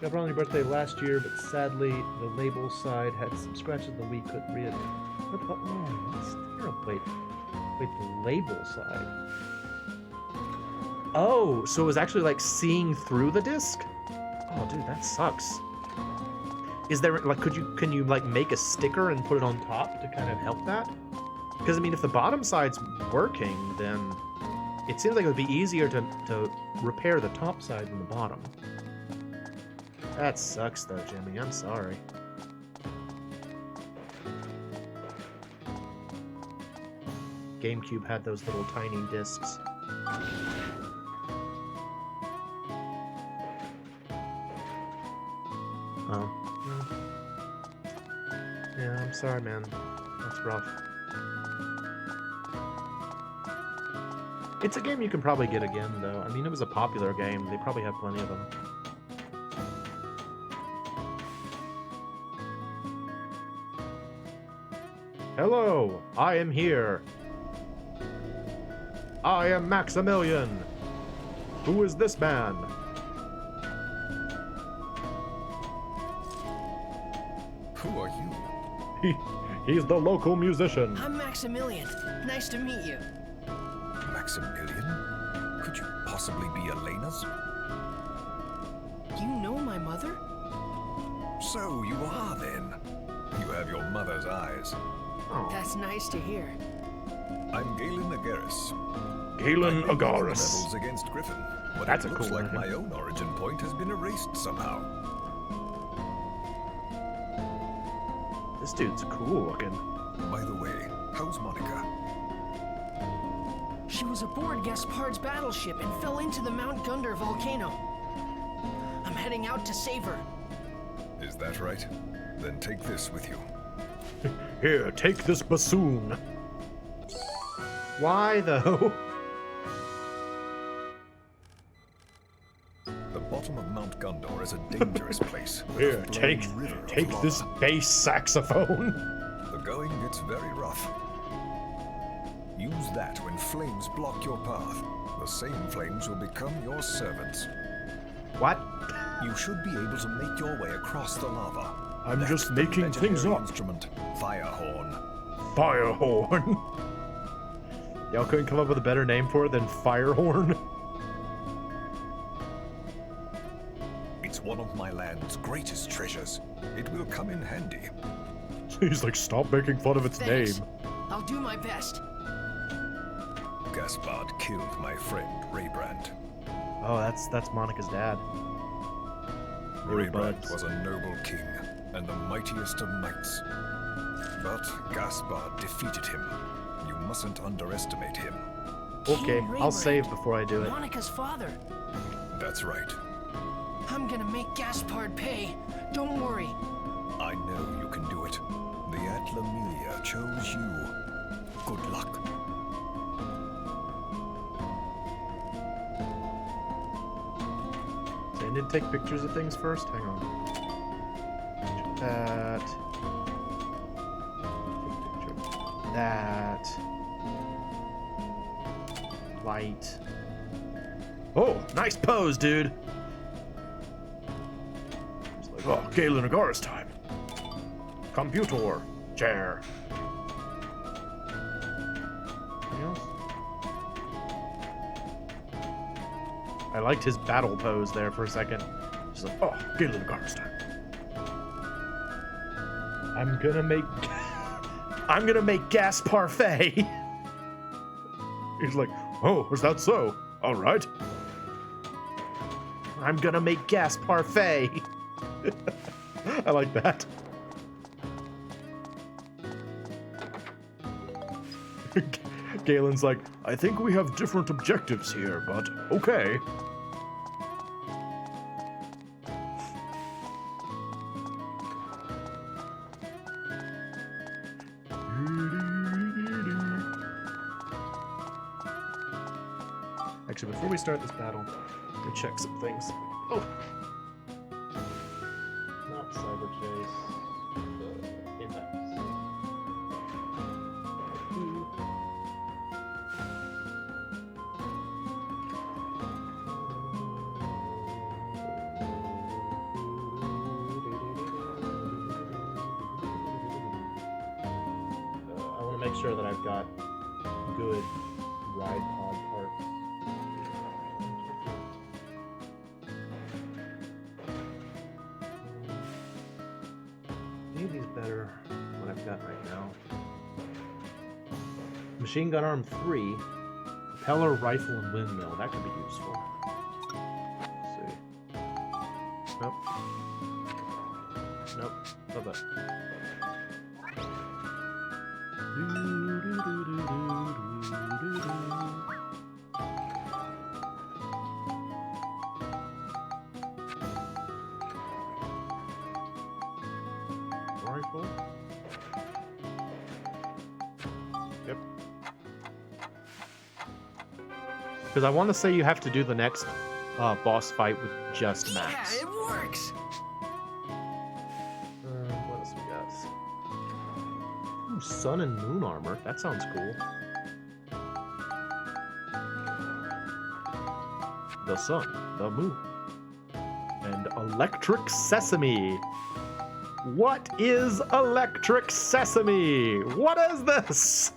Got brought on your birthday last year, but sadly the label side had some scratches that we couldn't read. Oh, that's terrible. Wait, the label side. Oh, so it was actually like seeing through the disc? Oh, dude, that sucks. Is there like can you like make a sticker and put it on top to kind of help that? Because I mean, if the bottom side's working, then it seems like it would be easier to repair the top side than the bottom. That sucks though, Jimmy. I'm sorry. GameCube had those little tiny discs. Oh. Yeah, I'm sorry, man. That's rough. It's a game you can probably get again, though. I mean, it was a popular game. They probably have plenty of them. Hello, I am here. I am Maximilian. Who is this man? Who are you? He's the local musician. I'm Maximilian. Nice to meet you. Maximilian? Could you possibly be Elena's? You know my mother? So you are then. You have your mother's eyes. Oh. That's nice to hear. I'm Galen Agaris. Galen I've been winning Agaris. levels against Griffin, but That's it a looks cool like name. my own origin point has been erased somehow. This dude's cool looking. By the way, how's Monica? She was aboard Gaspard's battleship and fell into the Mount Gunder volcano. I'm heading out to save her. Is that right? Then take this with you. Here, take this bassoon. Why though? The bottom of Mount Gondor is a dangerous place. with a Here, flowing take river of take this lava. bass saxophone. The going gets very rough. Use that when flames block your path. The same flames will become your servants. What? You should be able to make your way across the lava. I'm That's just the making things legendary up. Instrument, Firehorn. Firehorn. Y'all couldn't come up with a better name for it than Firehorn? It's one of my land's greatest treasures. It will come in handy. He's like, stop making fun of its Thanks. name. I'll do my best. Gaspard killed my friend Raybrand. Oh, that's Monica's dad. They were Raybrand buds. was a noble king and the mightiest of knights. But Gaspard defeated him. You mustn't underestimate him. Okay, King I'll Raybrand, save before I do it. Monica's father. That's right. I'm gonna make Gaspard pay. Don't worry. I know you can do it. The Atlamelia chose you. Good luck. So I need to take pictures of things first? Hang on. That. Take a picture of that. Light. Oh, nice pose, dude. It's like, oh, Galen Agara's time. Computer. Chair. Anything else? I liked his battle pose there for a second. Just like, oh, Galen Agara's time. I'm gonna make gas parfait. He's like, oh, is that so? All right. I'm gonna make gas parfait. I like that. Galen's like, I think we have different objectives here, but okay. Actually, before we start this battle, let me check some things. Oh! Not Cyber Chase. Index. I want to make sure that I've got good ride pod parts. These better than what I've got right now. Machine gun arm 3, propeller, rifle, and windmill. That could be useful. Let's see. Nope. Nope. Love that. Rifle. Yep. Because I want to say you have to do the next boss fight with just Max. Yeah, it works. What else we got? Ooh, sun and moon armor. That sounds cool. The sun, the moon, and electric sesame. What is electric sesame? What is this?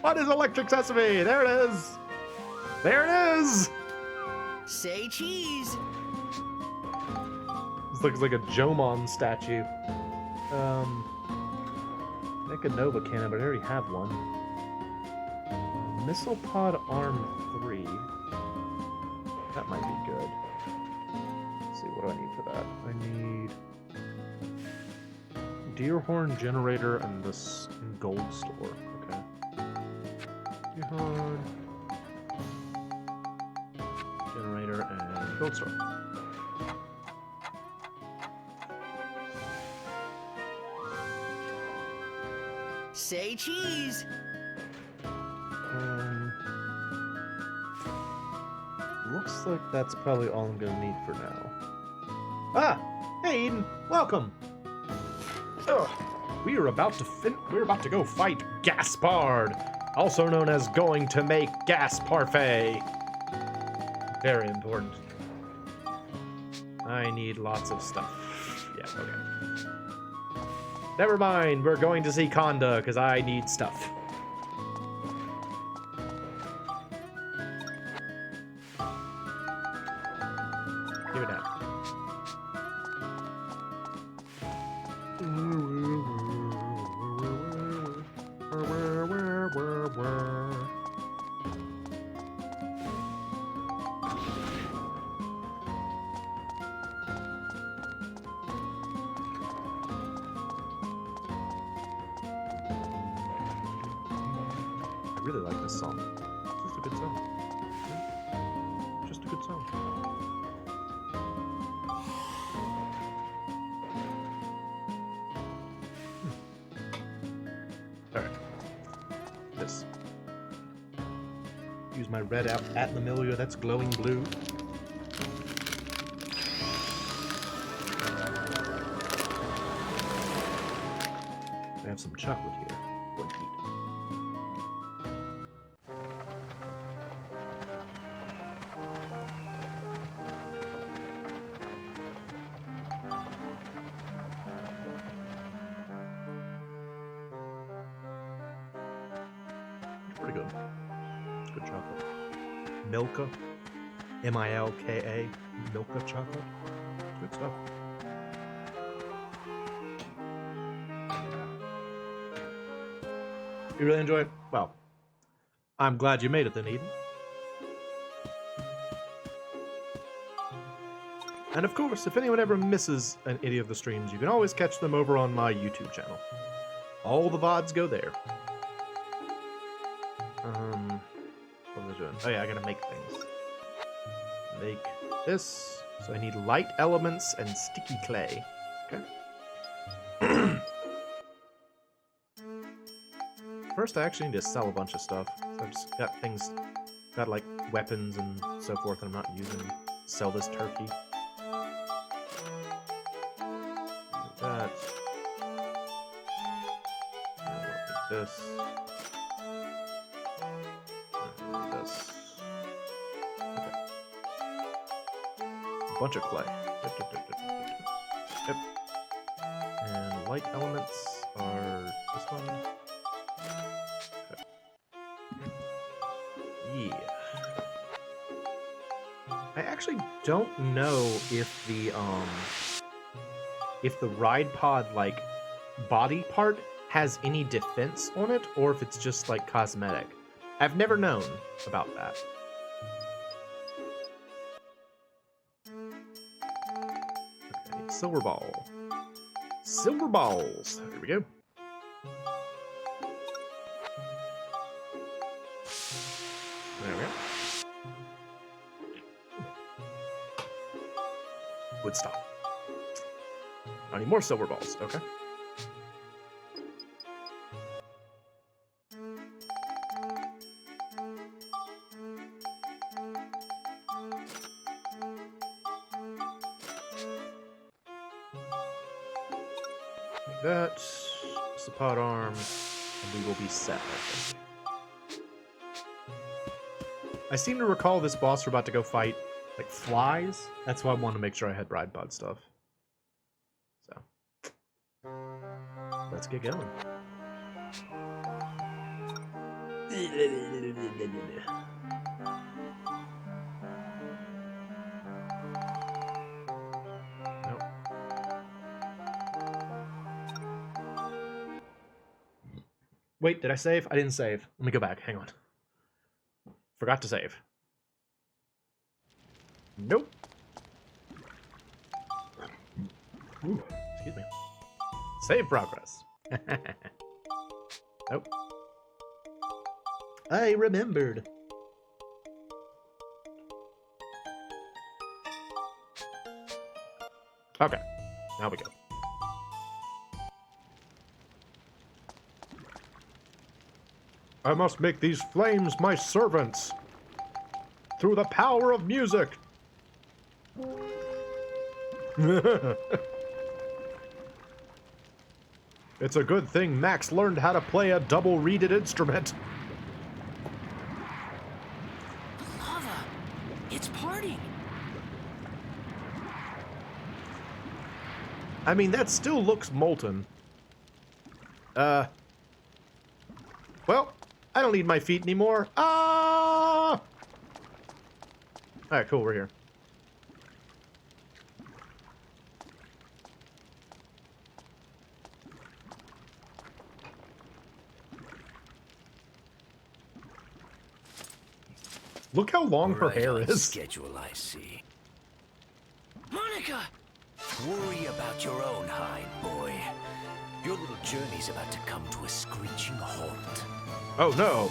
What is electric sesame? There it is. There it is. Say cheese. This looks like a Jomon statue. Make a Nova cannon, but I already have one. Missile pod arm 3. That might be good. Let's see, what do I need for that? I need Deerhorn generator and this gold store. Okay. Deerhorn generator and gold store. Say cheese. Looks like that's probably all I'm gonna need for now. Ah! Hey, Eden! Welcome! Ugh. We're about to go fight Gaspard, also known as going to make gas parfait. Very important. I need lots of stuff. Yeah, okay. Never mind, we're going to see Conda, because I need stuff. Give it out. I really like this song. It's just a good song. Just a good song. Alright. This. Use my red Atlamillia that's glowing blue. I have some chocolate here. Going to eat. Pretty good. It's good chocolate. Milka. M-I-L-K-A. Milka chocolate. Good stuff. You really enjoy it? Well, I'm glad you made it then, Eden. And of course, if anyone ever misses any of the streams, you can always catch them over on my YouTube channel. All the VODs go there. What was I doing? Oh yeah, I gotta make things. Make this. So I need light elements and sticky clay. Okay. First, I actually need to sell a bunch of stuff. So I've just got things, got like weapons and so forth that I'm not using. Sell this turkey. Like that. Like this. Like this. Okay. A bunch of clay. Yep. And light elements are this one. Yeah. I actually don't know if the ride pod like body part has any defense on it or if it's just like cosmetic. I've never known about that. Okay, silver ball. Silver balls. Here we go. There we go. Wood stop. I need more silver balls. Okay. Like that. Just the pod arm, and we will be set, I think. I seem to recall this boss we're about to go fight, like, flies. That's why I wanted to make sure I had bride pod stuff. So. Let's get going. Nope. Wait, did I save? I didn't save. Let me go back. Hang on. Forgot to save. Nope. Ooh, excuse me. Save progress. Nope. I remembered. Okay. Now we go. I must make these flames my servants. Through the power of music. It's a good thing Max learned how to play a double-reeded instrument. The lava! It's parting! I mean, that still looks molten. Well, I don't need my feet anymore. Ah! Alright, cool, we're here. Look how long her Right hair on is. schedule, I see. Monica! Worry about your own hide, boy. Your little journey's about to come to a screeching halt. Oh no.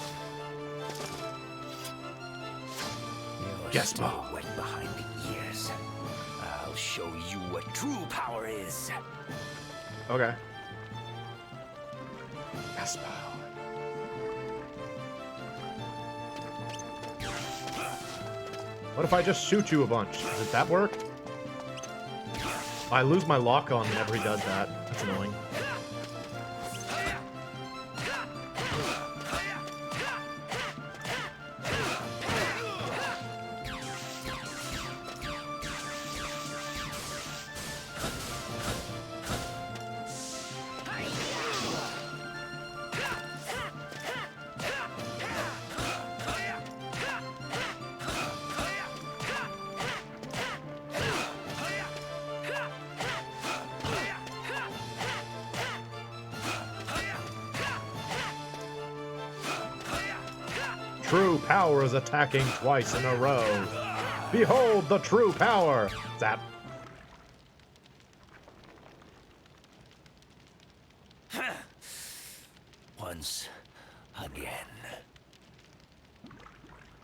You're Yes, still Mom. wet behind the ears. I'll show you what true power is. Okay. Gaspo. What if I just shoot you a bunch? Does that work? I lose my lock on whenever he does that. That's annoying. True power is attacking twice in a row. Behold the true power! Zap. Once again.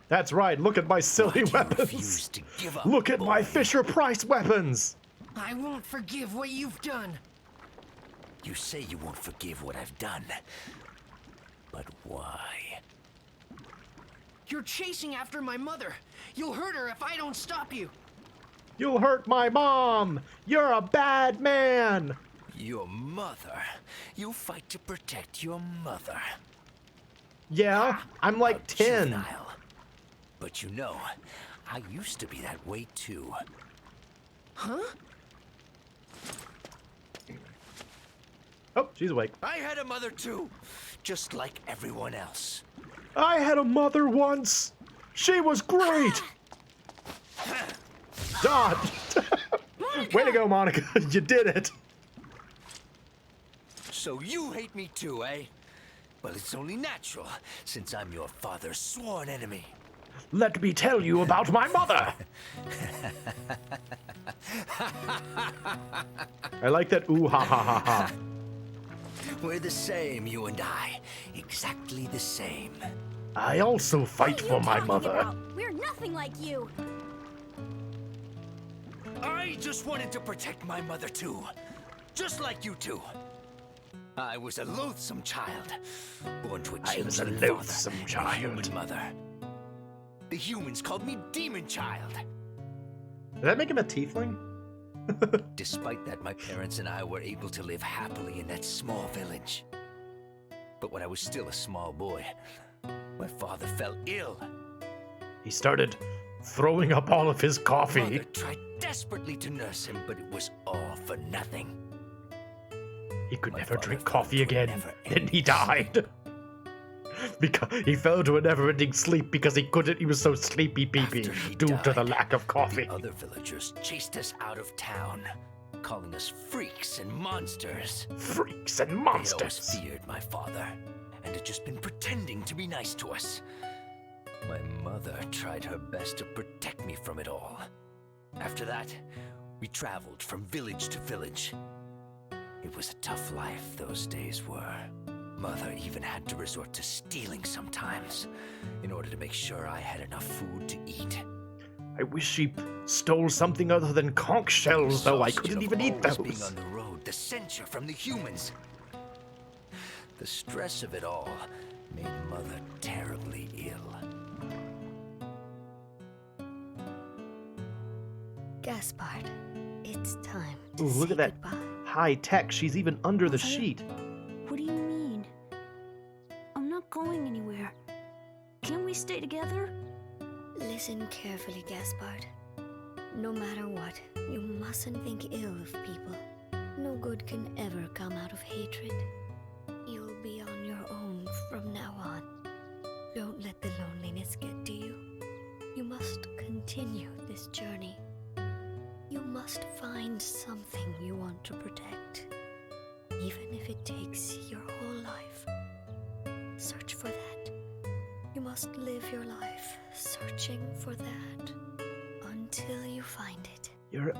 That's right, look at my silly Why do you refuse weapons! to give up, Look at my boy? Fisher-Price weapons! I won't forgive what you've done. You say you won't forgive what I've done. But why? You're chasing after my mother. You'll hurt her if I don't stop you. You'll hurt my mom! You're a bad man! Your mother. You fight to protect your mother. Yeah, I'm like How 10. juvenile. But you know, I used to be that way too. Huh? Oh, she's awake. I had a mother too, just like everyone else. I had a mother once! She was great! Dodge! Way to go, Monica. You did it. So you hate me too, eh? Well, it's only natural, since I'm your father's sworn enemy. Let me tell you about my mother. I like that ooh ha ha ha ha. We're the same, you and I. Exactly the same. I also fight What are for you my talking mother. about? We're nothing like you. I just wanted to protect my mother too. Just like you two. I was a loathsome child, born to a I was a changeling loathsome father and a child. human mother. The humans called me Demon Child. Did that make him a tiefling? Despite that, my parents and I were able to live happily in that small village. But when I was still a small boy, my father fell ill. He started throwing up all of his coffee. Mother tried desperately to nurse him, but it was all for nothing. He could My never father drink fell coffee into a again. never-ending Then he died. Because he fell to a never-ending sleep because he couldn't. He was so sleepy peepee After he due to the died, lack of coffee. The other villagers chased us out of town, calling us freaks and monsters. Freaks and They had always monsters. feared my father, and had just been pretending to be nice to us. My mother tried her best to protect me from it all. After that, we traveled from village to village. It was a tough life those days were. Mother even had to resort to stealing sometimes, in order to make sure I had enough food to eat. I wish she stole something other than conch shells, though I Exhaustion couldn't of even eat always being those. on the road, the censure from the humans. The stress of it all made Mother terribly ill. Gaspard, it's time Ooh, to look say at that goodbye. high tech. She's even under the Mother? sheet. What do you mean? I'm not going anywhere. Can we stay together? Listen carefully, Gaspard. No matter what, you mustn't think ill of people. No good can ever come out of hatred. You'll be on your own from now on. Don't let the loneliness get to you. You must continue this journey. You must find something you want to protect, even if it takes your whole life. Search for that. You must must live your life searching for that until you find it.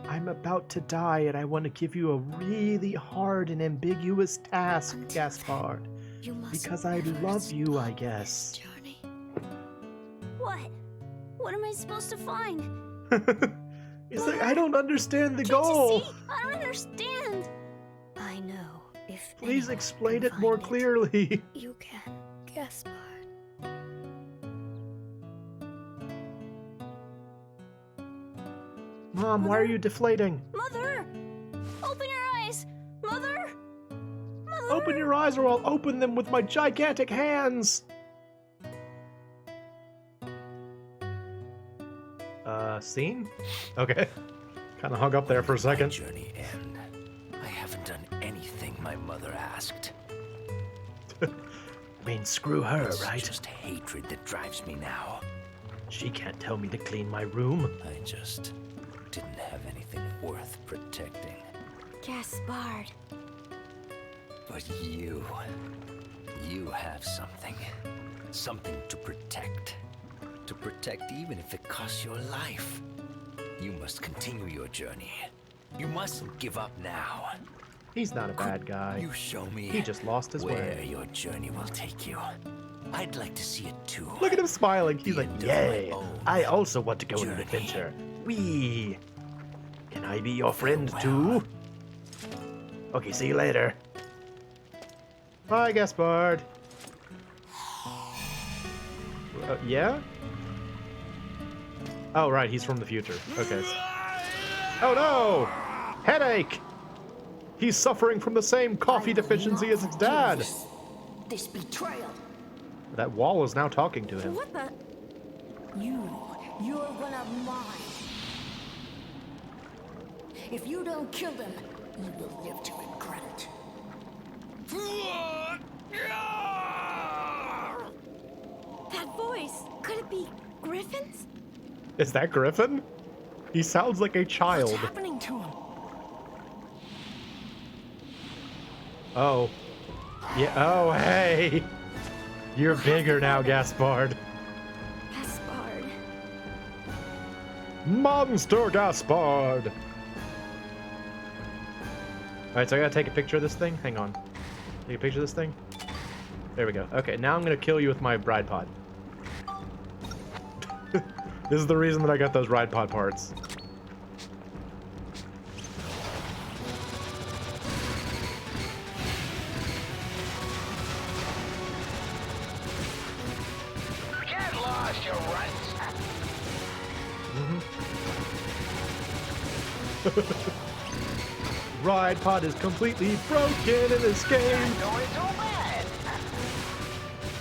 I'm about to die, and I want to give you a really hard and ambiguous task, Until Gaspard. then, you must Because I never love you, I stop guess. this journey. What? What am I supposed to find? He's like, I don't understand the Can't goal. you see? I don't understand. I know if Please anyone explain can it more find clearly. You can, Gaspard. Mom, why are you deflating? Mother! Open your eyes! Mother! Mother! Open your eyes or I'll open them with my gigantic hands! Scene? Okay. Kinda hung up there for a My second. journey end. I haven't done anything my mother asked. I mean, screw her, It's right? just hatred that drives me now. She can't tell me to clean my room. I just didn't have anything worth protecting. Gaspard. But you have something. Something to protect. To protect even if it costs your life. You must continue your journey. You mustn't give up now. He's not a bad guy. You show me He just lost his where way. your journey will take you. I'd like to see it too. Look at him smiling. He's The like, end of yay, my own I also want to go on an journey." adventure. Wee. Can I be your friend too? Okay, see you later. Bye, Gaspard. Yeah? Oh, right, he's from the future. Okay. Oh no! Headache! He's suffering from the same coffee deficiency as his dad. This betrayal. That wall is now talking to him. What the? You're one of mine. If you don't kill them, you will live to regret it. That voice. Could it be Griffin's? Is that Griffin? He sounds like a What's child. happening to him? Oh. Yeah. Oh, hey. You're bigger now, Gaspard. Gaspard. Monster Gaspard. Alright, so I gotta take a picture of this thing. Hang on. Take a picture of this thing. There we go. Okay, now I'm gonna kill you with my bride pod. This is the reason that I got those ride pod parts. Get lost, you runts. Ride pod is completely broken in this game. Doing so bad.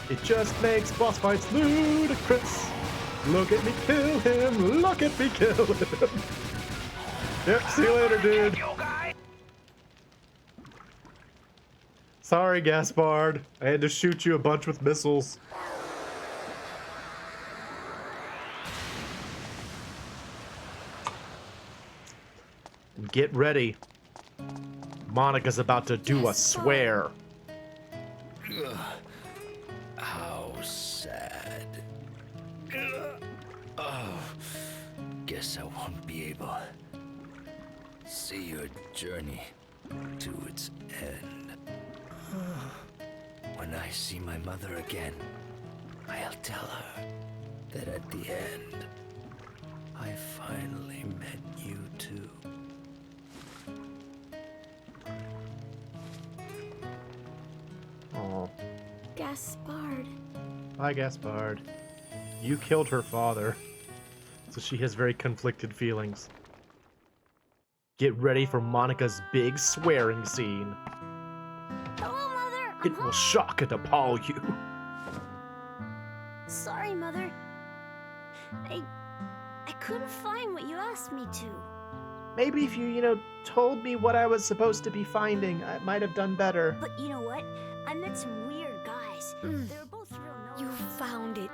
It just makes boss fights ludicrous. Look at me kill him. Look at me kill him. Yep, see you later, dude. You guys. Sorry, Gaspard. I had to shoot you a bunch with missiles. Get ready. Monica's about to do a swear. How sad. Oh, guess I won't be able see your journey to its end. When I see my mother again, I'll tell her that at the end, I finally met you too. Oh, Gaspard. hi, Gaspard. You killed her father, so she has very conflicted feelings. Get ready for Monica's big swearing scene. Hello, Mother. It will shock and appall you. Sorry, Mother. I couldn't find what you asked me to. Maybe if you, told me what I was supposed to be finding, I might have done better. But you know what? I met some weird guys. They were both real You nosy. found it,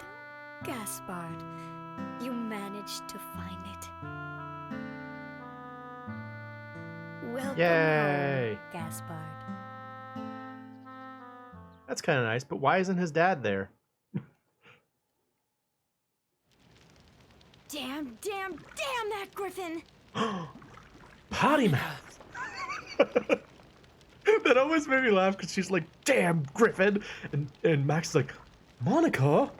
Gaspard. You managed to find it. Welcome Yay. home, Gaspard. That's kind of nice, but why isn't his dad there? Damn that Griffin! Potty mouth. That always made me laugh because she's like, damn, Griffin. And Max is like, Monica,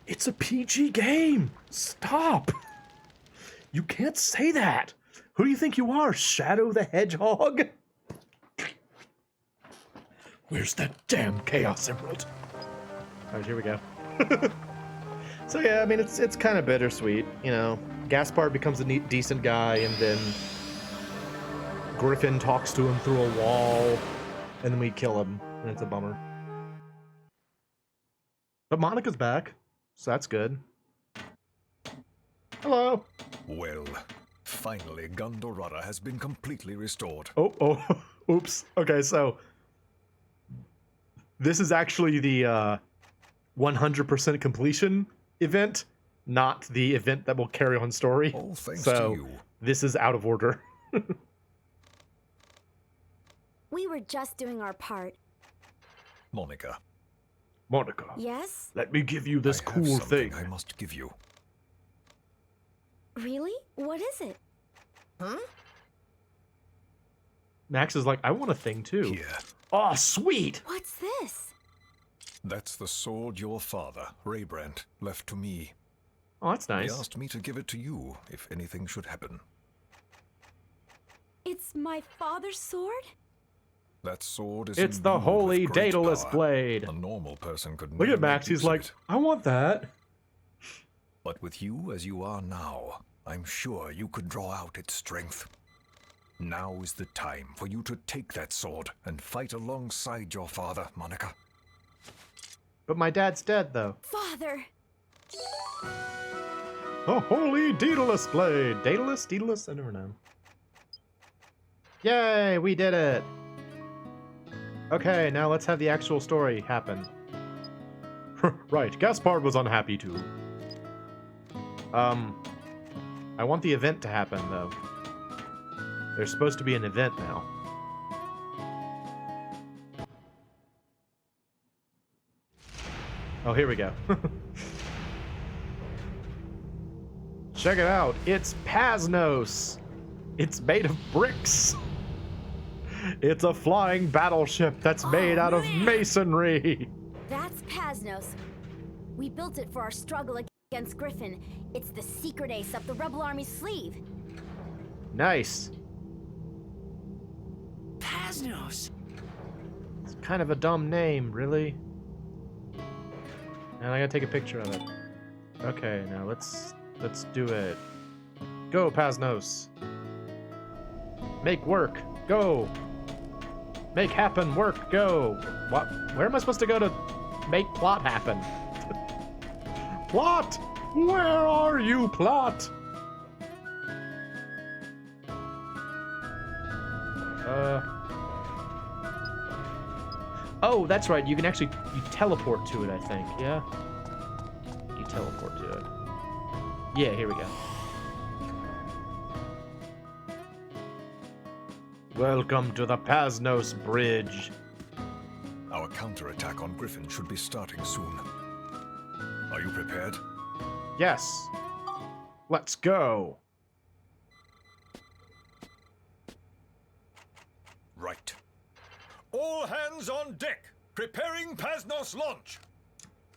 it's a PG game. Stop. You can't say that. Who do you think you are, Shadow the Hedgehog? Where's that damn Chaos Emerald? All right, here we go. So yeah, I mean, it's kind of bittersweet, you know. Gaspard becomes a decent guy, and then Griffin talks to him through a wall, and then we kill him, and it's a bummer. But Monica's back, so that's good. Hello. Well, finally, Gundorada has been completely restored. Oh, oops. Okay, so this is actually the 100% completion event, not the event that will carry on story. All thanks so to you. This is out of order. We were just doing our part. Monica, Yes? let me give you this I have cool something thing. I must give you. Really? What is it? Huh? Max is like, I want a thing too. Here. Oh, sweet! What's this? That's the sword your father, Raybrandt, left to me. Oh, that's He nice. asked me to give it to you if anything should happen. It's my father's sword? That sword is It's the imbued holy with great Daedalus power. blade. A normal person could Look never at Max, make use he's of like, it. I want that. But with you as you are now, I'm sure you could draw out its strength. Now is the time for you to take that sword and fight alongside your father, Monica. But my dad's dead, though. Father! The holy Daedalus blade. Daedalus? I never know. Yay, we did it. Okay, now let's have the actual story happen. Right, Gaspard was unhappy too. I want the event to happen, though. There's supposed to be an event now. Oh, here we go. Check it out. It's Pasnos. It's made of bricks. It's a flying battleship that's made out of masonry. That's Pasnos. We built it for our struggle against Griffin. It's the secret ace up the Rebel Army's sleeve. Nice. Pasnos. It's kind of a dumb name, really. And I gotta take a picture of it. Okay, now let's do it. Go, Pasnos. Make work. Go. Make happen. Work. Go. What? Where am I supposed to go to make plot happen? Plot! Where are you, plot? Oh, that's right. You can actually teleport to it, I think. Yeah. You teleport to it. Yeah, here we go. Welcome to the Pasnos Bridge. Our counterattack on Griffin should be starting soon. Are you prepared? Yes. Let's go. Right. All hands on deck! Preparing Pasnos launch!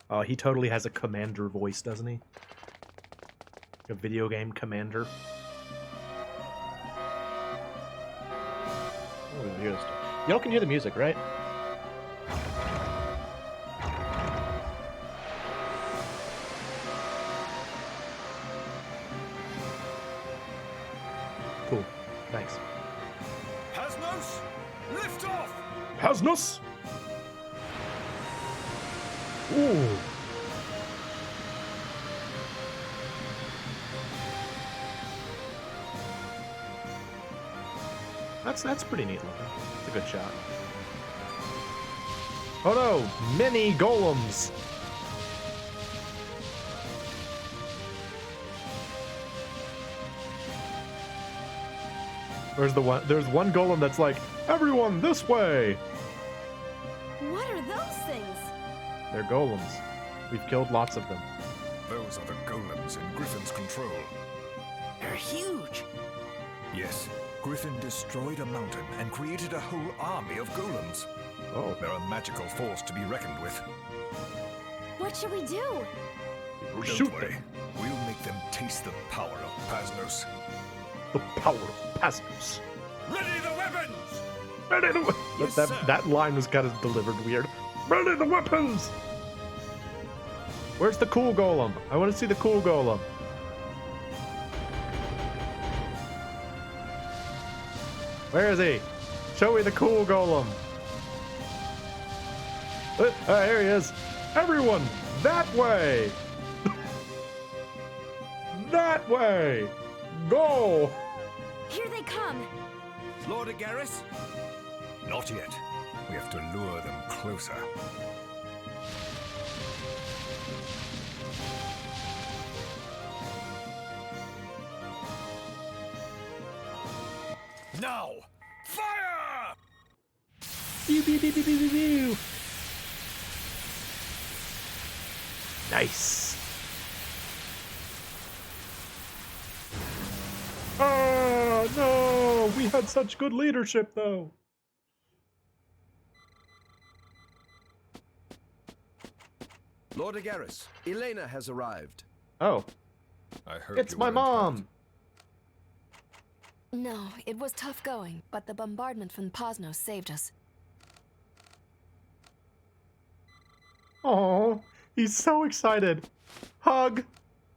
Oh, he totally has a commander voice, doesn't he? A video game commander. Oh, we can hear this. Y'all can hear the music, right? Cool. Thanks. Pasnos, lift off! Pasnos! Ooh. That's pretty neat looking. It's a good shot. Oh no! Many golems! There's one golem that's like, everyone this way! What are those things? They're golems. We've killed lots of them. Those those are the golems in Griffin's control. They're huge. Yes, Griffin destroyed a mountain and created a whole army of golems. Oh. They're a magical force to be reckoned with. What should we do? Shoot Don't worry. them. We'll make them taste the power of Pasnos. The power of Pasnos. Ready the weapons! Ready the Yes, that, sir. that line was kind of delivered weird. Ready the weapons! Where's the cool golem? I want to see the cool golem. Where is he? Show me the cool golem. Here he is. Everyone, that way! That way! Go! Here they come. Lord Agaris? Not yet. We have to lure them closer. Now! Fire! Pew, pew, pew, pew, pew, pew, pew. Nice. Oh, no! We had such good leadership, though. Lord Agaris, Elena has arrived. Oh, I heard it's you my were in front. mom. No, it was tough going, but the bombardment from Pasnos saved us. Oh, he's so excited. Hug.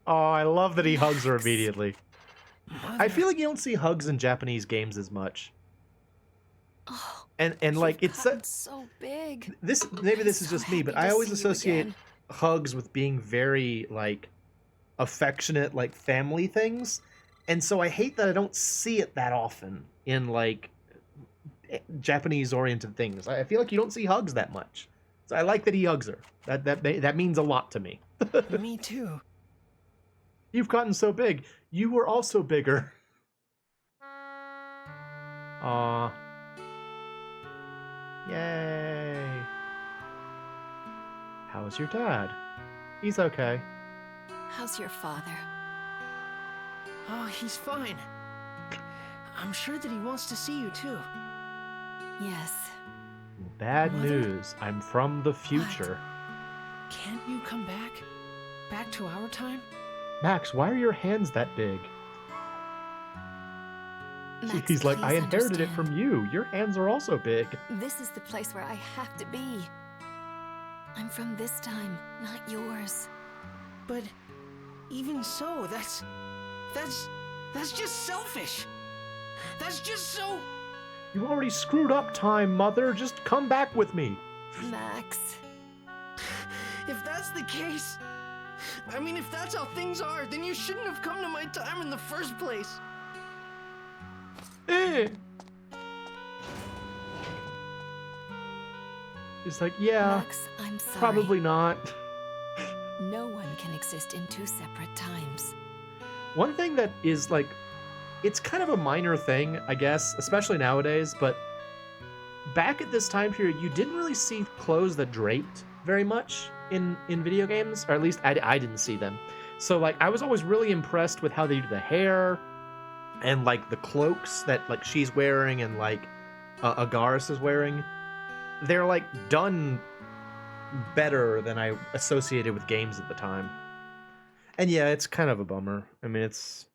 Oh, I love that he hugs her immediately. I feel like you don't see hugs in Japanese games as much. Oh, And like you've it's gotten so big. this maybe this is so just me, but happy I to always see you associate again. hugs with being very like affectionate, like family things. And so I hate that I don't see it that often in like Japanese oriented things. I feel like you don't see hugs that much. So I like that he hugs her. That means a lot to me. Me too. You've gotten so big. You were also bigger. Aw. Yay. How's your dad? He's okay. How's your father? Oh, he's fine. I'm sure that he wants to see you too. Yes. Bad Mother? news. I'm from the future. Can't you come back? Back to our time? Max, why are your hands that big? Max, He's like, I please inherited it understand. from you. Your hands are also big. This is the place where I have to be. I'm from this time, not yours. But even so, that's just selfish. That's just so... You already screwed up time, Mother. Just come back with me. Max. If that's the case... I mean, if that's how things are, then you shouldn't have come to my time in the first place. Eh. He's like, yeah, Max, I'm sorry. probably not. No one can exist in two separate times. One thing that is like, it's kind of a minor thing, I guess, especially nowadays, but back at this time period, you didn't really see clothes that draped very much in video games, or at least I didn't see them. So like, I was always really impressed with how they do the hair and like the cloaks that like she's wearing and like Agaris is wearing. They're like done better than I associated with games at the time. And yeah, it's kind of a bummer. I mean, it's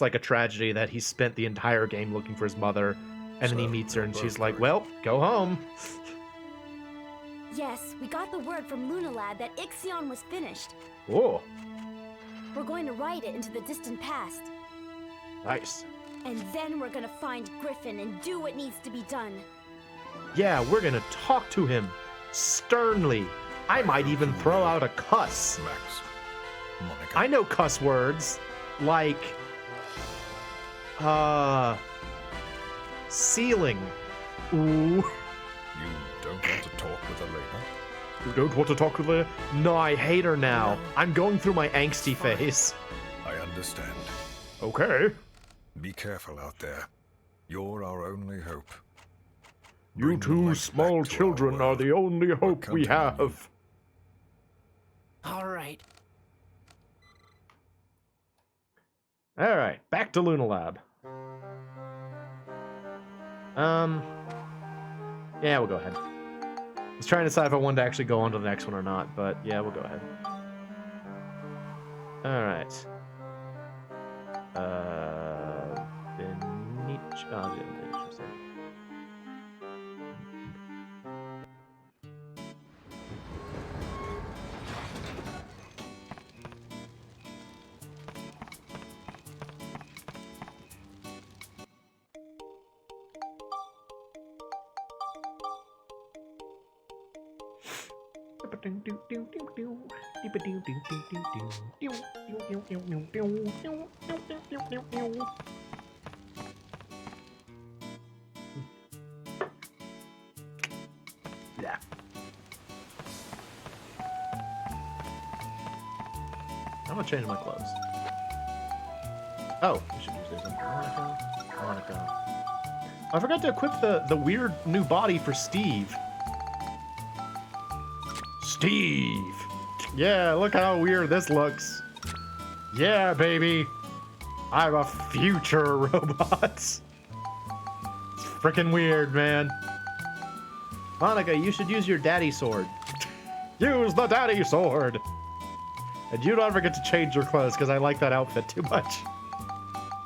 like a tragedy that he spent the entire game looking for his mother, and then he So, meets her and you're she's both like, very- well, go home. Yes, we got the word from Lunalad that Ixion was finished. Oh, We're going to ride it into the distant past. nice. And then we're gonna find Griffin and do what needs to be done. Yeah, we're gonna talk to him sternly. I might even throw out a cuss. Max. Monica. I know cuss words like ceiling. Ooh. You don't want to talk with Elena? You don't want to talk with her? No, I hate her now. No. I'm going through my angsty phase. I understand. Okay. Be careful out there. You're our only hope. You Bring the two light small back to our children are world. the only hope we counting on you. have. All right. Alright, back to Luna Lab. Yeah, we'll go ahead. I was trying to decide if I wanted to actually go on to the next one or not, but yeah, we'll go ahead. Alright. Yeah. I'm gonna change my clothes. Oh, we should use this one. Monica. I forgot to equip the weird new body for Steve. Steve! Yeah, look how weird this looks. Yeah, baby! I'm a future robot. It's freaking weird, man. Monica, you should use your daddy sword. Use the daddy sword! And you don't forget to change your clothes, because I like that outfit too much.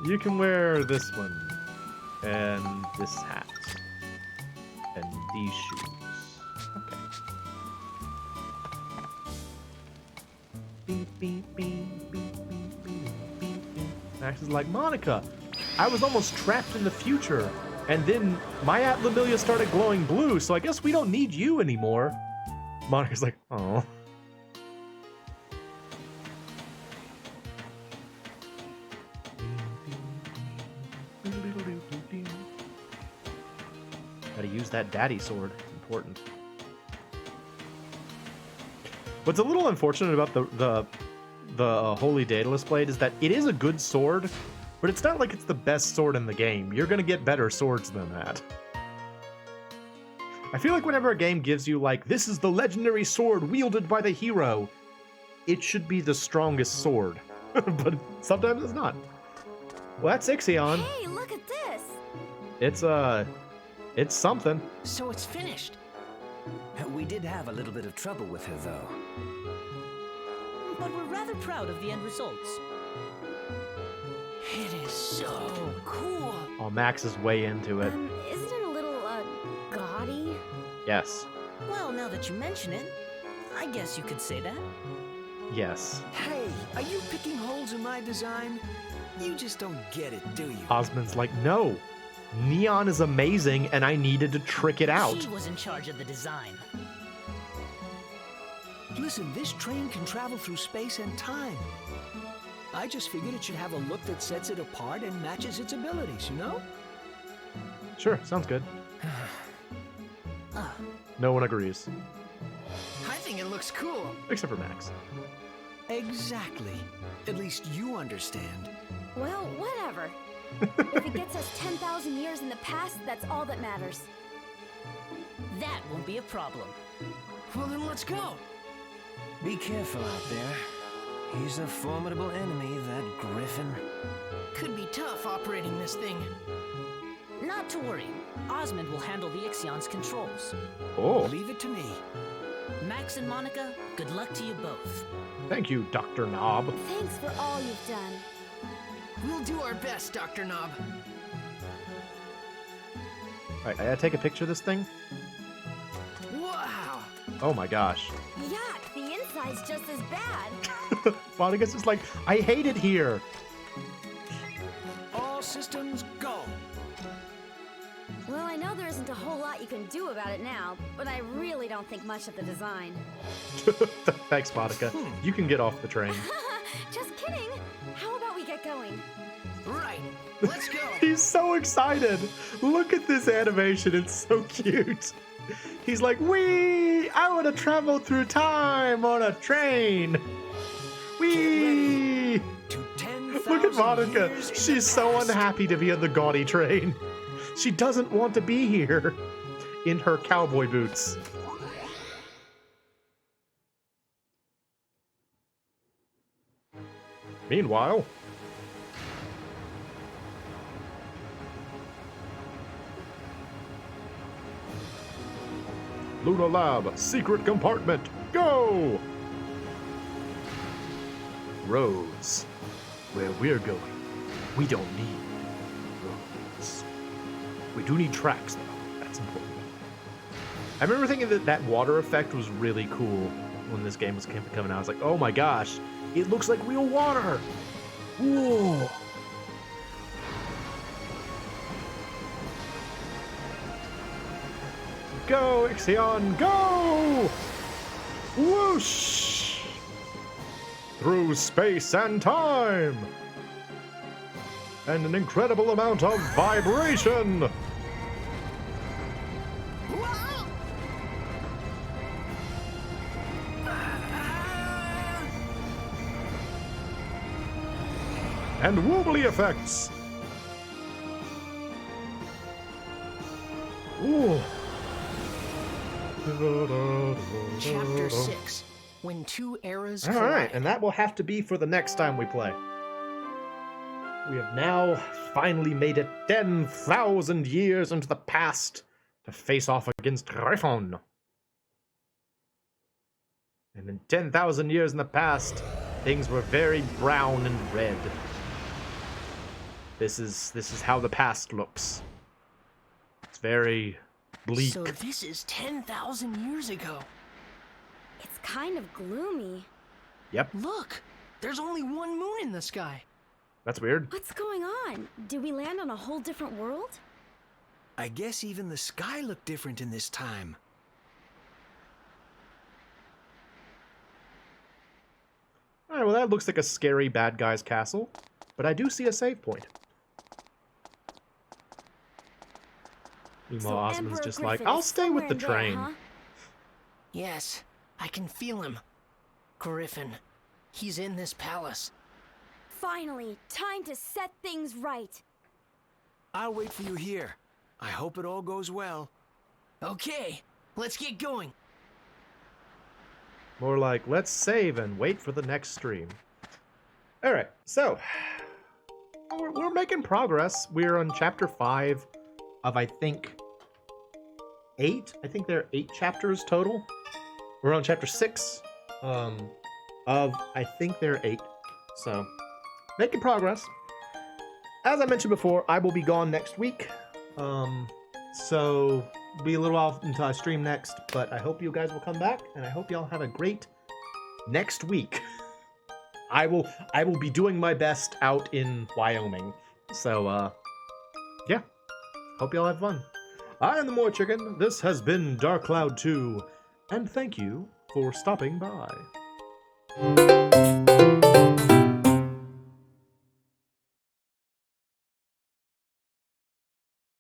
You can wear this one. And this hat. And these shoes. Okay. Beep, beep, beep, beep, beep, beep, beep, beep. Max is like, Monica, I was almost trapped in the future. And then my Aunt Lamilia started glowing blue, so I guess we don't need you anymore. Monica's like, oh. Gotta use that daddy sword. Important. What's a little unfortunate about the Holy Daedalus Blade is that it is a good sword, but it's not like it's the best sword in the game. You're gonna get better swords than that. I feel like whenever a game gives you, like, this is the legendary sword wielded by the hero, it should be the strongest sword. But sometimes it's not. Well, that's Ixion. Hey, look at this! It's something. So it's finished. We did have a little bit of trouble with her, though. But we're rather proud of the end results. It is so cool. Oh, Max is way into it. Isn't it a little, gaudy? Yes. Well, now that you mention it, I guess you could say that. Yes. Hey, are you picking holes in my design? You just don't get it, do you? Osmond's like, no. Neon is amazing, and I needed to trick it out. She was in charge of the design. Listen, this train can travel through space and time. I just figured it should have a look that sets it apart and matches its abilities, you know? Sure, sounds good. No one agrees. I think it looks cool. Except for Max. Exactly. At least you understand. Well, whatever. If it gets us 10,000 years in the past, that's all that matters. That won't be a problem. Well, then let's go. Be careful out there. He's a formidable enemy, that Griffin. Could be tough operating this thing. Not to worry. Osmond will handle the Ixion's controls. Oh. Leave it to me. Max and Monica, good luck to you both. Thank you, Dr. Knob. Thanks for all you've done. We'll do our best, Dr. Knob. Alright, I gotta take a picture of this thing. Wow. Oh my gosh. Yuck, the inside's just as bad. Monica's just like, I hate it here. All systems go. Well, I know there isn't a whole lot you can do about it now, but I really don't think much of the design. Thanks, Monica. You can get off the train. Just kidding. How about we get going? Right. Let's go. He's so excited. Look at this animation. It's so cute. He's like, wee! I want to travel through time on a train. Wee! To 10,000 Look at Monica. years in She's the so past. unhappy to be on the gaudy train. She doesn't want to be here in her cowboy boots. Meanwhile, Luna Lab, secret compartment, go! Roads. Where we're going, we don't need roads. We do need tracks, though. That's important. I remember thinking that that water effect was really cool when this game was coming out. I was like, oh my gosh, it looks like real water! Whoa! Go, Ixion, go! Whoosh! Through space and time! And an incredible amount of vibration! And wobbly effects! Ooh. Chapter 6. When two eras collide. Alright, and that will have to be for the next time we play. We have now finally made it 10,000 years into the past to face off against Griffon. And in 10,000 years in the past, things were very brown and red. This is how the past looks. It's very bleak. So this is 10,000 years ago. It's kind of gloomy. Yep. Look, there's only one moon in the sky. That's weird. What's going on? Did we land on a whole different world? I guess even the sky looked different in this time. Alright, well that looks like a scary bad guy's castle. But I do see a save point. Meanwhile, Osmond's Emperor just Griffin like, I'll is stay with the somewhere in train. there, huh? Yes, I can feel him. Griffin. He's in this palace. Finally, time to set things right. I'll wait for you here. I hope it all goes well. Okay, let's get going. More like, let's save and wait for the next stream. Alright, so, we're making progress. We're on chapter 5 of, I think, 8? I think there are 8 chapters total. We're on chapter 6 of, I think there are 8. So, making progress. As I mentioned before, I will be gone next week. So, be a little while until I stream next, but I hope you guys will come back, and I hope y'all have a great next week. I will be doing my best out in Wyoming. So, yeah. Hope y'all have fun. I am the MoeChicken. This has been Dark Cloud 2, and thank you for stopping by.